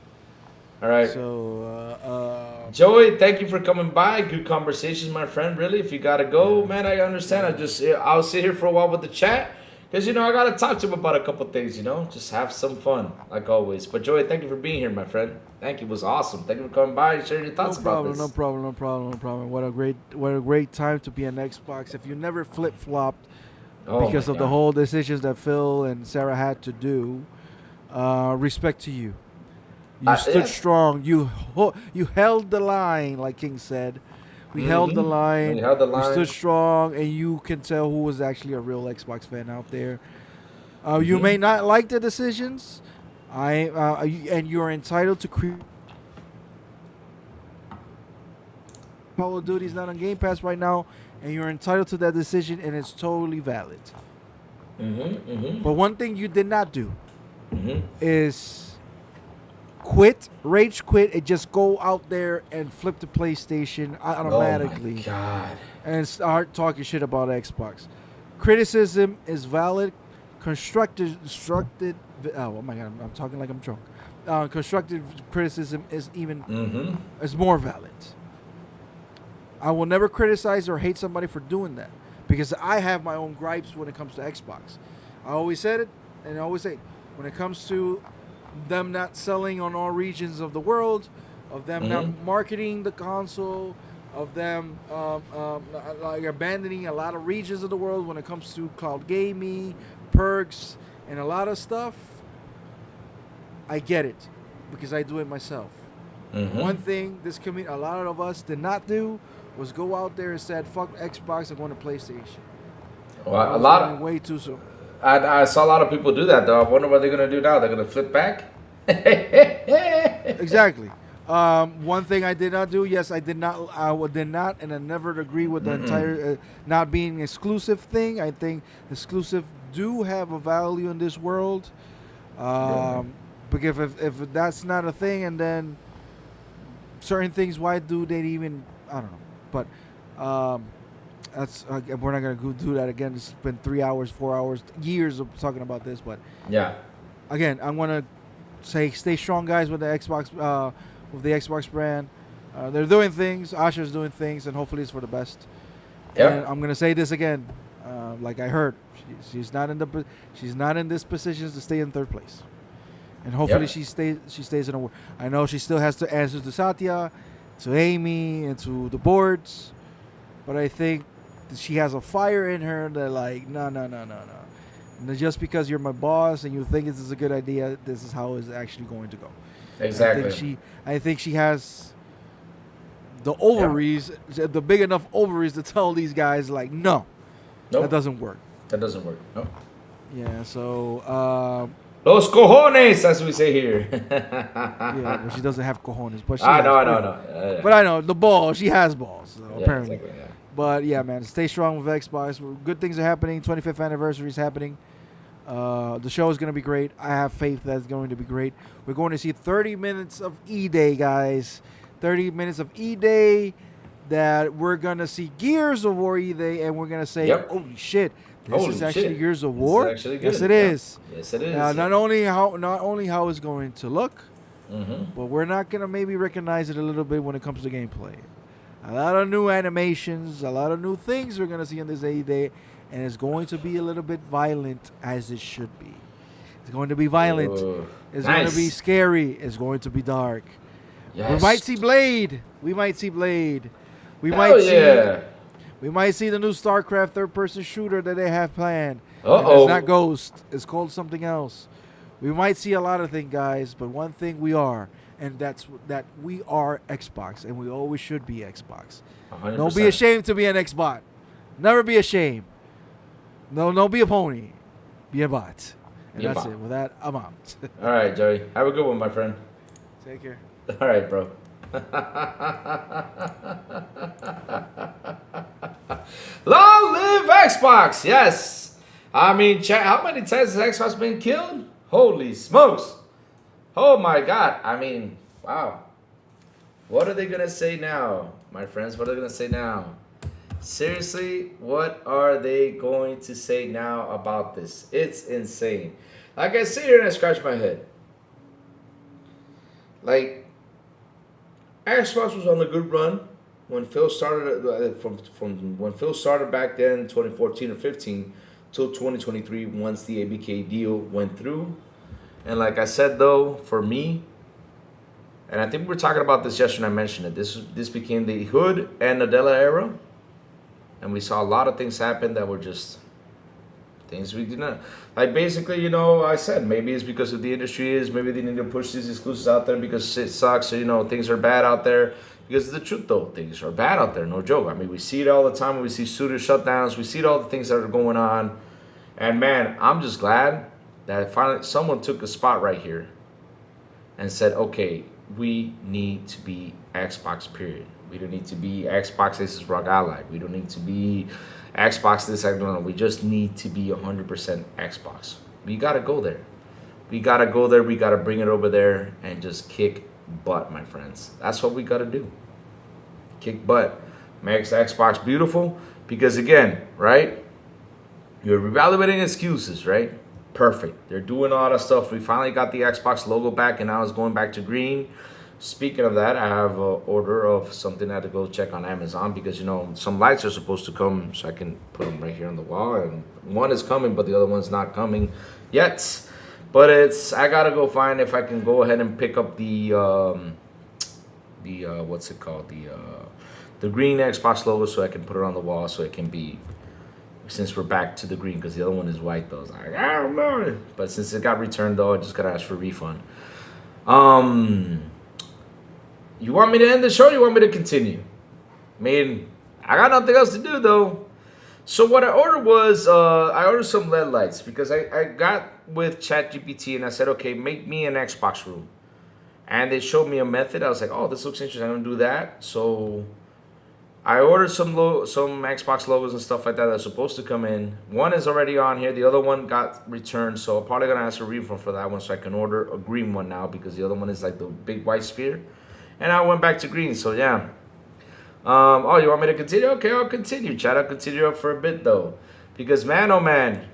all right. So Joey, thank you for coming by. Good conversations, my friend. Really, if you gotta go, man, I understand. I'll sit here for a while with the chat. Because, you know, I got to talk to him about a couple things, you know. Just have some fun, like always. But, Joey, thank you for being here, my friend. Thank you. It was awesome. Thank you for coming by and sharing your thoughts about this. No problem. What a great time to be an Xbox. If you never flip-flopped because of the whole decisions that Phil and Sarah had to do, respect to you. You stood strong. You held the line, like King said. We held the line. We held the line. We stood strong, and you can tell who was actually a real Xbox fan out there. You may not like the decisions, and you're entitled to create. Call of Duty's not on Game Pass right now, and you're entitled to that decision, and it's totally valid. But one thing you did not do is rage quit, and just go out there and flip the PlayStation automatically. Oh my God. And start talking shit about Xbox. Criticism is valid. Constructive. Oh my God, I'm talking like I'm drunk. Constructive criticism is is more valid. I will never criticize or hate somebody for doing that because I have my own gripes when it comes to Xbox. I always said it, and I always say when it comes to them not selling on all regions of the world, of them not marketing the console, of them like abandoning a lot of regions of the world when it comes to cloud gaming, perks, and a lot of stuff. I get it because I do it myself. One thing a lot of us did not do was go out there and said, "Fuck Xbox, I'm going to PlayStation." Well, a lot of way too soon. I saw a lot of people do that though. I wonder what they're gonna do now. They're gonna flip back. Exactly. One thing I did not do. Yes, I did not, and I never agree with the entire not being exclusive thing. I think exclusive do have a value in this world. Because if that's not a thing, and then certain things, why do they even? I don't know. But we're not gonna go do that again. It's been 3 hours, 4 hours, years of talking about this. But yeah, again, I'm gonna say stay strong, guys, with the Xbox, with the Xbox brand. They're doing things. Asha's doing things, and hopefully it's for the best. Yeah. And I'm gonna say this again, like I heard, she's not in this position to stay in third place, and hopefully she stays in a. I know she still has to answer to Satya, to Amy, and to the boards, but I think she has a fire in her that like no. And just because you're my boss and you think this is a good idea, this is how it's actually going to go. exactly. I think she has the ovaries, the big enough ovaries to tell these guys like, no, that doesn't work. That doesn't work. No. Yeah. So. Los cojones, as we say here. Yeah, but she doesn't have cojones. But she I has, know. But I know the balls. She has balls. So apparently. Exactly, yeah. But yeah, man, stay strong with Xbox. Good things are happening. 25th anniversary is happening. The show is going to be great. I have faith that it's going to be great. We're going to see 30 minutes of E-Day, guys. 30 minutes of E-Day that we're going to see Gears of War E-Day, and we're going to say, holy shit, this is actually Gears of War? This is actually good. Yes, it is. Yes, it is. Not only how it's going to look, but we're not going to maybe recognize it a little bit when it comes to gameplay. A lot of new animations, a lot of new things we're going to see on this E-Day, and it's going to be a little bit violent, as it should be. It's going to be violent. It's going to be scary. It's going to be dark. Yes. We might see Blade. We might see the new StarCraft third-person shooter that they have planned. It's not Ghost. It's called something else. We might see a lot of things, guys, but one thing we are, and that's that we are Xbox, and we always should be Xbox. 100%. Don't be ashamed to be an Xbot. Never be ashamed. No, don't be a pony. Be a bot. And that's it. With that, I'm out. All right, Joey. Have a good one, my friend. Take care. All right, bro. Long live Xbox! Yes. I mean, chat. How many times has Xbox been killed? Holy smokes! Oh my God. I mean, wow. What are they going to say now, my friends? What are they going to say now? Seriously, what are they going to say now about this? It's insane. Like I sit here and I scratch my head. Like, Xbox was on a good run when Phil started from when Phil started back then, 2014 or 15, till 2023. Once the ABK deal went through, and like I said though, for me, and I think we were talking about this yesterday. I mentioned it. This became the Hood and Nadella era, and we saw a lot of things happen that were just things we did not like. Basically, you know, I said maybe it's because of the industry is maybe they need to push these exclusives out there because it sucks. So, you know, things are bad out there. Because the truth though, things are bad out there. No joke. I mean, we see it all the time. We see studio shutdowns. We see all the things that are going on. And man, I'm just glad that finally someone took a spot right here and said, okay, we need to be Xbox. Period. We don't need to be Xbox. This is Rock Ally. We don't need to be Xbox this, I don't know. We just need to be 100% Xbox. We gotta go there. We gotta go there. We gotta bring it over there and just kick butt, my friends. That's what we gotta do. Kick butt. Makes Xbox beautiful. Because again, right? You're evaluating excuses, right? Perfect. They're doing all that stuff. We finally got the Xbox logo back and now it's going back to green. Speaking of that, I have an order of something I had to go check on Amazon because, you know, some lights are supposed to come so I can put them right here on the wall. And one is coming, but the other one's not coming yet. But I got to go find if I can go ahead and pick up the what's it called? The green Xbox logo so I can put it on the wall so it can be, since we're back to the green because the other one is white though. I was like, I don't know. But since it got returned though, I just got to ask for a refund. You want me to end the show or you want me to continue? I mean, I got nothing else to do though. So what I ordered was, I ordered some LED lights because I got with ChatGPT and I said, okay, make me an Xbox room. And they showed me a method. I was like, oh, this looks interesting. I'm going to do that. So I ordered some Xbox logos and stuff like that that's supposed to come in. One is already on here. The other one got returned. So I'm probably going to ask a refund for that one so I can order a green one now because the other one is like the big white sphere. And I went back to green, so yeah. Oh, you want me to continue? Okay, I'll continue, Chad. I'll continue up for a bit, though. Because, man, oh, man,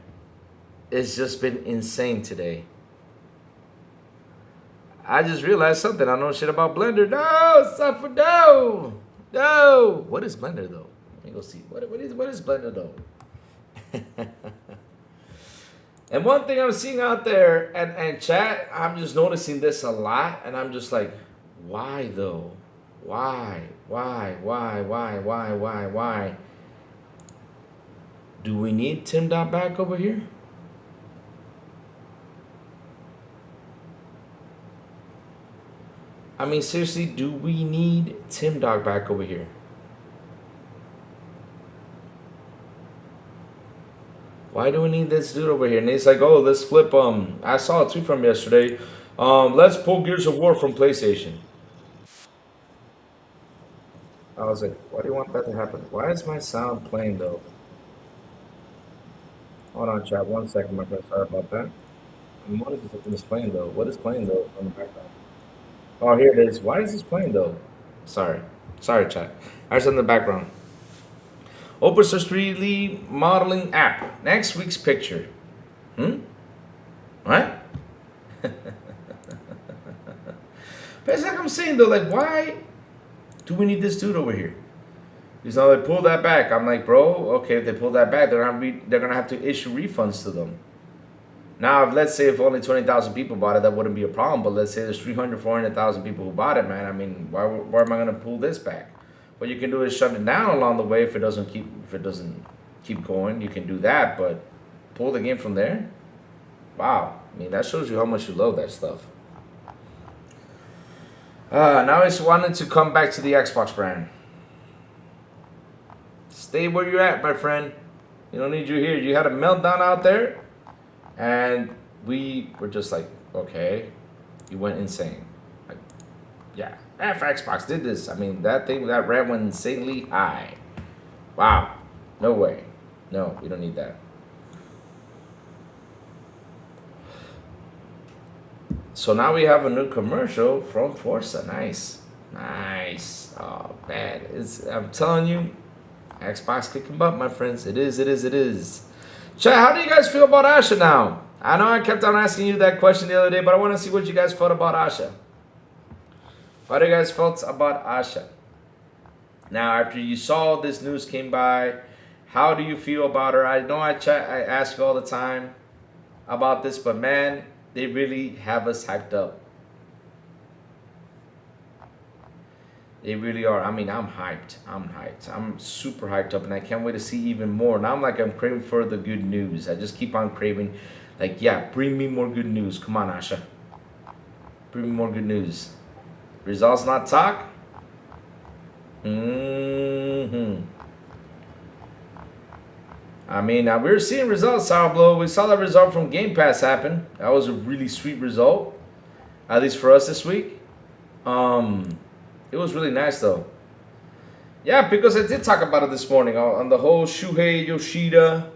it's just been insane today. I just realized something. I don't know shit about Blender. No, suffer, no. No. What is Blender, though? Let me go see. What is Blender, though? And one thing I'm seeing out there, and chat, I'm just noticing this a lot, and I'm just like, why though? Why? Do we need Tim Dot back over here? I mean, seriously, do we need Tim Dot back over here? Why do we need this dude over here? And he's like, oh, let's flip, I saw a tweet from yesterday. Let's pull Gears of War from PlayStation. I was like, why do you want that to happen? Why is my sound playing though? Hold on, chat. 1 second, my friend. Sorry about that. What is this playing though? What is playing though from the background? Oh, here it is. Why is this playing though? Sorry, chat. I was in the background. Open source 3D modeling app. Next week's picture. What? But it's like I'm saying though, like why do we need this dude over here? He's all like, pull that back. I'm like, bro, okay, if they pull that back, they're gonna have to issue refunds to them. Now, let's say if only 20,000 people bought it, that wouldn't be a problem. But let's say there's 300, 400,000 people who bought it, man. I mean, why am I gonna pull this back? What you can do is shut it down along the way if it doesn't keep going. You can do that, but pull the game from there. Wow, I mean that shows you how much you love that stuff. Now he's wanting to come back to the Xbox brand. Stay where you're at, my friend. You don't need you here. You had a meltdown out there, and we were just like, okay, you went insane. Like, yeah, Xbox did this. I mean, that rant went insanely high. Wow, no way. No, we don't need that. So now we have a new commercial from Forza. Nice. Nice. Oh, man. I'm telling you, Xbox kicking butt, my friends. It is, it is, it is. Chat, how do you guys feel about ASHA now? I know I kept on asking you that question the other day, but I want to see what you guys felt about ASHA. What do you guys felt about ASHA? Now, after you saw this news came by, how do you feel about her? I know I ask you all the time about this, but man, they really have us hyped up. They really are. I mean, I'm hyped. I'm hyped. I'm super hyped up, and I can't wait to see even more. Now I'm craving for the good news. I just keep on craving, like, yeah, bring me more good news. Come on, ASHA. Bring me more good news. Results not talk? I mean, now we're seeing results, Sour Blow. We saw that result from Game Pass happen. That was a really sweet result, at least for us this week. It was really nice, though. Yeah, because I did talk about it this morning on the whole Shuhei Yoshida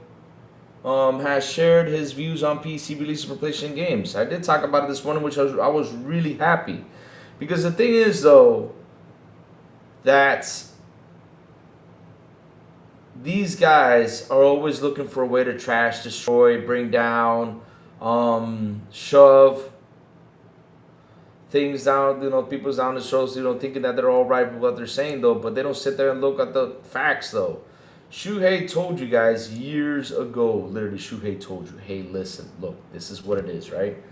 has shared his views on PC releases for PlayStation games. I did talk about it this morning, which I was really happy. Because the thing is, though, that these guys are always looking for a way to trash, destroy, bring down, shove things down, people's down the throats, thinking that they're all right with what they're saying, though, but they don't sit there and look at the facts, though. Shuhei told you guys years ago, literally, Shuhei told you, hey, listen, look, this is what it is, right?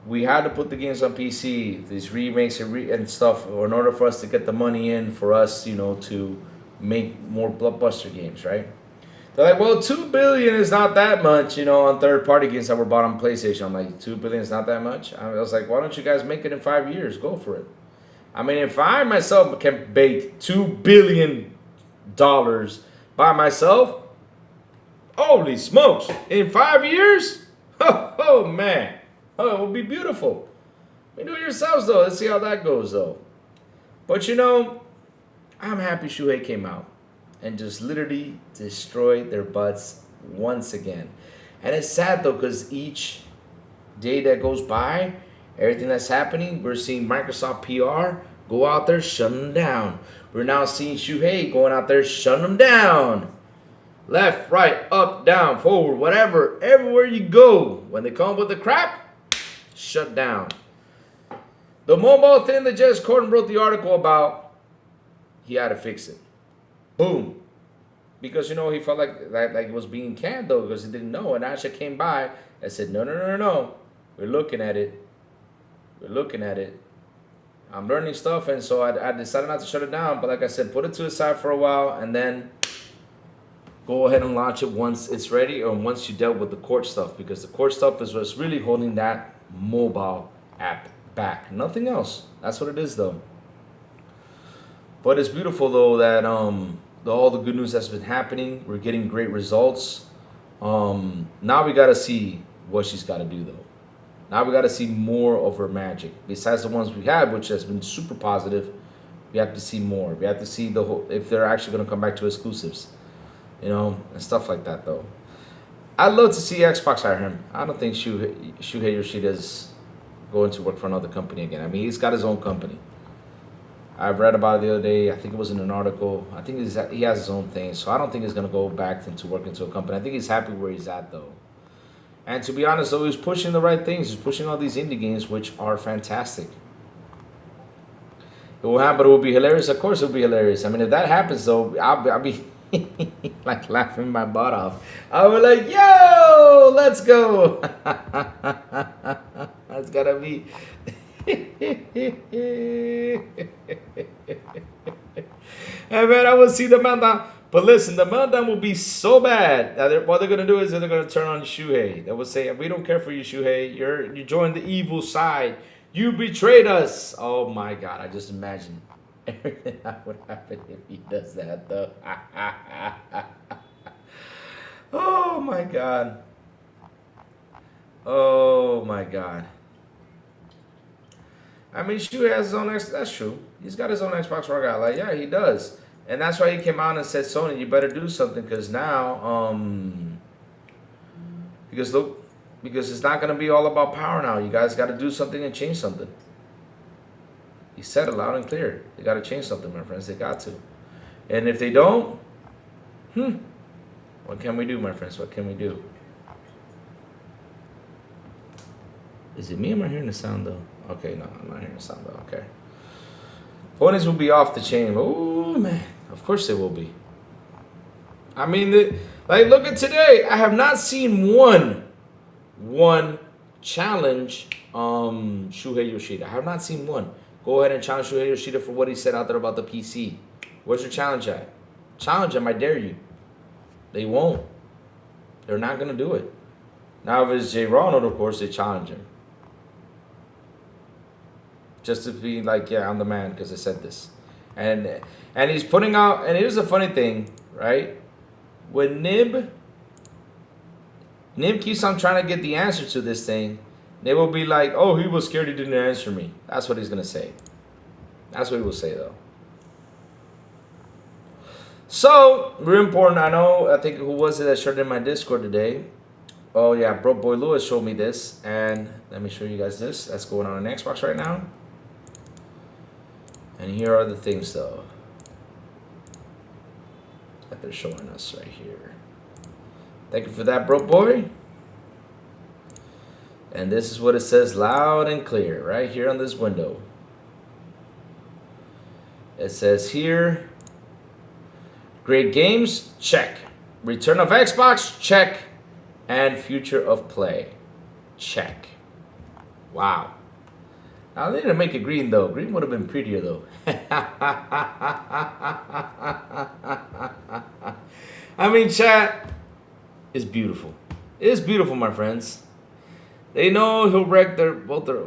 We had to put the games on PC, these remakes and stuff, in order for us to get the money in for us, to make more blockbuster games, right? They're like, well, $2 billion is not that much, on third-party games that were bought on PlayStation. I'm like, $2 billion is not that much? I was like, why don't you guys make it in 5 years? Go for it. I mean, if I myself can bake $2 billion by myself, holy smokes, in 5 years? Oh man. Oh, it will be beautiful. You do it yourselves, though. Let's see how that goes, though. But, I'm happy Shuhei came out and just literally destroyed their butts once again. And it's sad, though, because each day that goes by, everything that's happening, we're seeing Microsoft PR go out there, shutting them down. We're now seeing Shuhei going out there, shutting them down. Left, right, up, down, forward, whatever. Everywhere you go, when they come up with the crap, shut down. The mobile thing that Jez Corden wrote the article about, he had to fix it. Boom. Because, he felt like it was being canned, though, because he didn't know. And ASHA came by and said, no. We're looking at it. We're looking at it. I'm learning stuff, and so I decided not to shut it down. But like I said, put it to the side for a while, and then go ahead and launch it once it's ready, or once you dealt with the court stuff, because the court stuff is what's really holding that mobile app back. Nothing else. That's what it is, though. But it's beautiful, though, that all the good news that's been happening. We're getting great results. Now we got to see what she's got to do, though. Now we got to see more of her magic. Besides the ones we had, which has been super positive, we have to see more. We have to see if they're actually going to come back to exclusives, and stuff like that, though. I'd love to see Xbox hire him. I don't think Shuhei Yoshida's going to work for another company again. I mean, he's got his own company. I read about it the other day. I think it was in an article. I think he has his own thing, so I don't think he's going to go back into working to a company. I think he's happy where he's at, though. And to be honest, though, he's pushing the right things. He's pushing all these indie games, which are fantastic. It will happen. It will be hilarious. Of course, it will be hilarious. I mean, if that happens, though, I'll be like laughing my butt off. I'll be like, yo, let's go. That's gotta be. And man, I will see the meltdown. But listen, the meltdown will be so bad that what they're going to do is they're going to turn on Shuhei. They will say, we don't care for you, Shuhei. You joined the evil side. You betrayed us. Oh, my God. I just imagine everything that would happen if he does that, though. Oh, my God. Oh, my God. I mean, Shuhei has his own Xbox. That's true. He's got his own Xbox workout. Like, yeah, he does. And that's why he came out and said, Sony, you better do something, because now, because Because it's not going to be all about power now. You guys got to do something and change something. He said it loud and clear. They got to change something, my friends. They got to. And if they don't, what can we do, my friends? What can we do? Is it me? Am I hearing the sound, though? Okay, no, I'm not hearing the sound, though. Okay. Ponies will be off the chain. Oh, man. Of course they will be. I mean, like, look at today. I have not seen one challenge Shuhei Yoshida. I have not seen one. Go ahead and challenge Shuhei Yoshida for what he said out there about the PC. Where's your challenge at? Challenge him, I dare you. They won't. They're not going to do it. Now, if it's Jay Ronald, of course, they challenge him. Just to be like, yeah, I'm the man because I said this. And he's putting out, and here's the funny thing, right? When Nib keeps on trying to get the answer to this thing, they will be like, oh, he was scared he didn't answer me. That's what he's going to say. That's what he will say, though. So, real important, I think, who was it that showed in my Discord today? Oh, yeah, Bro Boy Lewis showed me this. And let me show you guys this. That's going on Xbox right now. And here are the things, though, that they're showing us right here. Thank you for that, Bro Boy. And this is what it says loud and clear right here on this window. It says here, great games, check. Return of Xbox, check. And future of play, check. Wow. Now they didn't make it green though. Green would have been prettier though. I mean, chat is beautiful. It is beautiful, my friends. They know he'll wreck both their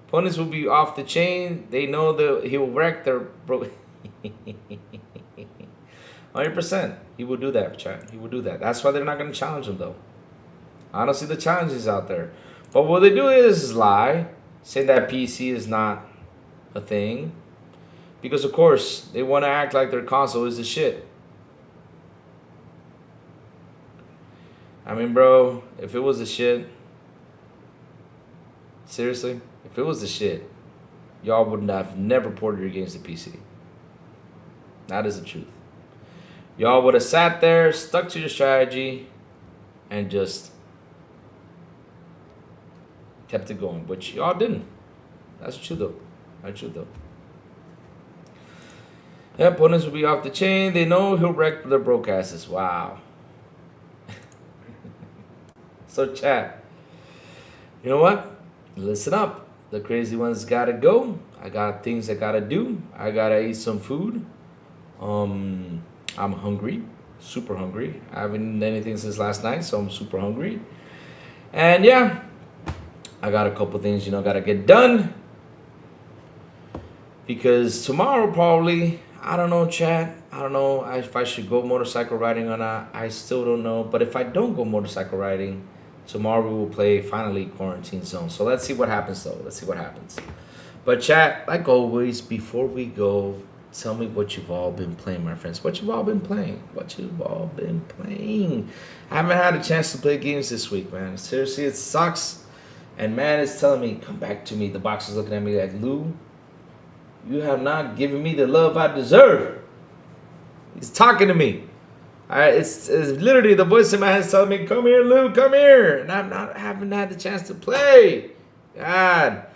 opponents will be off the chain. They know that he will wreck their 100%. He will do that, chat. He will do that. That's why they're not going to challenge him, though. I don't see the challenges out there. But what they do is lie, saying that PC is not a thing. Because, of course, they want to act like their console is the shit. I mean, bro, if it was the shit, seriously, if it was the shit, y'all would have never ported your games to PC. That is the truth. Y'all would have sat there, stuck to your strategy, and just kept it going. But y'all didn't. That's true, though. That's true, though. Yeah, opponents will be off the chain. They know he'll wreck their broadcasts. Wow. So, chat, you know what? Listen up. The crazy ones gotta go. I got things I gotta do. I gotta eat some food. I'm hungry. Super hungry. I haven't eaten anything since last night, so I'm super hungry. And yeah, I got a couple things, gotta get done. Because tomorrow probably, I don't know, chat. I don't know if I should go motorcycle riding or not. I still don't know. But if I don't go motorcycle riding, tomorrow we will play finally Quarantine Zone. So let's see what happens, though. Let's see what happens. But chat, like always, before we go, tell me what you've all been playing, my friends. What you've all been playing. What you've all been playing. I haven't had a chance to play games this week, man. Seriously, it sucks. And man, it's telling me, come back to me. The box is looking at me like, Lou, you have not given me the love I deserve. He's talking to me. It's literally the voice in my head telling me, come here, Lou, come here. And haven't had the chance to play. God.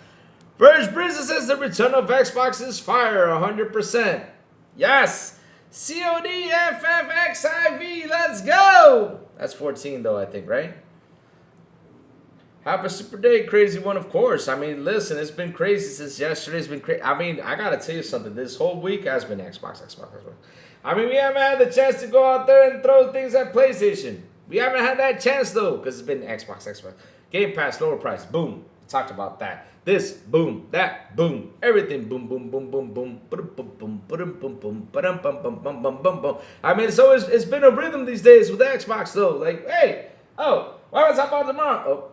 Verge Princess says the return of Xbox is fire, 100%. Yes. CODFFXIV, let's go. That's 14 though, I think, right? Have a super day, crazy one, of course. I mean, listen, it's been crazy since yesterday. It's been crazy. I mean, I got to tell you something. This whole week has been Xbox. I mean, we haven't had the chance to go out there and throw things at PlayStation. We haven't had that chance, though, because it's been Xbox. Game Pass, lower price, boom. We talked about that. This, boom. That, boom. Everything, boom, boom, boom, boom, boom. Boom, boom, boom, boom, boom, boom, boom, boom, boom, boom. I mean, so it's been a rhythm these days with Xbox, though. Like, hey, oh, why was I about tomorrow? Oh,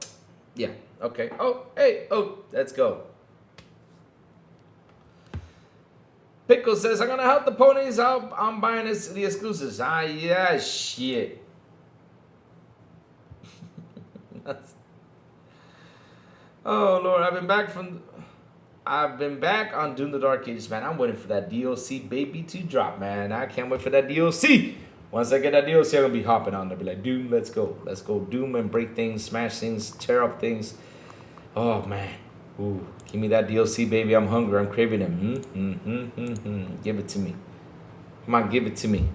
yeah, okay. Oh, hey, oh, let's go. Pickle says, I'm going to help the ponies out. I'm buying the exclusives. Ah, yeah, shit. Oh Lord, I've been back on Doom the Dark Ages, man. I'm waiting for that DLC baby to drop, man. I can't wait for that DLC. Once I get that DLC, I'm gonna be hopping on there. Be like, Doom, let's go. Let's go Doom and break things, smash things, tear up things. Oh man. Ooh, give me that DLC, baby. I'm hungry. I'm craving it. Give it to me. Come on, give it to me.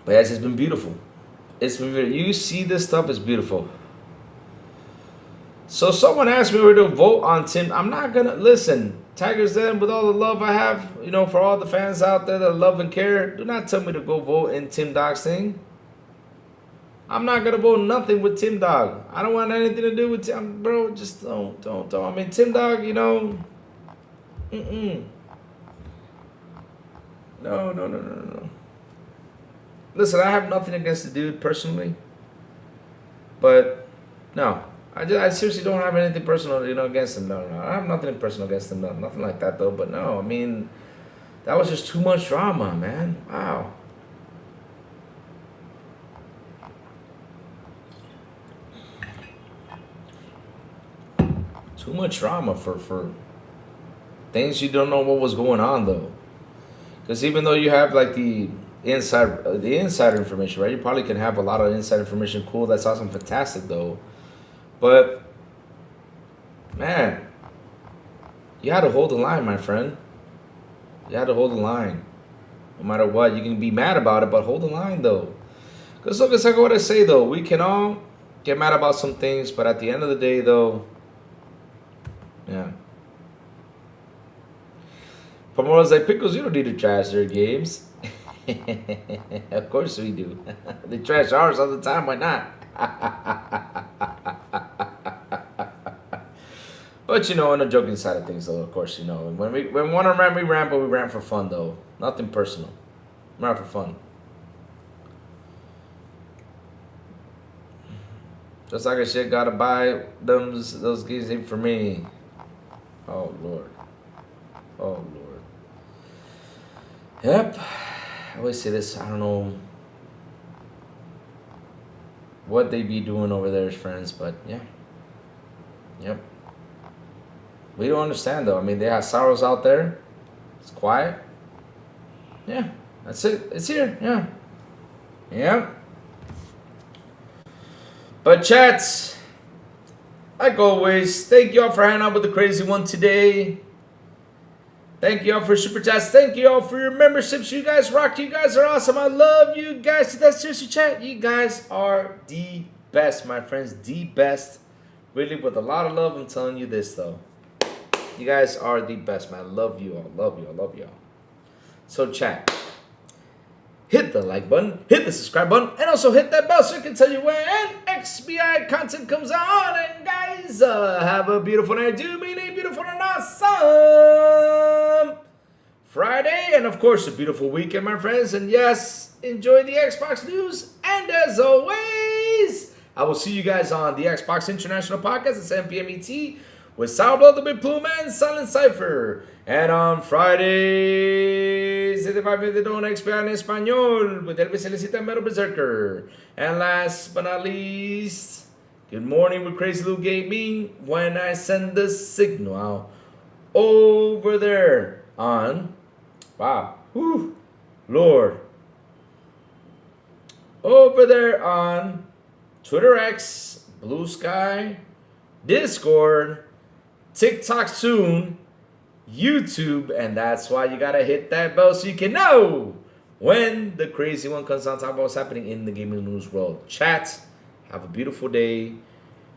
But yes, it's been beautiful. It's been beautiful. You see this stuff is beautiful. So someone asked me where to vote on Tim. I'm not gonna listen. Tigers Den, with all the love I have, you know, for all the fans out there that love and care, do not tell me to go vote in Tim Dog's thing. I'm not gonna vote nothing with Tim Dog. I don't want anything to do with Tim, bro. Just don't. I mean, Tim Dog, you know. No. Listen, I have nothing against the dude personally, but no, I seriously don't have anything personal, you know, against him. No, I have nothing personal against him. No, nothing like that though. But no, I mean, that was just too much drama, man. Wow. Too much drama for things you don't know what was going on though. Because even though you have like the insider information, right? You probably can have a lot of inside information. Cool, that's awesome, fantastic though. But man, you had to hold the line, my friend. You had to hold the line. No matter what, you can be mad about it, but hold the line though. Because look, it's like what I say though. We can all get mad about some things, but at the end of the day though, yeah. Promoters like Pickles, you don't need to trash their games. Of course we do. They trash ours all the time, why not? But you know, on the joking side of things though, of course, you know, when we want to rant, we rant, but we rant for fun though. Nothing personal. Rant for fun. Just like I said, gotta buy those games ain't for me. Oh Lord. Oh Lord. Yep. I always say this, I don't know what they be doing over there as friends, but yeah. Yep. We don't understand though. I mean, they have sorrows out there. It's quiet. Yeah. That's it. It's here. Yeah. Yeah. But chats, like always, thank y'all for hanging out with the crazy one today. Thank y'all for super chats. Thank y'all for your memberships. You guys rock. You guys are awesome. I love you guys. That's seriously chat. You guys are the best, my friends. The best. Really, with a lot of love, I'm telling you this though. You guys are the best, man. I love you all. Love you all. Love you all. So chat. Hit the like button, hit the subscribe button, and also hit that bell so I can tell you when XBI content comes on. And guys, have a beautiful night. Do mean a beautiful and awesome Friday, and of course a beautiful weekend, my friends. And yes, enjoy the Xbox news. And as always, I will see you guys on the Xbox International Podcast at 7 p.m. ET with Soundblow, the Big Plume, and Silent Cypher. And on Fridays, 75 XP en Español with Elvis Elicita and Metal Berserker. And last but not least, good morning with Crazy Lou Gaming when I send the signal out over there on, wow, whew, Lord, over there on Twitter X, Blue Sky, Discord, TikTok soon, YouTube, and that's why you gotta hit that bell so you can know when the crazy one comes on, talk about what's happening in the gaming news world. Chat, have a beautiful day,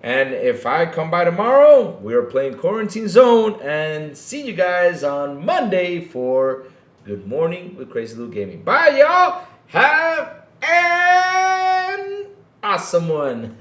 and if I come by tomorrow, we are playing Quarantine Zone, and see you guys on Monday for Good Morning with Crazy Lou Gaming. Bye, y'all. Have an awesome one.